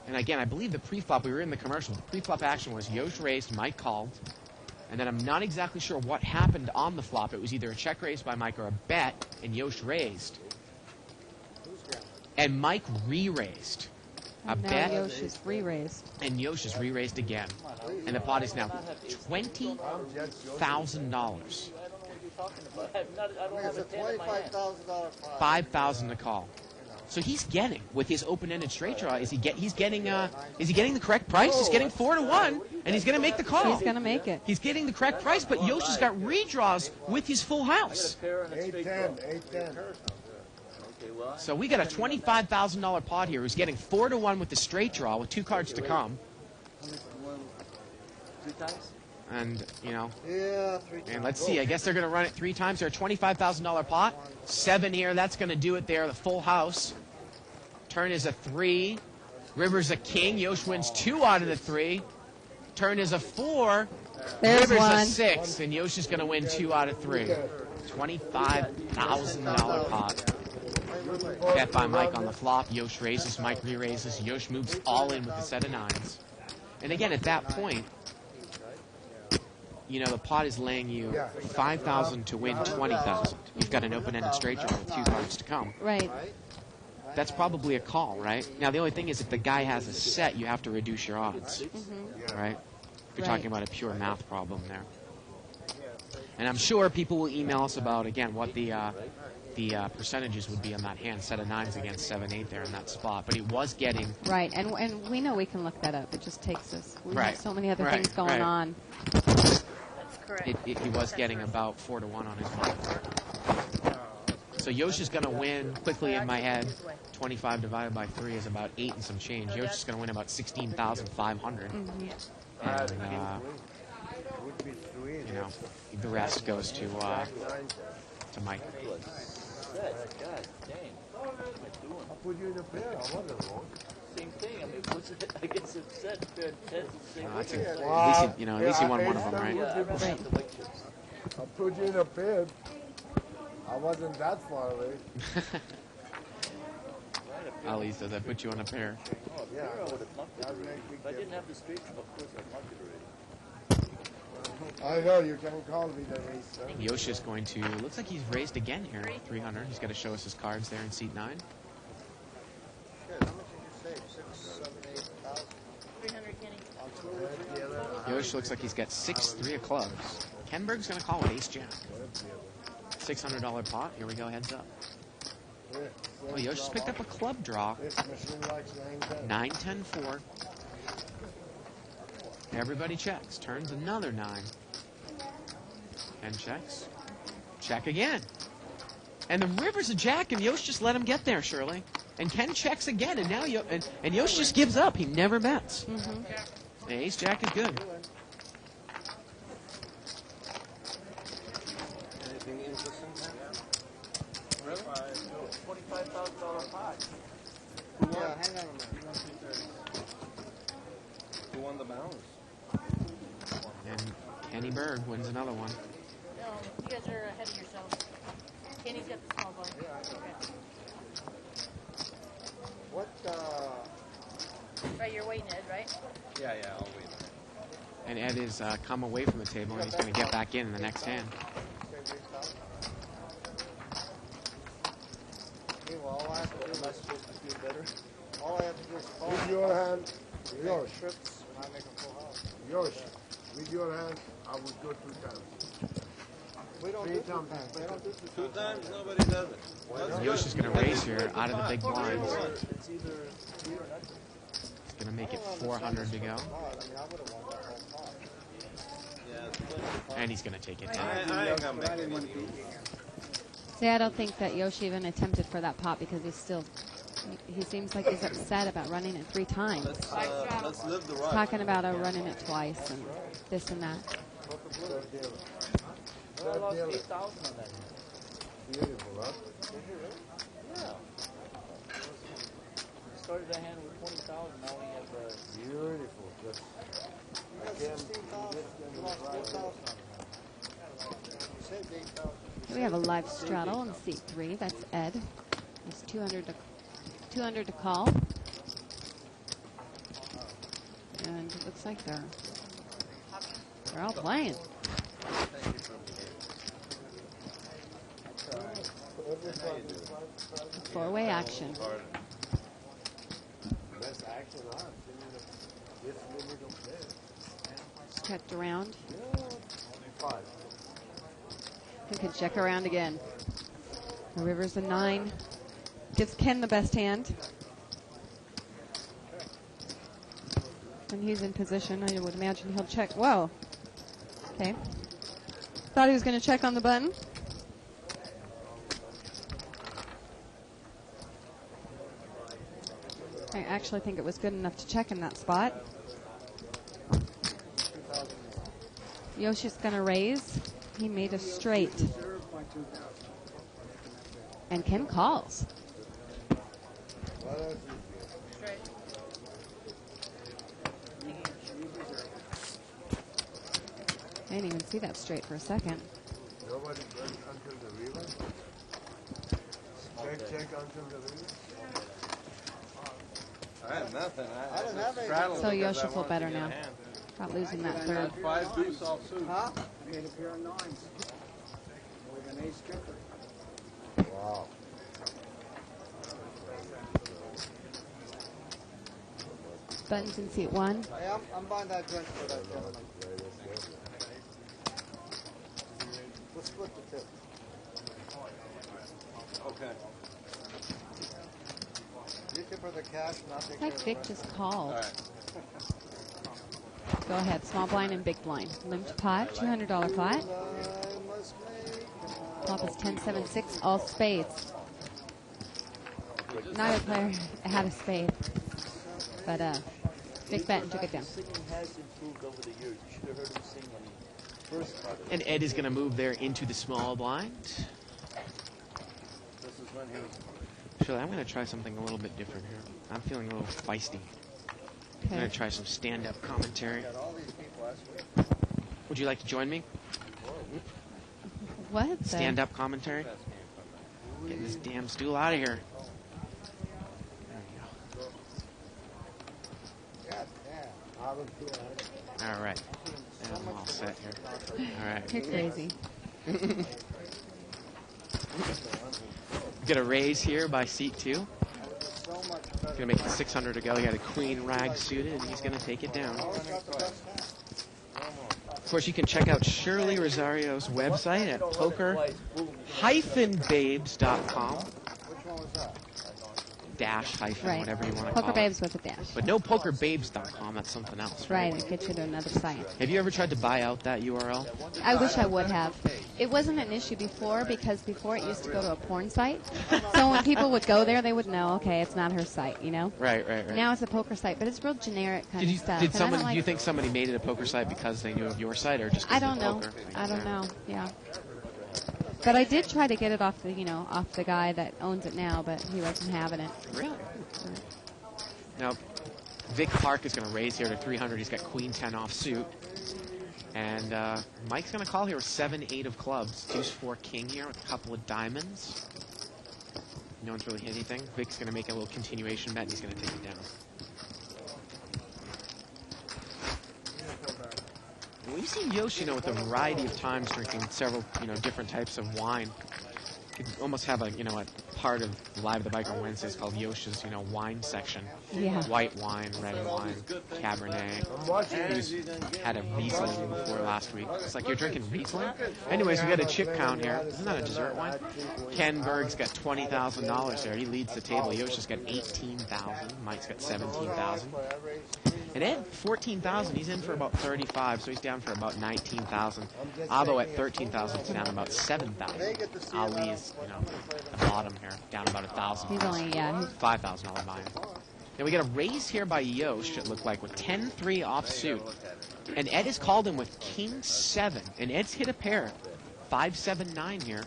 And again, I believe the pre-flop, we were in the commercial, the pre-flop action was Yosh raised, Mike called. And then I'm not exactly sure what happened on the flop. It was either a check raised by Mike or a bet, and Yosh raised. And Mike re-raised. A And now bet. Yosh is re-raised. And Yosh is re-raised again. And the pot is now $20,000. I don't have It's a a ten in my hand. $25,000 pot. 5,000 to call. So he's getting with his open-ended straight draw. Is he getting the correct price? He's getting 4-1, and he's going to make the call. He's going to make it. He's getting the correct price, but Yosh has got redraws with his full house. Pair and a straight draw. 8-10. Okay, well, So we got a $25,000 pot here who's getting 4-1 with the straight draw with 2 cards to come. one, 2 times. And, you know, Yeah, 3 times. and let's see. I guess they're going to run it 3 times. They're a $25,000 pot. 7 here. That's going to do it there. The full house. Turn is a 3. River's a king. Yosh wins 2 out of the 3. Turn is a 4. There's River's a one. 6. And Yosh is going to win 2 out of 3. $25,000 pot. Bet by Mike on the flop. Yosh raises. Mike re-raises. Yosh moves all in with a set of 9s. And again, at that point, you know, the pot is laying you 5,000 to win 20,000. You've got an open-ended straight draw with 2 cards to come. Right. That's probably a call, right? Now, the only thing is if the guy has a set, you have to reduce your odds, right? You're talking about a pure math problem there. And I'm sure people will email us about, again, what the percentages would be on that hand, set of 9s against 7-8 there in that spot. But he was getting... Right, and we know we can look that up. It just takes us. We Right. have so many other Right, things going right. on. He was getting about 4-1 on his money. So Yosh is going to win quickly in my head. 25 divided by 3 is about 8 and some change. Yosh is going to win about 16,500. And, you know, the rest goes to Mike. God dang. What am I doing? I put you in a pair. I wasn't wrong. Same thing. I mean, what's it? I guess it's set. Pair of tens is the same That's thing. at least you know, at least he won one of them, right? Yeah, I don't have the white chips. I put you in a pair. I wasn't that far away. Ali says, I put you on a pair. Oh, yeah. I would have mucked it already. If I didn't have the straight draw, of course I'd mucked it already. I know, you can call me the race. Yosh is going to, looks like he's raised again here, 300. He's got to show us his cards there in seat 9. Shit, how much did you save? 6, 7, 8,000? 300, Kenny. On 2 Yosh looks like he's got 6-3 of clubs. Kenberg's going to call with ace-jack. $600 pot. Here we go, heads up. Well, Yosh just picked up a club draw. This machine likes 9-10. 9-10-4. Everybody checks. Turns another 9. And checks. Check again. And the river's a jack, and Yosh just let him get there, Shirley. And Ken checks again, and now and Yosh just gives up. He never bets. And ace jack is good. Anything interesting? Really? $25,000 pot. Yeah, hang on a minute. Who won the balance? And Kenny Berg wins another one. No, you guys are ahead of yourselves. Kenny's got the small blind. Okay. What, Right, you're waiting, Ed, right? Yeah, I'll wait. And Ed is come away from the table, and he's going to get back in the next hand. okay, well, all I have to do, am I supposed to feel better? All I have to do is call. With your hand, Yosh, Trips when I make a full house. Yosh, with your hand, I would go 2 times. We don't 3 do times. They don't do 2 times, nobody does it. Yosh is going to raise here out of the big blinds. It's either three or nothing. He's going to make it 400 to go. I mean, I would have won that whole pot. Yeah, And he's going to take it down. I ain't gonna make any deals. See, I don't think that Yosh even attempted for that pot because he's still. He seems like he's upset about running it 3 times. Let's live the ride. Talking about running it twice and this and that. I lost 8,000 on that. Beautiful, huh? Yeah. Started the hand with 20,000. Now we have Beautiful. Just, I can't. We have a live straddle on seat 3. That's Ed. He's 200 to call. And it looks like they're all playing. Four-way action. Best action on. Just checked around. Five. He could check around again. The river's a 9. Gives Ken the best hand. And he's in position. I would imagine he'll check. Whoa. Okay. Thought he was going to check on the button. I actually think it was good enough to check in that spot. Yoshi's going to raise. He made a straight. And Ken calls. I didn't even see that straight for a second. Nobody went until the river? Check until the river? I had nothing. I didn't have anything. straddled So because Yoshi I will feel wanted better to get now. a hand. About losing that I third. had 5 deuce offsuit. Huh? Made a pair of 9s with an ace kicker. Wow. Buttons in seat 1. Hey, I'm buying that drink for that gentleman. Let's split the tip. Okay. You tip her the cash and I'll take Looks care like of the Vic rest. just called. All right. Go ahead. Small blind and big blind. Limped pot, $200 pot. I must make Top is 10-7-6, all spades. Neither player had a spade. But Vic bet and took it down. Singing has improved over the years. You should have heard him sing when he first started. And Ed is going to move there into the small blind. This is when he was. Actually, I'm going to try something a little bit different here. I'm feeling a little feisty. I'm going Okay. to try some stand-up commentary. got all these people last week. Would you like to join me? What? the- Stand-up commentary? Getting this damn stool out of here. There you God damn. go. All right. And I'm all set here. All right. You're crazy. We got a raise here by seat 2. So much better. Gonna make it 600 to go. He got a queen rag suited, and he's gonna take it down. Always got the best hand. Of course, you can check out Shirley Rosario's website at poker-babes.com. Which one was that? Dash hyphen, Right. whatever you want to Poker call it. Babes with a dash. But no pokerbabes.com. That's something else. Right, it gets you to another site. Have you ever tried to buy out that URL? I wish I would have. It wasn't an issue before because before it used to go to a porn site. So when people would go there, they would know, okay, it's not her site, you know? Right. Now it's a poker site, but it's real generic kind of stuff. Did and I someone? don't Do you like- think somebody made it a poker site because they knew of your site, or just? 'cause I don't of know. poker? I don't know. Yeah. But I did try to get it off off the guy that owns it now, but he wasn't having it. Really? Now, Vic Clark is going to raise here to 300. He's got queen 10 off suit. And Mike's going to call here with 7-8 of clubs. Deuce 4 king here with a couple of diamonds. No one's really hit anything. Vic's going to make a little continuation bet, and he's going to take it down. We've seen Yoshino with a variety of times drinking several, different types of wine. You could almost have a part of Live at the Bike on Wednesdays called Yoshi's, wine section. Yeah. White wine, red wine, Cabernet. He had a Riesling before last week. It's like you're drinking Riesling? Anyways, we got a chip count here. Isn't that a dessert wine? Ken Berg's got $20,000 there. He leads the table. Yoshi's got $18,000. Mike's got $17,000. And Ed, $14,000. He's in for about $35, so he's down for about $19,000. Abo at $13,000. He's down about $7,000. Ali is, the bottom here, down about $1,000. He's only, he's $5,000 buy-in. Now we got a raise here by Yosh, it looked like, with 10-3 offsuit. And Ed has called him with King 7. And Ed's hit a pair. 579 here.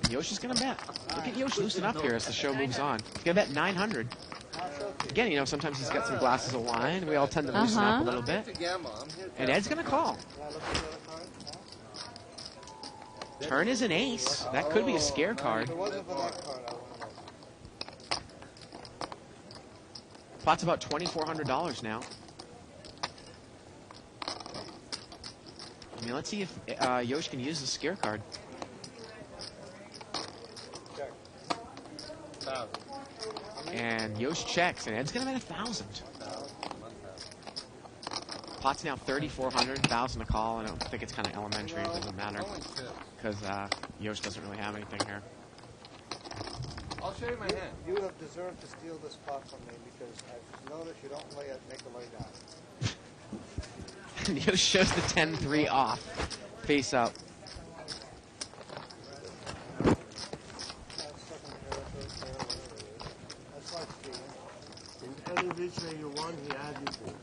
And Yoshi's going to bet. Look at Yoshi loosen up here as the show moves on. He's going to bet 900. Again, you know, sometimes he's got some glasses of wine. We all tend to loosen up a little bit. And Ed's going to call. Turn is an ace. That could be a scare card. Pot's about $2,400 now. I mean, let's see if Yosh can use the scare card. And Yosh checks, and Ed's going to bet 1,000. Pot's now 3,400, 1,000 to call. I don't think it's kind of elementary. It doesn't matter because Yosh doesn't really have anything here. I'll show you my hand. You have deserved to steal this pot from me because I've noticed you don't make a lay down. And Yosh shows the 10-3 off, face up. In any which way you want, he adds you to.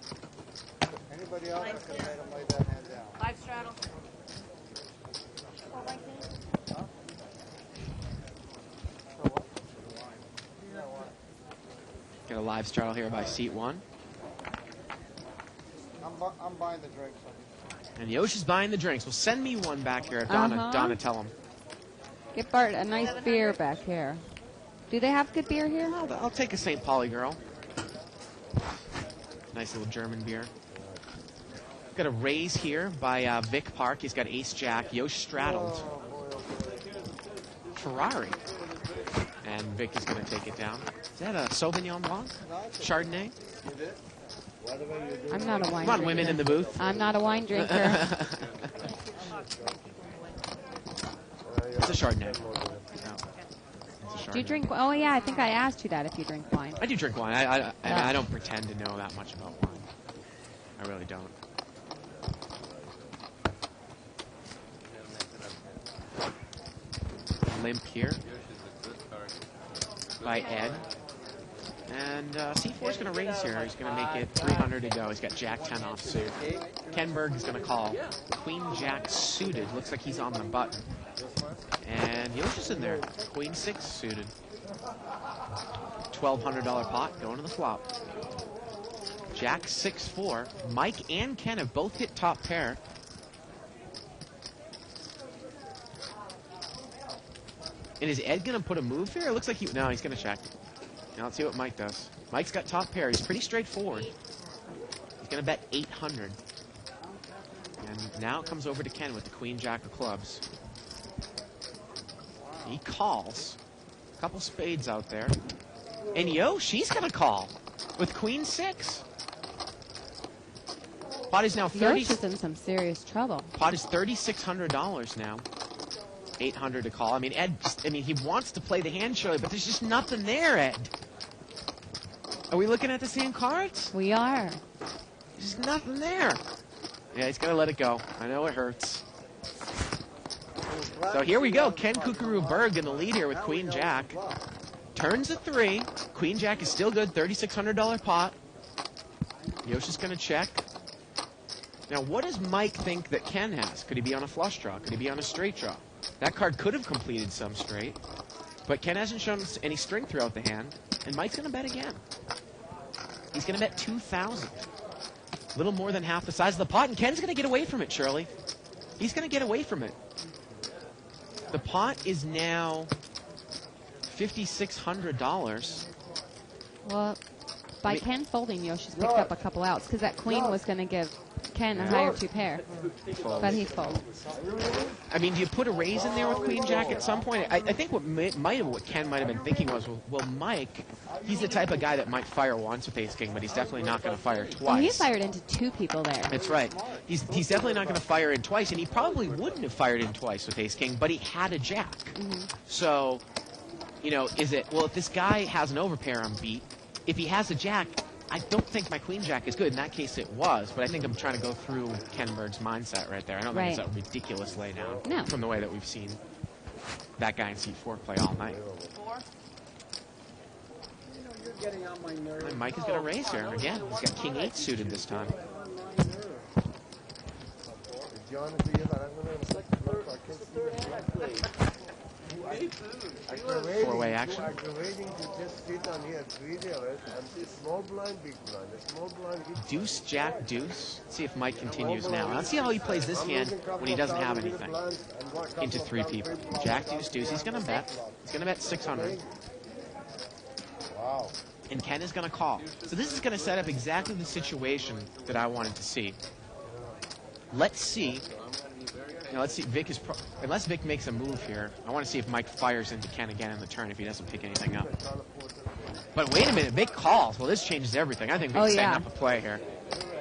Anybody else that can let him lay that hand down? 5 straddle. Get a live straddle here by seat 1. I'm buying the drinks. And Yosh is buying the drinks. Well, send me one back here. Donna, Donna, tell him. Get Bart a nice beer back here. Do they have good beer here? I'll take a St. Pauli girl. Nice little German beer. Got a raise here by Vic Park. He's got ace jack. Yosh straddled. Ferrari. And Vic is going to take it down. Is that a Sauvignon Blanc? Chardonnay? I'm not a wine drinker. Come on, women in the booth. I'm not a wine drinker. It's a Chardonnay. Do you drink? Oh, yeah, I think I asked you that if you drink wine. I do drink wine. I don't pretend to know that much about wine. I really don't. Limp here by Ed. And C4 is going to raise here. He's going to make it 300 to go. He's got Jack 10 off suit. Kenberg is going to call. Queen Jack suited. Looks like he's on the button. And Yosh is in there. Queen 6 suited. $1,200 pot going to the flop. Jack 6-4. Mike and Ken have both hit top pair. And is Ed going to put a move here? It looks like no, he's going to check. Now let's see what Mike does. Mike's got top pair. He's pretty straightforward. He's going to bet 800. And now it comes over to Ken with the Queen Jack of clubs. He calls. A couple spades out there. And she's going to call with Queen 6. Pot is now Yosh is in some serious trouble. Pot is $3,600 now. 800 to call. I mean, Ed, he wants to play the hand, surely, but there's just nothing there, Ed. Are we looking at the same cards? We are. There's nothing there. Yeah, he's got to let it go. I know it hurts. So here we go. Ken Kukuru Berg in the lead here with Queen Jack. Turns a 3. Queen Jack is still good. $3,600 pot. Yosh is going to check. Now, what does Mike think that Ken has? Could he be on a flush draw? Could he be on a straight draw? That card could have completed some straight. But Ken hasn't shown any string throughout the hand. And Mike's going to bet again. He's going to bet 2,000. A little more than half the size of the pot. And Ken's going to get away from it, Shirley. He's going to get away from it. The pot is now $5,600. Well, by Ken folding, Yoshi's picked up a couple outs because that queen was going to give Ken a higher 2 pair. But he's folded. I mean, do you put a raise in there with Queen Jack at some point? I think what Ken might have been thinking was, well, Mike, he's the type of guy that might fire once with Ace King, but he's definitely not going to fire twice. Well, he fired into 2 people there. That's right. He's definitely not going to fire in twice, and he probably wouldn't have fired in twice with Ace King, but he had a Jack. Mm-hmm. So, if this guy has an overpair on beat, if he has a Jack, I don't think my Queen Jack is good. In that case, it was, but I think I'm trying to go through Ken Berg's mindset right there. I don't think it's a ridiculous laydown from the way that we've seen that guy in seat 4 play all night. 4. You're getting on my nerves. And Mike is going to raise here again. He's got King 8 suited this time. be honest with you, that I'm going to look. I can't see the I played. Four-way action. Aggravating to just sit on here, 3 dealers, and small blind, big blind. The small blind. Deuce, jack, deuce. Let's see if Mike continues now. Let's see how he plays this hand when he doesn't have anything. Into 3 people. Jack, deuce, deuce. He's going to bet. He's going to bet 600. Wow. And Ken is going to call. So this is going to set up exactly the situation that I wanted to see. Let's see. Now, let's see. Vic is unless Vic makes a move here. I want to see if Mike fires into Ken again in the turn if he doesn't pick anything up. But wait a minute. Vic calls. Well, this changes everything. I think Vic's setting up a play here.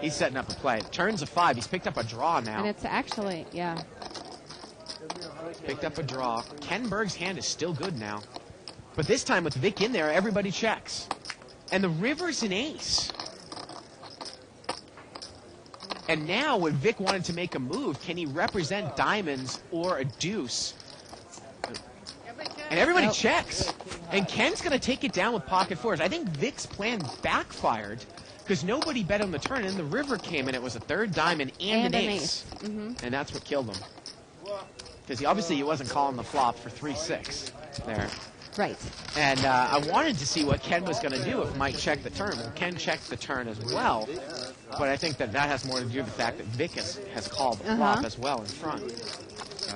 He's setting up a play. Turns a 5. He's picked up a draw now. And it's actually, yeah. Picked up a draw. Ken Berg's hand is still good now. But this time with Vic in there, everybody checks. And the river's an ace. And now when Vic wanted to make a move, can he represent diamonds or a deuce? And everybody checks. And Ken's going to take it down with pocket fours. I think Vic's plan backfired because nobody bet on the turn, and the river came, and it was a 3rd diamond and an ace. And that's what killed him. Because obviously he wasn't calling the flop for 3-6 there. Right. And I wanted to see what Ken was going to do if Mike checked the turn. Well, Ken checked the turn as well, but I think that has more to do with the fact that Vic has called the flop as well in front. So.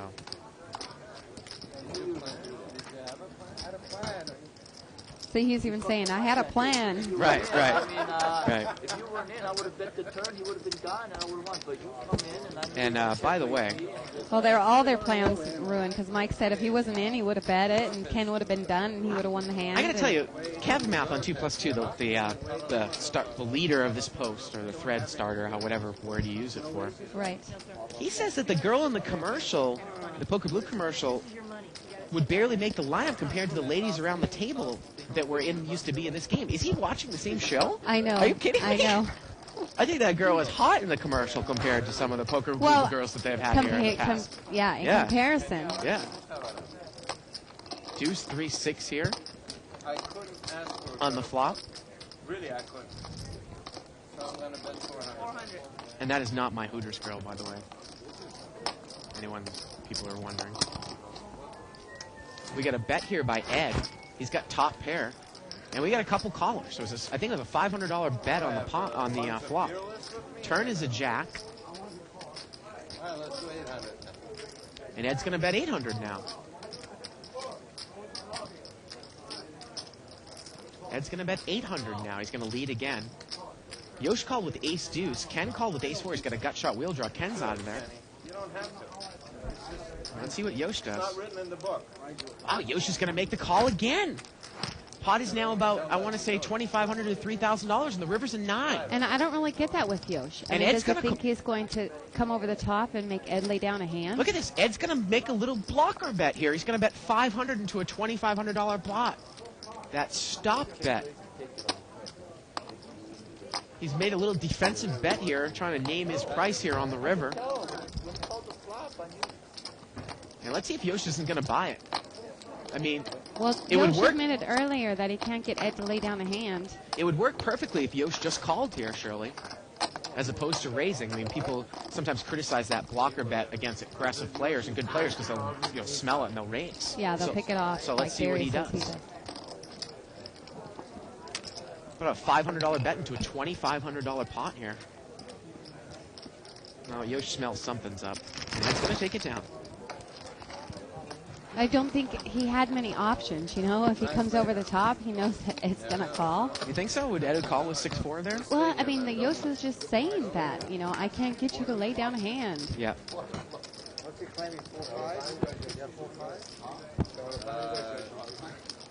See, he's even saying, I had a plan. Right. I mean, if you weren't in, I would have bet the turn. He would have been gone, and I would have won. But you come in, and I by the way, well, all their plans ruined because Mike said if he wasn't in, he would have bet it, and Ken would have been done, and he would have won the hand. I got to tell you, Kev Mouth on 2+2, the leader of this post or the thread starter, whatever word you use it for. Right. He says that the girl in the commercial, the Poker Blue commercial, would barely make the lineup compared to the ladies around the table that used to be in this game. Is he watching the same show? I know. Are you kidding me? I know. I think that girl was hot in the commercial compared to some of the Poker Blue girls that they've had here in the past. In comparison. Yeah. Deuce 3-6 here. I couldn't ask for on the flop. Really, I couldn't. So I'm going to bet 400. And that is not my Hooters girl, by the way. People are wondering. We got a bet here by Ed. He's got top pair. And we got a couple callers. So I think it was a $500 bet on the flop. Turn is a jack. All right, let's do 800. And Ed's going to bet 800 now. Ed's going to bet 800 now. He's going to lead again. Yosh called with ace deuce. Ken called with ace four. He's got a gut shot wheel draw. Ken's out of there. You don't have to. Let's see what Yosh does. It's not written in the book. Wow, Yosh is going to make the call again. Pot is now about, I want to say, $2,500 to $3,000, and the river's a 9. And I don't really get that with Yosh. I mean, does he think he's going to come over the top and make Ed lay down a hand? Look at this. Ed's going to make a little blocker bet here. He's going to bet $500 into a $2,500 pot. That stop bet. He's made a little defensive bet here, trying to name his price here on the river. And let's see if Yosh isn't going to buy it. I mean, well, it would work. Admitted earlier that he can't get Ed to lay down a hand. It would work perfectly if Yosh just called here, Shirley, as opposed to raising. I mean, people sometimes criticize that blocker bet against aggressive players and good players because they'll smell it and they'll raise. Yeah, they'll pick it off. So let's see what he does. Put a $500 bet into a $2,500 pot here. Oh, Yosh smells something's up. And that's going to take it down. I don't think he had many options, you know. If he comes over the top, he knows that it's going to call. You think so? Would Ed call with 6-4 there? Well, I mean, the Yosh was just saying that, you know, I can't get you to lay down a hand. Yeah. What's he claiming, 4-5? Yeah,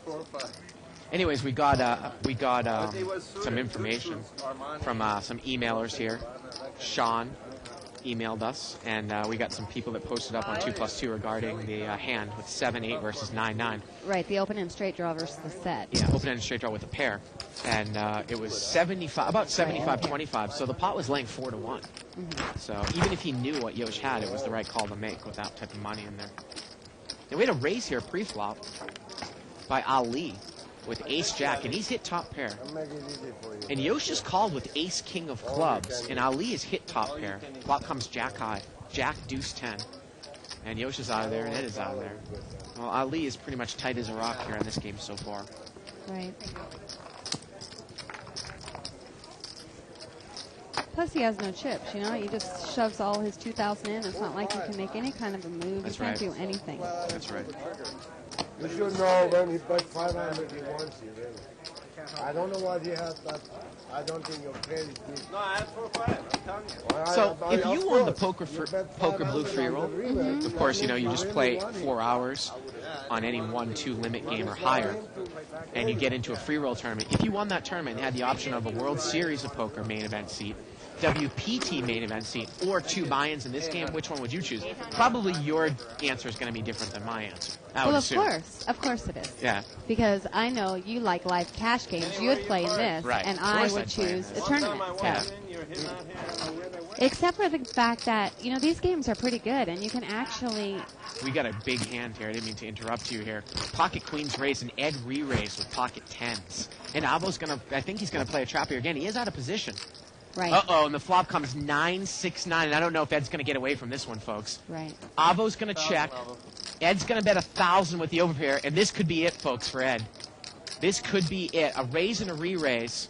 4-5? 4-5. Anyways, we got some information from some emailers here. Sean emailed us, and we got some people that posted up on 2+2 regarding the hand with 7-8 versus 9-9. Right, the open-end straight draw versus the set. Yeah, open-end straight draw with a pair, and it was about 75-25. So the pot was laying 4-1. Mm-hmm. So even if he knew what Yosh had, it was the right call to make with that type of money in there. And we had a raise here pre-flop by Ali. with ace-jack, and he's hit top pair. I'll make it easy for you. And Yosh is called with ace-king of clubs, and Ali is hit top pair. Flop comes jack-high, jack-deuce-10. And Yosh is out of there, and Ed is out of there. Well, Ali is pretty much tight as a rock here in this game so far. Right. Plus, he has no chips, you know? He just shoves all his 2,000 in. It's not like he can make any kind of a move. That's he can't right. do anything. That's right. You should know when he bet 500 he wants you, really. I don't know what he has, but I don't think your credit is good. No, I asked for 5. I'm telling you. Well, So, I- if of you won the course, you bet Poker Blue 500 free on roll, the rematch, of course, you know, you just really play want it. 4 hours on any 1-2 limit game or higher, and you get into a free roll tournament. If you won that tournament and had the option of a World Series of Poker main event seat, WPT main event seat, or 2 buy-ins in this game, which one would you choose? Probably your answer is going to be different than my answer. I would Well, assume. of course it is. Yeah. Because I know you like live cash games. You would play in this, Right. and Of I course would I'd play in choose this. a tournament. Yeah. Except for the fact that, you know, these games are pretty good, and you can actually... We got a big hand here. I didn't mean to interrupt you here. Pocket queens raise and Ed re-raise with pocket tens. And Avo's going to, I think he's going to play a trap here again. He is out of position. Right. Uh-oh, and the flop comes 9-6-9, and I don't know if Ed's going to get away from this one, folks. Right. Avo's going to check. Ed's going to bet 1,000 with the overpair, and this could be it, folks, for Ed. This could be it. A raise and a re-raise.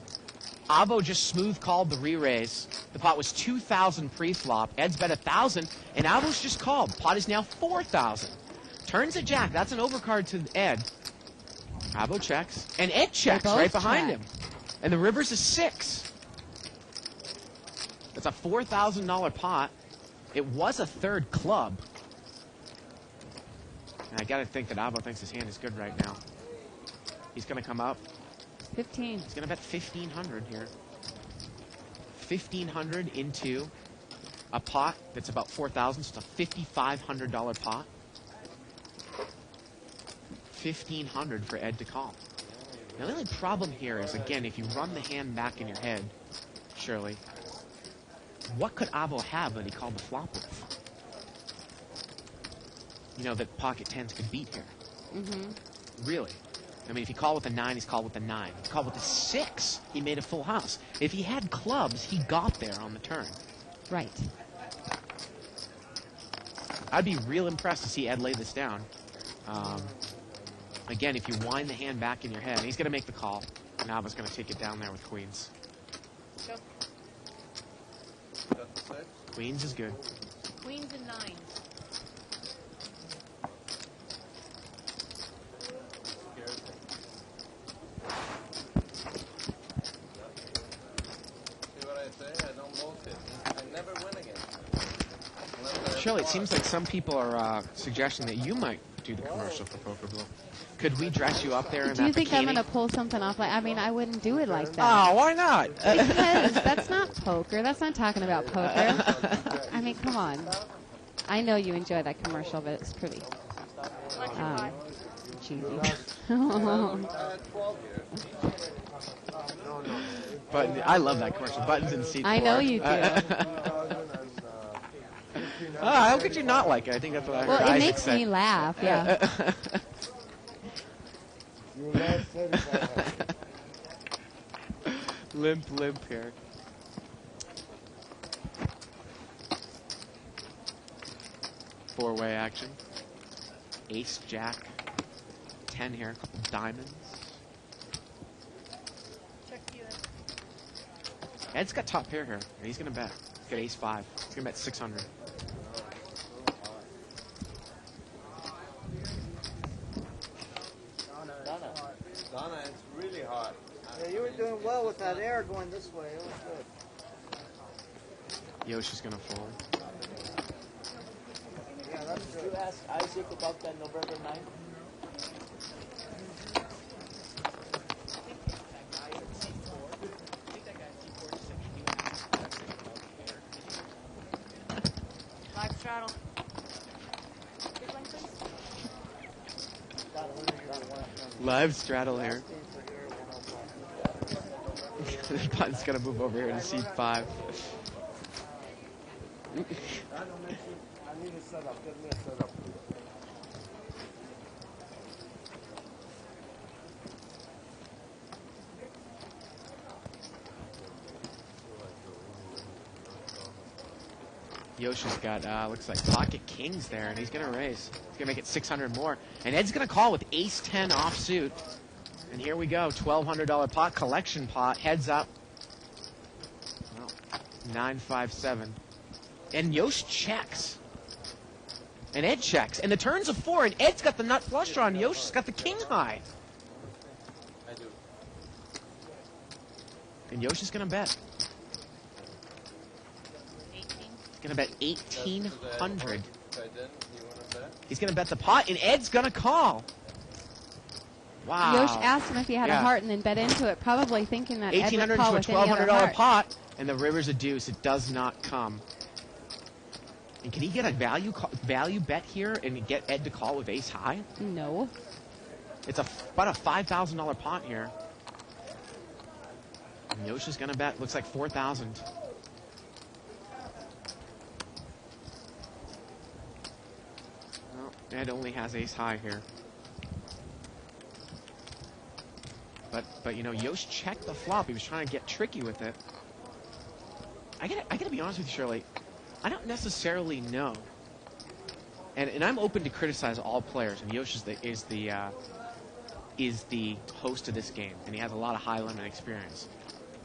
Avo just smooth called the re-raise. The pot was 2,000 pre-flop. Ed's bet 1,000, and Avo's just called. Pot is now 4,000. Turns a jack. That's an overcard to Ed. Avo checks, and Ed checks both right behind check. him. And the river's a 6. It's a $4,000 pot. It was a third club. And I got to think that Avo thinks his hand is good right now. He's going to come up. 15. He's going to bet 1,500 here. 1,500 into a pot that's about 4,000, so it's a $5,500 pot. 1,500 for Ed to call. Now, the only problem here is, again, if you run the hand back in your head, Shirley, what could Avo have that he called the flop with? You know, that pocket tens could beat here. Mm-hmm. Really. I mean, if he called with a 9, he's called with a 9. If he called with a 6, he made a full house. If he had clubs, he got there on the turn. Right. I'd be real impressed to see Ed lay this down. Again, if you wind the hand back in your head, he's going to make the call. And Avo's going to take it down there with queens. Queens is good. Queens and 9s. See what I say? I don't bullshit. I never win again. Shirley, it seems like some people are suggesting that you might do the commercial for Poker Blue. Could we dress you up there in Do you that think bikini? I'm going to pull something off? Like, I mean, I wouldn't do it like that. Oh, why not? Because that's not poker. That's not talking about poker. I mean, come on. I know you enjoy that commercial, but it's pretty cheesy. But I love that commercial. Buttons in seat 4. I know you do. How could you not like it? I think that's what I heard Well, it Isaac makes say. me laugh, yeah. Limp here. Four-way action. Ace, Jack, 10 here, a couple diamonds. Check you. Ed's got top pair here, and he's going to bet. He's got ace 5. He's going to bet 600. Donna, it's really hard. Yeah, you were doing well with that air going this way. It was good. Yoshi's going to fold. Yeah, that's Did good. you ask Isaac about that November 9th? Live straddle. Live straddle here. The button's going to move over here to seat 5. I need a setup. Get me a setup. Yosh has got, looks like pocket kings there, and he's going to raise. He's going to make it 600 more. And Ed's going to call with ace-10 offsuit. And here we go, $1,200 pot, collection pot, heads up. Well, 9-5-7. And Yosh checks. And Ed checks. And the turn's a 4, and Ed's got the nut flush draw, and Yosh's got the king high. I do. And Yosh is going to bet. 18. He's going to bet 1,800. If I didn't, you want to bet? He's going to bet the pot, and Ed's going to call. Wow. Yosh asked him if he had a heart and then bet into it, probably thinking that Ed would $1,800 call to a with any other $1,200 heart. pot, and the river's a deuce. It does not come. And can he get a value bet here and get Ed to call with ace high? No. It's about a $5,000 pot here. And Yosh is going to bet. Looks like 4,000. Well, Ed only has ace high here. But you know, Yosh checked the flop. He was trying to get tricky with it. I gotta be honest with you, Shirley. I don't necessarily know. And I'm open to criticize all players. And Yosh is the host of this game, and he has a lot of high limit experience.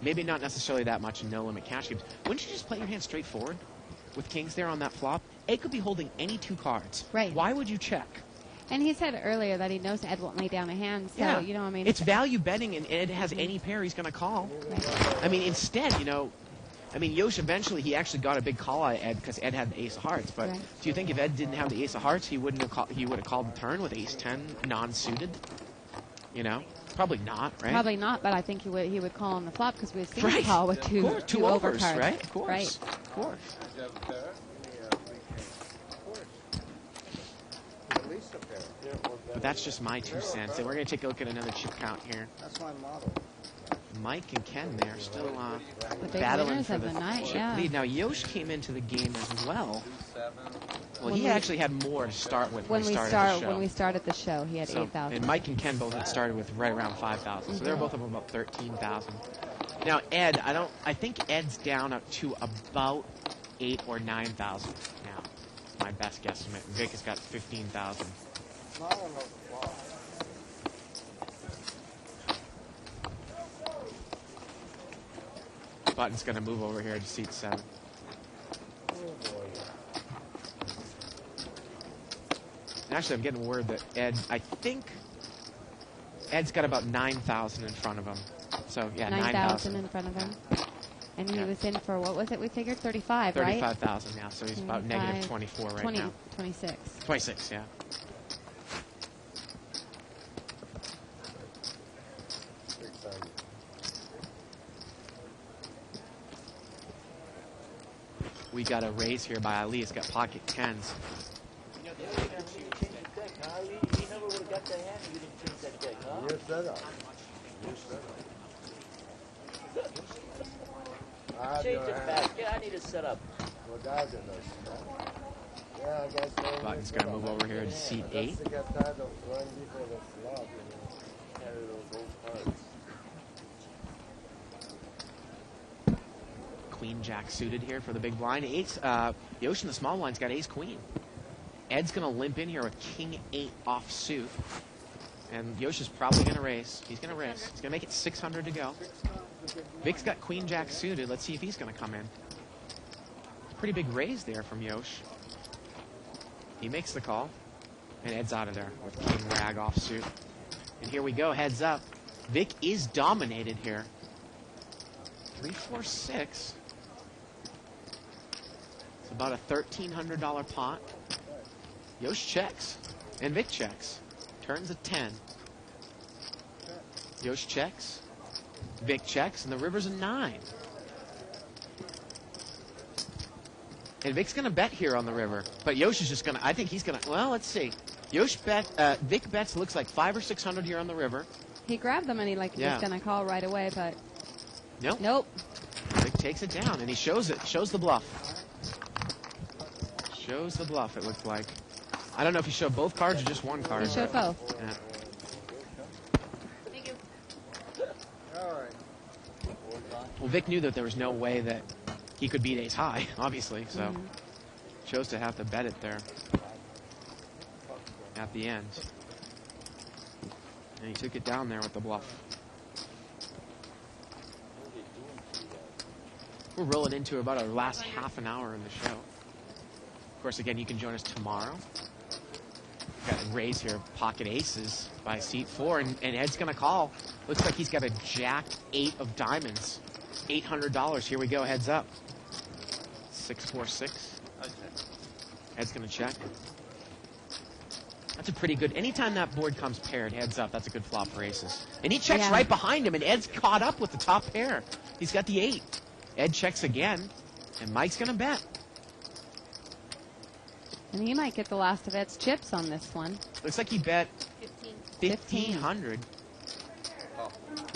Maybe not necessarily that much in no limit cash games. Wouldn't you just play your hand straight forward with kings there on that flop? Ed could be holding any 2 cards. Right. Why would you check? And he said earlier that he knows Ed won't lay down a hand, so, Yeah. you know, I mean... It's value betting, and Ed has any pair he's going to call. Right. I mean, instead, you know, Yosh eventually, he actually got a big call out of Ed because Ed had the ace of hearts. But Right. do you think if Ed didn't have the ace of hearts, he would have called the turn with ace-10 non-suited? You know? Probably not, right? Probably not, but I think he would call on the flop because we've seen Right. him call with two overs, overcards. right? Of course. Right. Of course. Did you have a pair? Of course. At least a pair. But that's just my 2 cents. And we're going to take a look at another chip count here. That's my model. Mike and Ken there still The big battling winners for of the the night, chip yeah. lead. Now, Yosh came into the game as well. 2-7. Well, When he we- actually had more to start with When we started the show. started the show, he had So, 8,000. and Mike and Ken both had started with right around 5,000. So they're both up about 13,000. Now, Ed, I think Ed's down up to about 8,000 or 9,000 now. My best guesstimate. Vic has got 15,000. Not on the flop. Button's going to move over here to seat 7. Oh boy. And actually, I'm getting word that I think Ed's got about 9,000 in front of him. So, yeah, 9,000 9,000. in front of him. And he Yeah. was in for, what was it? We figured 35, right? 35,000 now, so he's about negative 24 right 20, now. 26. 26, yeah. We got a raise here by Ali. He's got pocket 10s. You know, the other time you changed the deck, huh? You never would have got that hand if you didn't change that deck, huh? Your setup. Your setup. I have Change your it hand. back. Yeah, I need a setup. Without it, no. Yeah, I guess so. Button's going to move over here to seat 8. Just to get tired of throwing before the flop, you know. Carry those old cards. Queen Jack suited here for the big blind. Ace, the Ocean, the small blind's got ace queen. Ed's going to limp in here with king 8 off suit. And Yosh is probably going to raise. He's going to raise. He's going to make it 600 to go. Vic's got Queen Jack suited. Let's see if he's going to come in. Pretty big raise there from Yosh. He makes the call. And Ed's out of there with King Rag off suit. And here we go, heads up. Vic is dominated here. 3-4-6. It's about a $1,300 pot. Yosh checks. And Vic checks. Turns a 10. Yosh checks. Vic checks. And the river's a 9. And Vic's going to bet here on the river. But Yosh is just going to, I think he's going to, well, let's see. Yosh bet, Vic bets, looks like 500 or 600 here on the river. He grabbed the money like he was going to call right away, but Nope. nope. Vic takes it down, and he shows it. Shows the bluff. Shows the bluff, it looked like. I don't know if he showed both cards or just one card. He showed both. Yeah. Thank you. All right. Well, Vic knew that there was no way that he could beat ace high, obviously, so. Chose to have to bet it there at the end. And he took it down there with the bluff. We're rolling into about our last half an hour in the show. Of course, again, you can join us tomorrow. Got a raise here, pocket aces by seat 4, and Ed's going to call. Looks like he's got a jack 8 of diamonds. $800. Here we go, heads up. 6-4-6. Ed's going to check. That's a pretty good, anytime that board comes paired, heads up, that's a good flop for aces. And he checks right behind him, and Ed's caught up with the top pair. He's got the 8. Ed checks again, and Mike's going to bet. And he might get the last of Ed's chips on this one. Looks like he bet 1,500.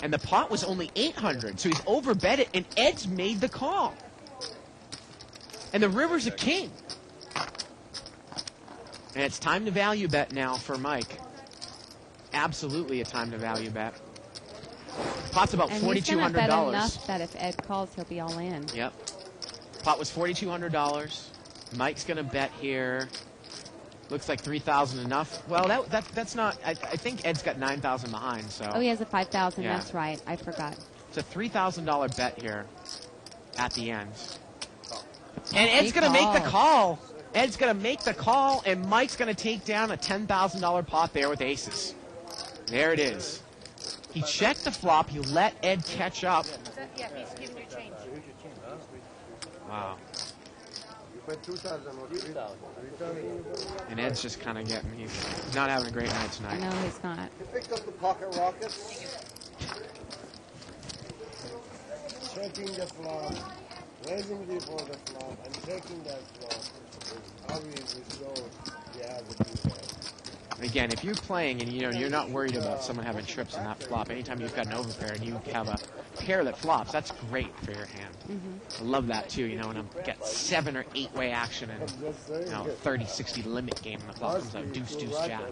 And the pot was only 800, so he's overbet it, and Ed's made the call. And the river's a king. And it's time to value bet now for Mike. Absolutely a time to value bet. Pot's about $4,200. And he's gonna bet enough that if Ed calls, he'll be all in. Yep. Pot was $4,200. Mike's going to bet here. Looks like 3,000 enough. Well, that's not. I think Ed's got 9,000 behind. So. Oh, he has a 5,000. Yeah. That's right. I forgot. It's a $3,000 bet here at the end. And Ed's going to make the call. Ed's going to make the call, and Mike's going to take down a $10,000 pot there with aces. There it is. He checked the flop. He let Ed catch up. Yeah, he's giving you change. Wow. You put 2,000 or 3,000. And Ed's just kind of getting, he's not having a great night tonight. No, he's not. You picked up the pocket rockets? Checking the flop, raising before the flop, and checking that flop. Obviously, so you have to do that. Again, if you're playing and you're not worried about someone having trips in that flop, anytime you've got an overpair and you have a pair that flops, that's great for your hand. I love that too, when I get 7 or 8 way action and 30-60 limit game and the flop comes out deuce, jack.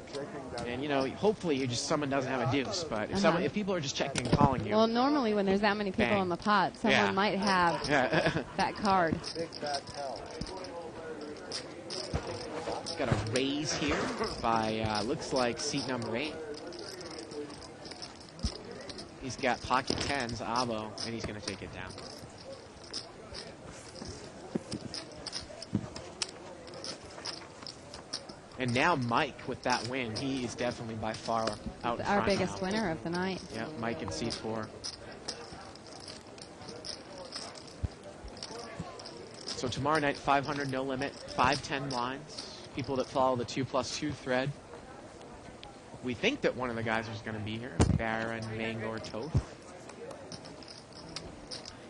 And hopefully someone doesn't have a deuce, but if people are just checking and calling you. Well, normally when there's that many people in the pot, someone might have that card. Got a raise here by, looks like seat number 8. He's got pocket 10s, Avo, and he's going to take it down. And now Mike, with that win, he is definitely by far out in front Our biggest now. winner of the night. Yeah, Mike in seat 4. So tomorrow night, 500 no limit, 5-10 blinds. People that follow the 2+2 thread. We think that one of the guys is going to be here, Baron, Mango, or Toth.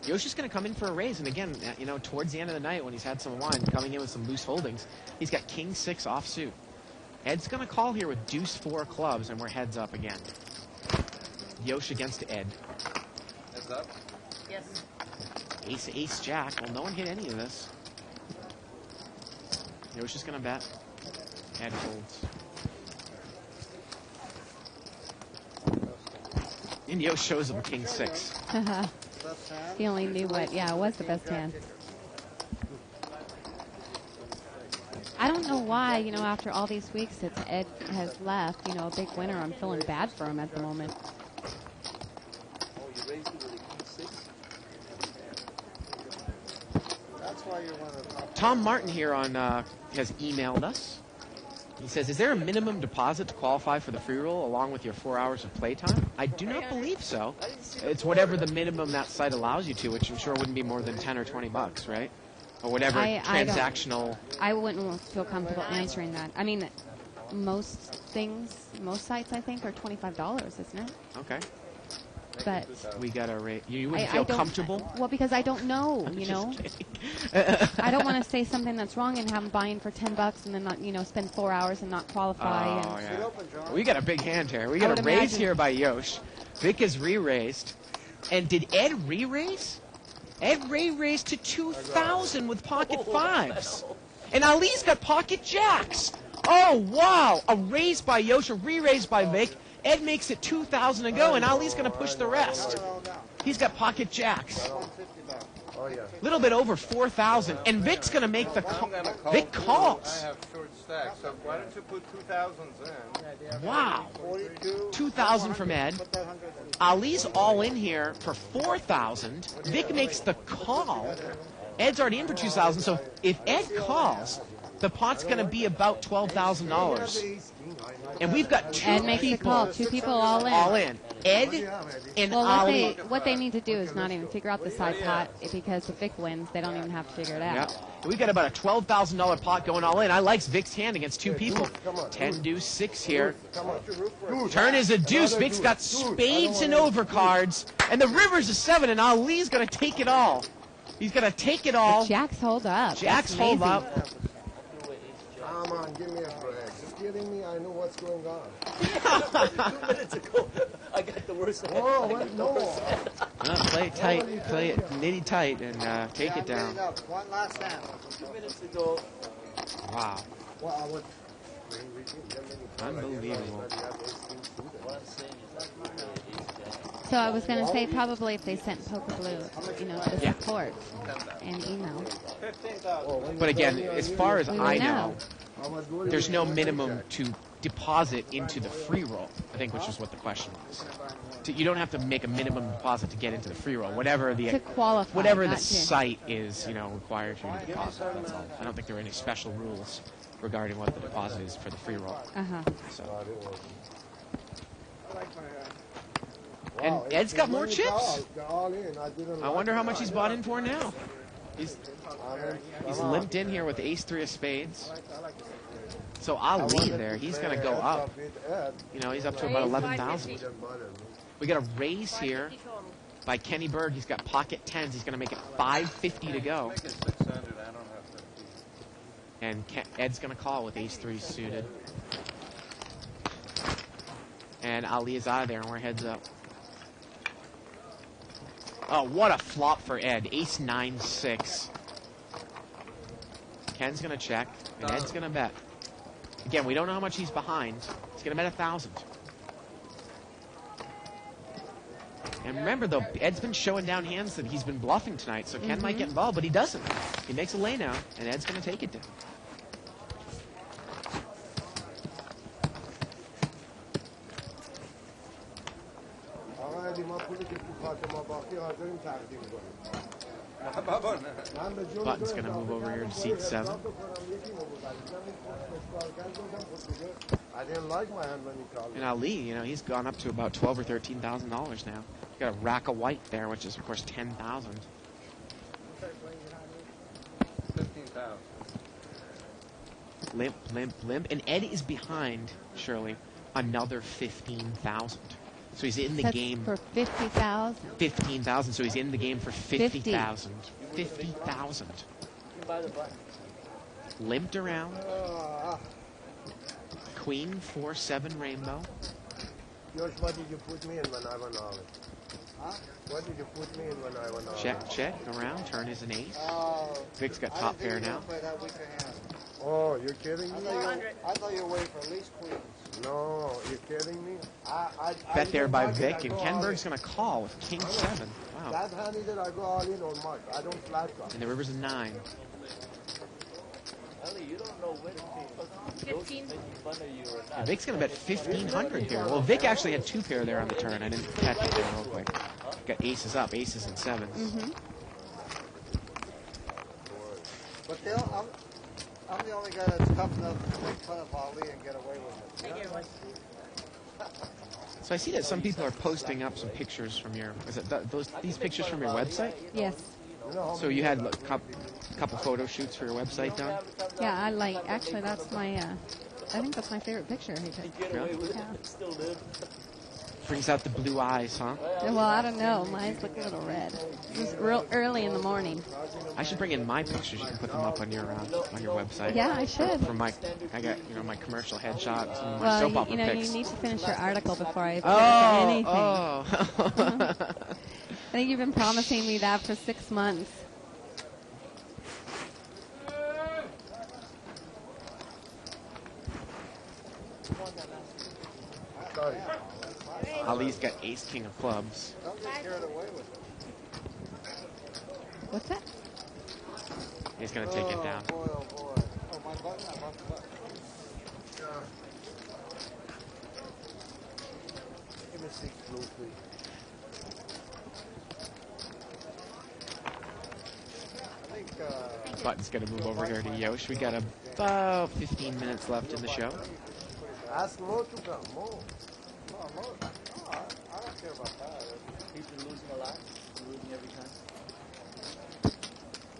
Yoshi's going to come in for a raise, and again, towards the end of the night when he's had some wine, coming in with some loose holdings, he's got King 6 offsuit. Ed's going to call here with Deuce 4 clubs, and we're heads up again. Yosh against Ed. Heads up? Yes. Ace, Jack. Well, no one hit any of this. Yoshi's going to bet. Ed folds. And Yosh shows him King 6. He only knew it was the best hand. I don't know why, after all these weeks since Ed has left, a big winner, I'm feeling bad for him at the moment. Oh, you raised it with a King 6? That's why you're one of the top. Tom Martin here has emailed us. He says, is there a minimum deposit to qualify for the free roll along with your 4 hours of playtime? I do not believe so. It's whatever the minimum that site allows you to, which I'm sure wouldn't be more than 10 or 20 bucks, right? Or whatever transactional. I wouldn't feel comfortable answering that. I mean, most sites, I think, are $25, isn't it? Okay. But we got to rate. You wouldn't feel comfortable? Well, because I don't know, I don't want to say something that's wrong and have them buy in for $10 and then not, spend 4 hours and not qualify. We got a big hand here. We got a raise here by Yosh. Vic is re-raised. And did Ed re-raise? Ed re-raised to 2,000 with pocket 5s. And Ali's got pocket jacks. Oh, wow. A raise by Yosh, a re-raise by Vic. Ed makes it 2,000 to go, and Ali's going to push the rest. He's got pocket jacks. Oh, yeah. A little bit over 4,000. And Vic's going to make the I'm call. gonna call Vic too. calls. I have short stacks, so why don't you put 2,000s in? Wow. 42. 2,000 from Ed. Put that 100 in. Ali's all in here for 4,000. Vic makes the call. Ed's already in for 2,000. So if Ed calls, the pot's going to be about $12,000. And we've got two Ed makes the people call. 2 people all in. all in. Ed and Well, Ali. what they need to do is not even figure out the side pot, because if Vic wins, they don't even have to figure it out. Yeah. We've got about a $12,000 pot going all in. I like Vic's hand against 2 people. 10 deuce 6 here. Come on. Turn is a deuce. Vic's got spades and overcards. And the river's a 7, and Ali's going to take it all. He's going to take it all. Jacks hold up. Jacks That's hold amazing. up. Come on, give me a break. Just kidding me, I know what's going on. 2 minutes ago, I got the worst hand. Oh, what? No. Play it tight. Play it nitty tight and take it down. One last hand. 2 minutes ago. Wow. Well, I would. Unbelievable. What I'm saying is that So I was going to say probably if they sent Poker Blue, the Yeah. support and email. 15,000. But again, as far as We I would know, know. there's no minimum to deposit into the free roll, I think, which is what the question was. You don't have to make a minimum deposit to get into the free roll. Whatever To the qualify. whatever the not to- site is, requires you to deposit. That's all. I don't think there are any special rules regarding what the deposit is for the free roll. Uh-huh. So. And Ed's got more chips. I wonder how much he's bought in for now. He's limped in here with ace-3 of spades. So Ali there, he's going to go up. He's up to about 11,000. We got a raise here by Kenny Berg. He's got pocket 10s. He's going to make it 550 to go. Make it 600, I don't have 50. And Ed's going to call with ace-3 suited. And Ali is out of there, and we're heads up. Oh, what a flop for Ed. Ace-9-6. Ken's going to check, and Ed's going to bet. Again, we don't know how much he's behind. He's going to bet 1,000. And remember, though, Ed's been showing down hands that he's been bluffing tonight, so Ken might get involved, but he doesn't. He makes a lay now, and Ed's going to take it down. Button's going to move over here to seat 7. I didn't like my hand when he called me. And Ali, he's gone up to about $12,000 or $13,000 now. He's got a rack of white there, which is, of course, 10,000. 15,000. Limp, limp, limp. And Ed is behind, Shirley, another 15,000. So he's in the That's game. for 50,000. 15,000. So he's in the game for 50,000. 50,000. Limped around. Queen 4-7 rainbow. George, what did you put me in when I went all in? Huh? What did you put me in when I went all in? Check around. Turn is an ace. Vic's got top pair now. Oh, you're kidding me? I thought you were waiting for at least queens. No, you're kidding me? Bet there by Vic, and Ken Berg's going to call with King 7. Wow. That hand either I go all in or much. I don't flat drop. And the river's a 9. Ali, you don't know when those making fun of you or not. And Vic's going to bet 1,500 here. Well, Vic actually had 2 pair there on the turn. I didn't catch it there real quick. Got aces up, aces and 7s. But I'm the only guy that's tough enough to make fun of Ali and get away with it. So I see that some people are posting up some pictures from your. Is it these pictures from your website? Yes. So you had a couple photo shoots for your website done? Yeah, actually, that's my, I think that's my favorite picture he took. Really? Yeah. Still live. Brings out the blue eyes, huh? Well, I don't know. Mine's look a little red. It was real early in the morning. I should bring in my pictures. You can put them up on your website. Yeah, I should. I got my commercial headshots and my Well, soap opera you pics. need to finish your article before I Oh, anything. oh. I think you've been promising me that for 6 months. Ali's got ace king of clubs. What's that? He's going to take it down. Boy, oh boy. Oh, my button. I lost the button. Give me 6 blue, please. I think, Button's going to move over here to Yosh. We got about 15 minutes left in the show. ask Mo to come. Mo. No, Mo. No, I don't care about that. He's been losing a lot. Losing every time.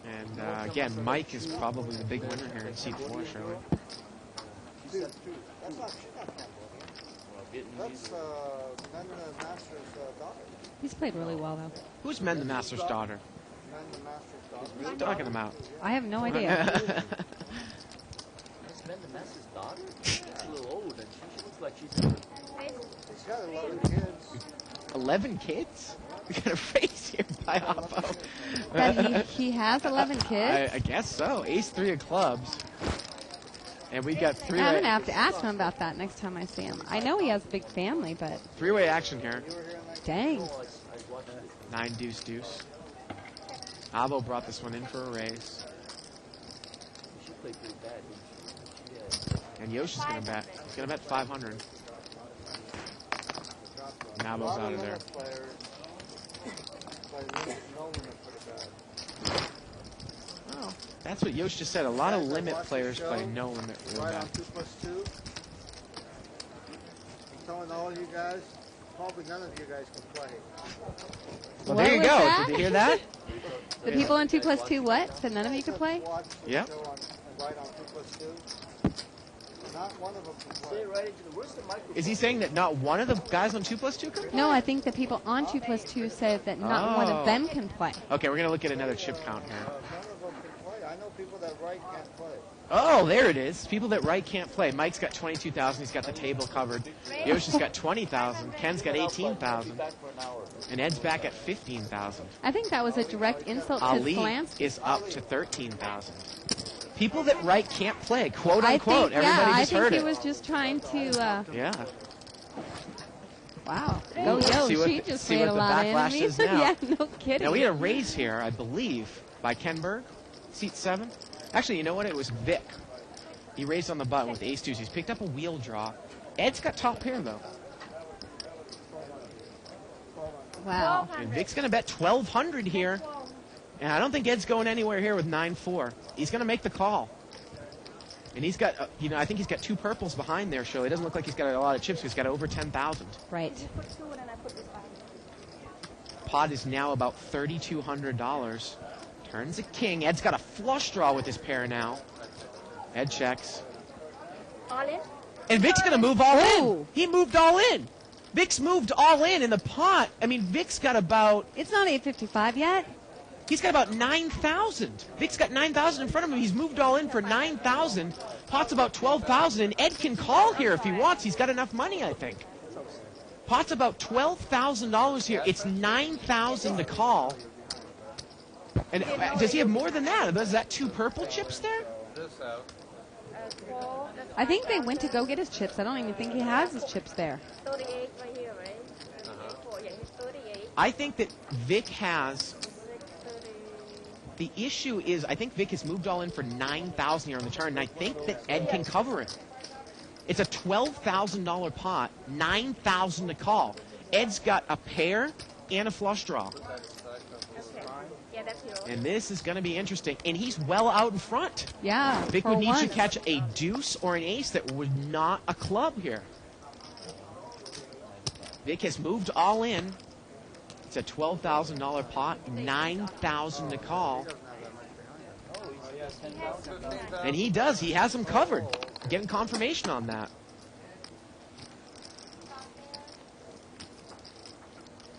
And again, Mike is probably the big winner here in seat 4, Shirley. Dude, that's not, she's not Campbell. That's Men the Master's daughter. He's played really well, though. Who's Men the Master's daughter? Men the Master's daughter. What are you talking about? I have no idea. That's Ben the Master's daughter? She's a little old, and she looks like she's in He's got 11 kids. 11 kids? We got a race here by Oppo. That he has 11 kids? I guess so. Ace 3 of clubs. And we got I'm going three-way to have to ask him about that next time I see him. I know he has a big family, but three-way action here. dang. 9 deuce deuce. Avo brought this one in for a raise. She played pretty bad, didn't she? And Yosh is going to bet. He's going to bet 500. Avo's out of there. Oh, that's what Yosh just said. A lot of limit players play no limit real Right on bad. 2+2. I'm telling all you guys, probably none of you guys can play. Well, What there you was go. that? Did you hear that? The people on 2+2 what? So none of you could play? Yep. Right on 2+2. Not one of them can play. Right into the, where's the microphone? Is he saying that not one of the guys on 2+2 can play? No, I think the people on 2+2 said that not one Oh. of them can play. Okay, we're going to look at another chip count here. None of them can play. I know people that right can't play. Oh, there it is. People that right can't play. Mike's got 22,000. He's got the table covered. Yoshi's got 20,000. Ken's got 18,000. And Ed's back at 15,000. I think that was a direct insult to Ali Slansky. is up to 13,000. People that right can't play, quote I unquote. think, Everybody I just think heard he it. was just trying to, Yeah. wow. Go, yo, See what she the- just see made what a the lot of backlash enemies. is now. Yeah, no kidding. Now we had a raise here, I believe, by Ken Berg, seat 7. Actually, you know what? It was Vic. He raised on the button with ace deuce. He's picked up a wheel draw. Ed's got top pair though. Wow. And Vic's going to bet 1,200 here. And I don't think Ed's going anywhere here with 9-4. He's going to make the call. And he's got, I think he's got 2 purples behind there, Shirley. It doesn't look like he's got a lot of chips. He's got over 10,000. Right. Pot is now about $3,200. Turns a king. Ed's got a flush draw with his pair now. Ed checks. All in? And Vic's going to move all in. Ooh. He moved all in. Vic's moved all in the pot. I mean, Vic's got about... It's not 8:55 yet. He's got about 9,000. Vic's got 9,000 in front of him. He's moved all in for 9,000. Pot's about 12,000, and Ed can call here if he wants. He's got enough money, I think. Pot's about $12,000 here. It's 9,000 to call. And does he have more than that? Is that 2 purple chips there? This out. I think they went to go get his chips. I don't even think he has his chips there. 38 right here, right? Yeah, he's 38. I think that Vic has... The issue is, I think Vic has moved all in for 9,000 here on the turn, and I think that Ed can cover it. It's a $12,000 pot, 9,000 to call. Ed's got a pair and a flush draw. Okay. Yeah, that's yours. And this is going to be interesting. And he's well out in front. Yeah. Vic for would need to once. catch a deuce or an ace that was not a club here. Vic has moved all in. It's a $12,000 pot, 9,000 to call. And he does. He has them covered. Getting confirmation on that.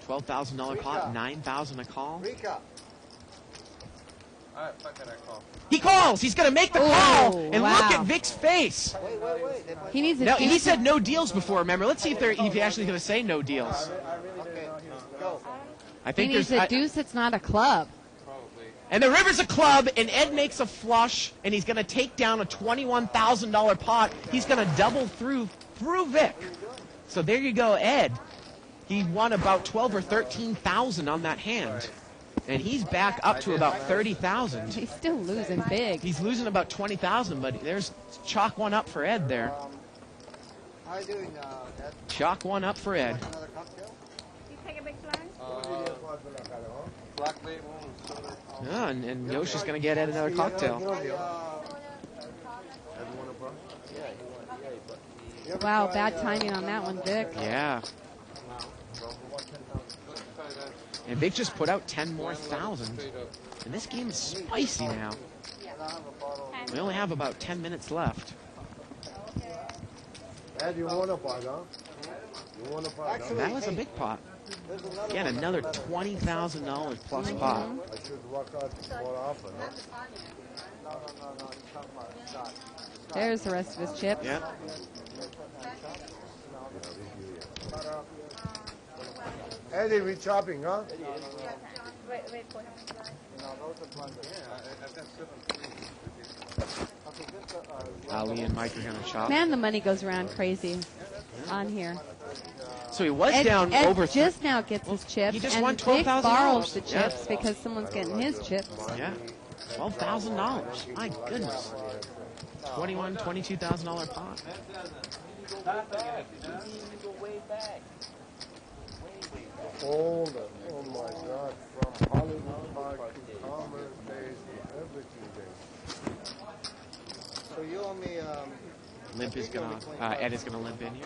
$12,000 pot, 9,000 a call. Rika. All right, fuck it, I call. He calls. He's going to make the Oh, call. And wow. look at Vic's face. Wait. He needs a Now, he decent- said no deals before, remember. Let's see if he actually going to say no deals. Okay, go. I He think needs there's... a deuce that's not a club. And the river's a club, and Ed makes a flush, and he's going to take down a $21,000 pot. He's going to double through Vic. So there you go, Ed. He won about 12 or 13,000 on that hand. And he's back up to about 30,000. He's still losing big. He's losing about 20,000, but there's chalk one up for Ed there. How are you doing, Ed? Chalk one up for Ed. Another cocktail? You take a big plunge? Black label, soda. Yeah, and Yosh is going to get Ed another cocktail. Wow, bad timing on that one, Vic. Yeah. And Vic just put out 10 more thousand. And this game is spicy now. We only have about 10 minutes left. Ed, you want a pot, huh? You want a pot, huh? That was a big pot. Again, another $20,000 plus pot. I should work out more often, huh? There's the rest of his chips. Yeah. Eddie, we chopping, huh? Wait for him. Ali and Mike are going to chop. Man, the money goes around crazy on here. So he was Ed, down Ed over. just now gets his chips, he just and won Vic $12,000. borrows the Yeah. chips because someone's getting his chips. Yeah. $12,000. My goodness. $22,000 pot. All the, oh my God, from Hollywood Park to Commerce Days to everything days. So you owe me, Limp is going to, Ed is going to limp in here.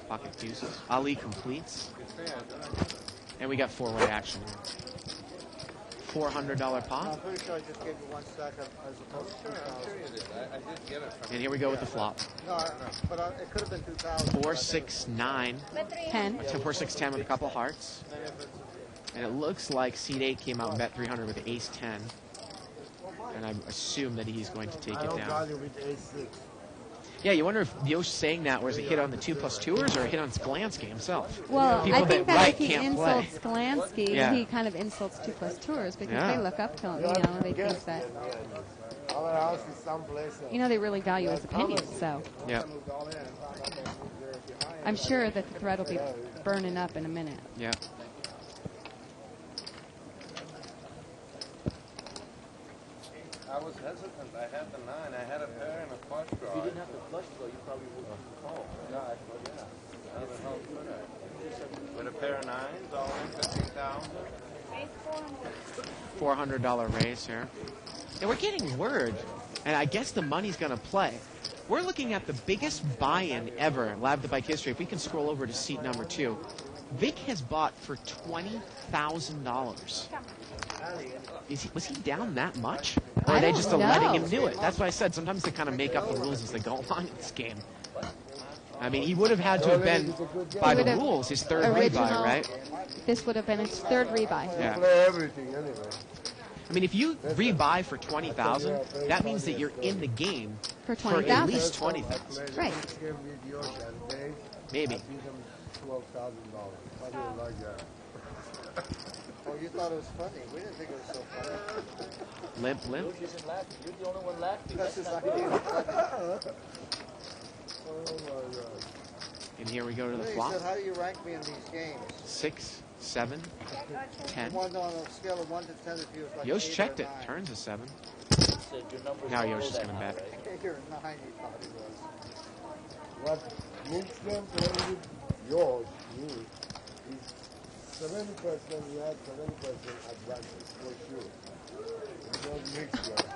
Pocket deuces. Ali completes. And we got four-way action here. $400 I'm pot. pretty sure I just gave you one stack as opposed to 2,000. I did get it from And here we go with the flop. No, but it could have been 2,000. 4, 6, 9. 10. 4, 6, 10 with a couple hearts. And it looks like Seed 8 came out and bet 300 with Ace 10. And I assume that he's going to take I it don't down. value with A6. Yeah, you wonder if Yosh saying that was a hit on the 2+2ers or a hit on Skolansky himself. Well, People I think that right if he can't play. insults Skolansky, Yeah. he kind of insults 2+2ers because Yeah. they look up to him, you know, they think that, Our house is someplace else. you know, they really value his opinion, so Yeah. I'm sure that the thread will be burning up in a minute. Yeah. I was hesitant. I had the 9. I had a pair and a flush draw. If you didn't have the flush draw, you probably wouldn't have called. Yeah, How the hell could I? With a pair of 9s, all in 15,000. $400 raise here. And we're getting word, and I guess the money's going to play. We're looking at the biggest buy-in ever in Lab the Bike history. If we can scroll over to seat number 2. Vic has bought for $20,000. Was he down that much? Or are they just letting him do it? That's what I said. Sometimes they kind of make up the rules as they go along in this game. I mean, he would have had to have been, by the rules, his third rebuy, right? This would have been his third rebuy. Yeah. Play everything anyway. I mean, if you rebuy for 20,000, that means that you're in the game For for 20,000. at least 20,000. Right. Maybe. I beat him $12,000. How do you like that? Oh, you thought it was funny. We didn't think it was so funny. Limp. Yosh isn't laughing. You're the only one laughing. That's his not idea. Oh my God. And here we go to the He flop. said, how do you rank me in these games? 6, 7, 10. One on a scale of 1 to 10 if you was like Yosh 8 checked or it. 9. Turns a 7. Said your numbers Now are Yosh is below going to that bet. now, right? You're 9, he thought he was. What makes them play with yours, me, is 7%, you have 7% advantage for sure. It's not mixed well.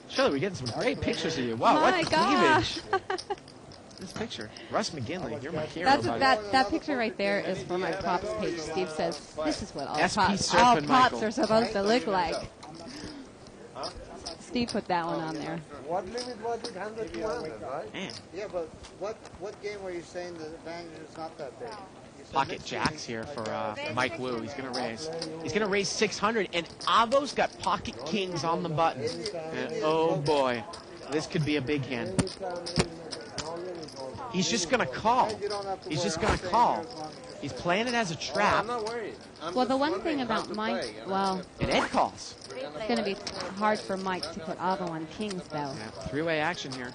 Shirley, we're getting some great pictures of you. Wow, My what gosh. cleavage. This picture. Russ McGinley, you're my hero, That's buddy. that picture right there is for my props page. Steve says this is what all SP pops Surfing Michael. are supposed to look like. Steve put that one on there. What limit was it? 100 to 100, right? Man, Yeah, but what game were you saying the advantage is not that big? You said pocket mixed jacks games, here like for that. Mike Wu. He's going to raise. He's going to raise 600, and Avo's got pocket kings on the button. And oh boy, this could be a big hand. He's just going to call. He's just going to call. He's playing it as a trap, I'm not worried. Well, the one thing about Mike, well, and Ed calls. it's going to be hard for Mike to put Avo on kings, though. Yeah, three-way action here.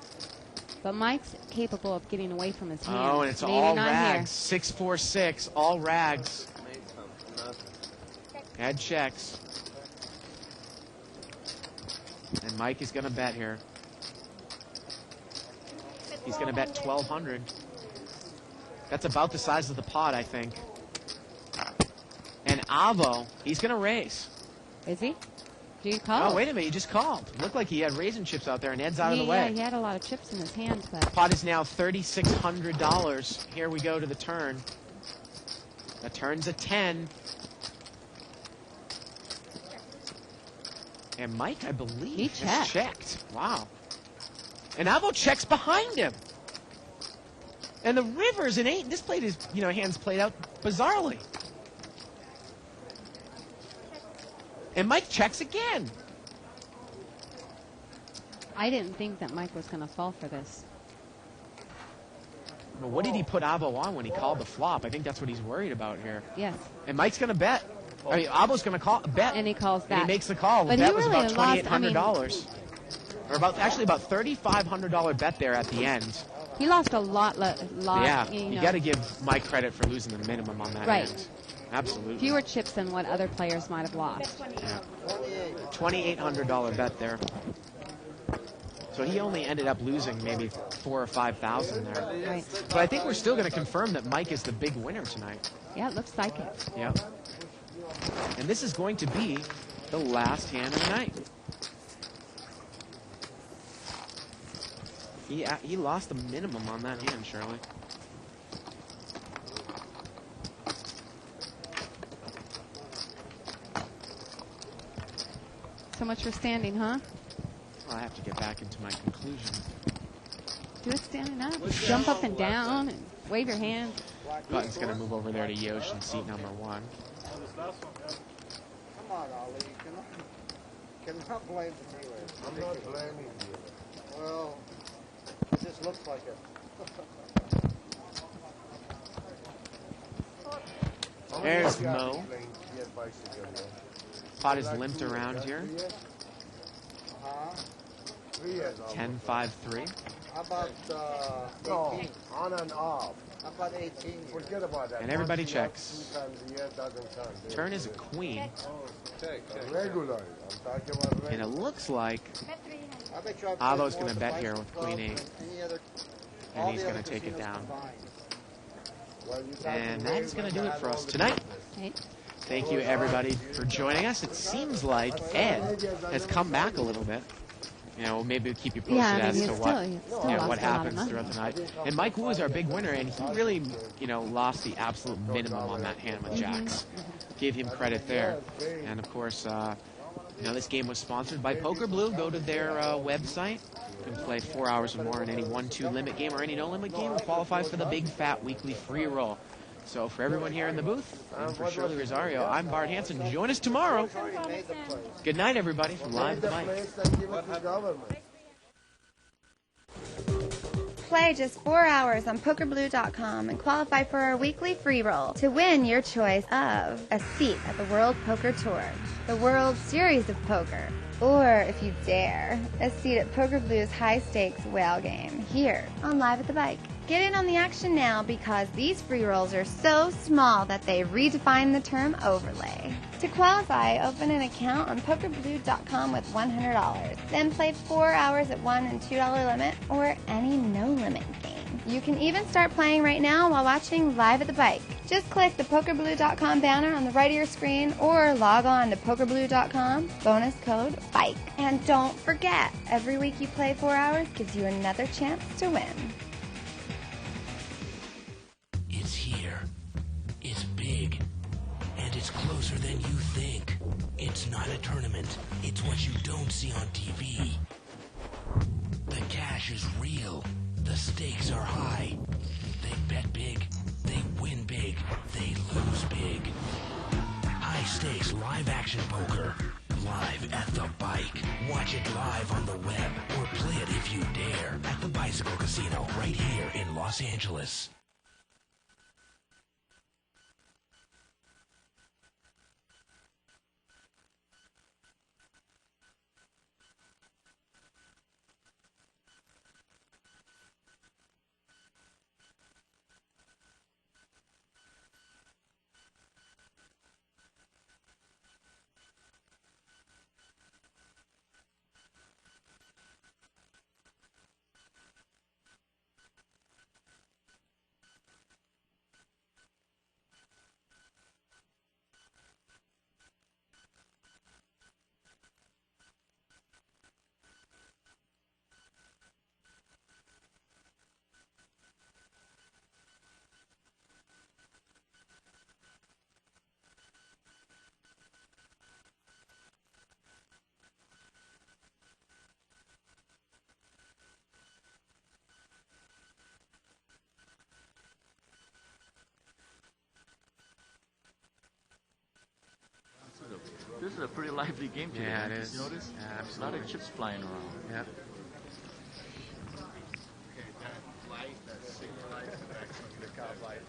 But Mike's capable of getting away from his hands. Oh, and it's Maybe all not rags. 6-4-6, all rags. Ed checks. And Mike is going to bet here. He's going to bet 1,200. That's about the size of the pot, I think. And Avo, he's going to raise. Is he? Do you call? Oh, wait a minute. He just called. Looked like he had raisin chips out there, and Ed's out of the way. Yeah, he had a lot of chips in his hands, but... Pot is now $3,600. Here we go to the turn. The turn's a 10. And Mike, I believe, He has checked. Wow. And Avo checks behind him. And the river's an 8. This plate is, hands played out bizarrely. And Mike checks again. I didn't think that Mike was going to fall for this. But what did he put Avo on when he called the flop? I think that's what he's worried about here. Yes. And Mike's going to bet. I mean, Avo's going to bet. And he calls that. And he makes the call. The But bet he was really about lost, $2,800. Or about $3,500 bet there at the end. He lost a lot. Yeah, you got to give Mike credit for losing the minimum on that Right. end. Absolutely. Fewer chips than what other players might have lost. Yeah. $2,800 bet there. So he only ended up losing maybe 4,000 or 5,000 there. Right. But I think we're still going to confirm that Mike is the big winner tonight. Yeah, it looks like it. Yeah. And this is going to be the last hand of the night. He lost the minimum on that hand, Shirley. So much for standing, huh? Well, I have to get back into my conclusion. Do it standing up. Jump up and down and wave your hand. Button's going to move over there to Yosh in seat number 1. Come on, Ali. Cannot blame the dealer. I'm not blaming you. Well, it just looks like it. There's Mo. Pot is limped around here. 10-5-3. How about No, 18? on and off. How about 18? Forget about that. And everybody Once a month, checks. 2 times a year doesn't count. Turn is a queen. Regular. I'm talking about regular. And it looks like I bet you I've Avo's played going to more bet here Vice with Club Queen than 8. any other- And all he's the going other to take it casinos down. combined. Well, you talk And to that's me, going to do I it had for all us the tonight. business. Thank you, everybody, for joining us. It seems like Ed has come back a little bit. Maybe we'll keep you posted Yeah, I mean, as to he's what, still lost what a lot of happens money. throughout the night. And Mike Wu is our big winner, and he really, lost the absolute minimum on that hand with Jacks. Give him credit there. And of course, this game was sponsored by Poker Blue. Go to their website. You can play 4 hours or more in any 1-2 limit game or any no limit game and qualify for the big fat weekly free roll. So for everyone here in the booth, and for Shirley Rosario, I'm Bart Hanson. Join us tomorrow. Good night, everybody, from Live the Bike. Play just 4 hours on PokerBlue.com and qualify for our weekly free roll to win your choice of a seat at the World Poker Tour, the World Series of Poker, or, if you dare, a seat at Poker Blue's high-stakes whale game here on Live at the Bike. Get in on the action now because these free rolls are so small that they redefine the term overlay. To qualify, open an account on PokerBlue.com with $100. Then play 4 hours at $1 and $2 limit or any no-limit game. You can even start playing right now while watching Live at the Bike. Just click the PokerBlue.com banner on the right of your screen or log on to PokerBlue.com, bonus code BIKE. And don't forget, every week you play 4 hours gives you another chance to win. It's here. It's big. And it's closer than you think. It's not a tournament. It's what you don't see on TV. The cash is real. The stakes are high. They bet big. They win big. They lose big. High stakes live action poker. Live at the Bike. Watch it live on the web or play it if you dare at the Bicycle Casino right here in Los Angeles. is a pretty lively game today. Yeah, it Did is. you notice? Yeah, A lot absolutely. of chips flying around. Yep. Okay, that light, that signal light, is actually the cop light.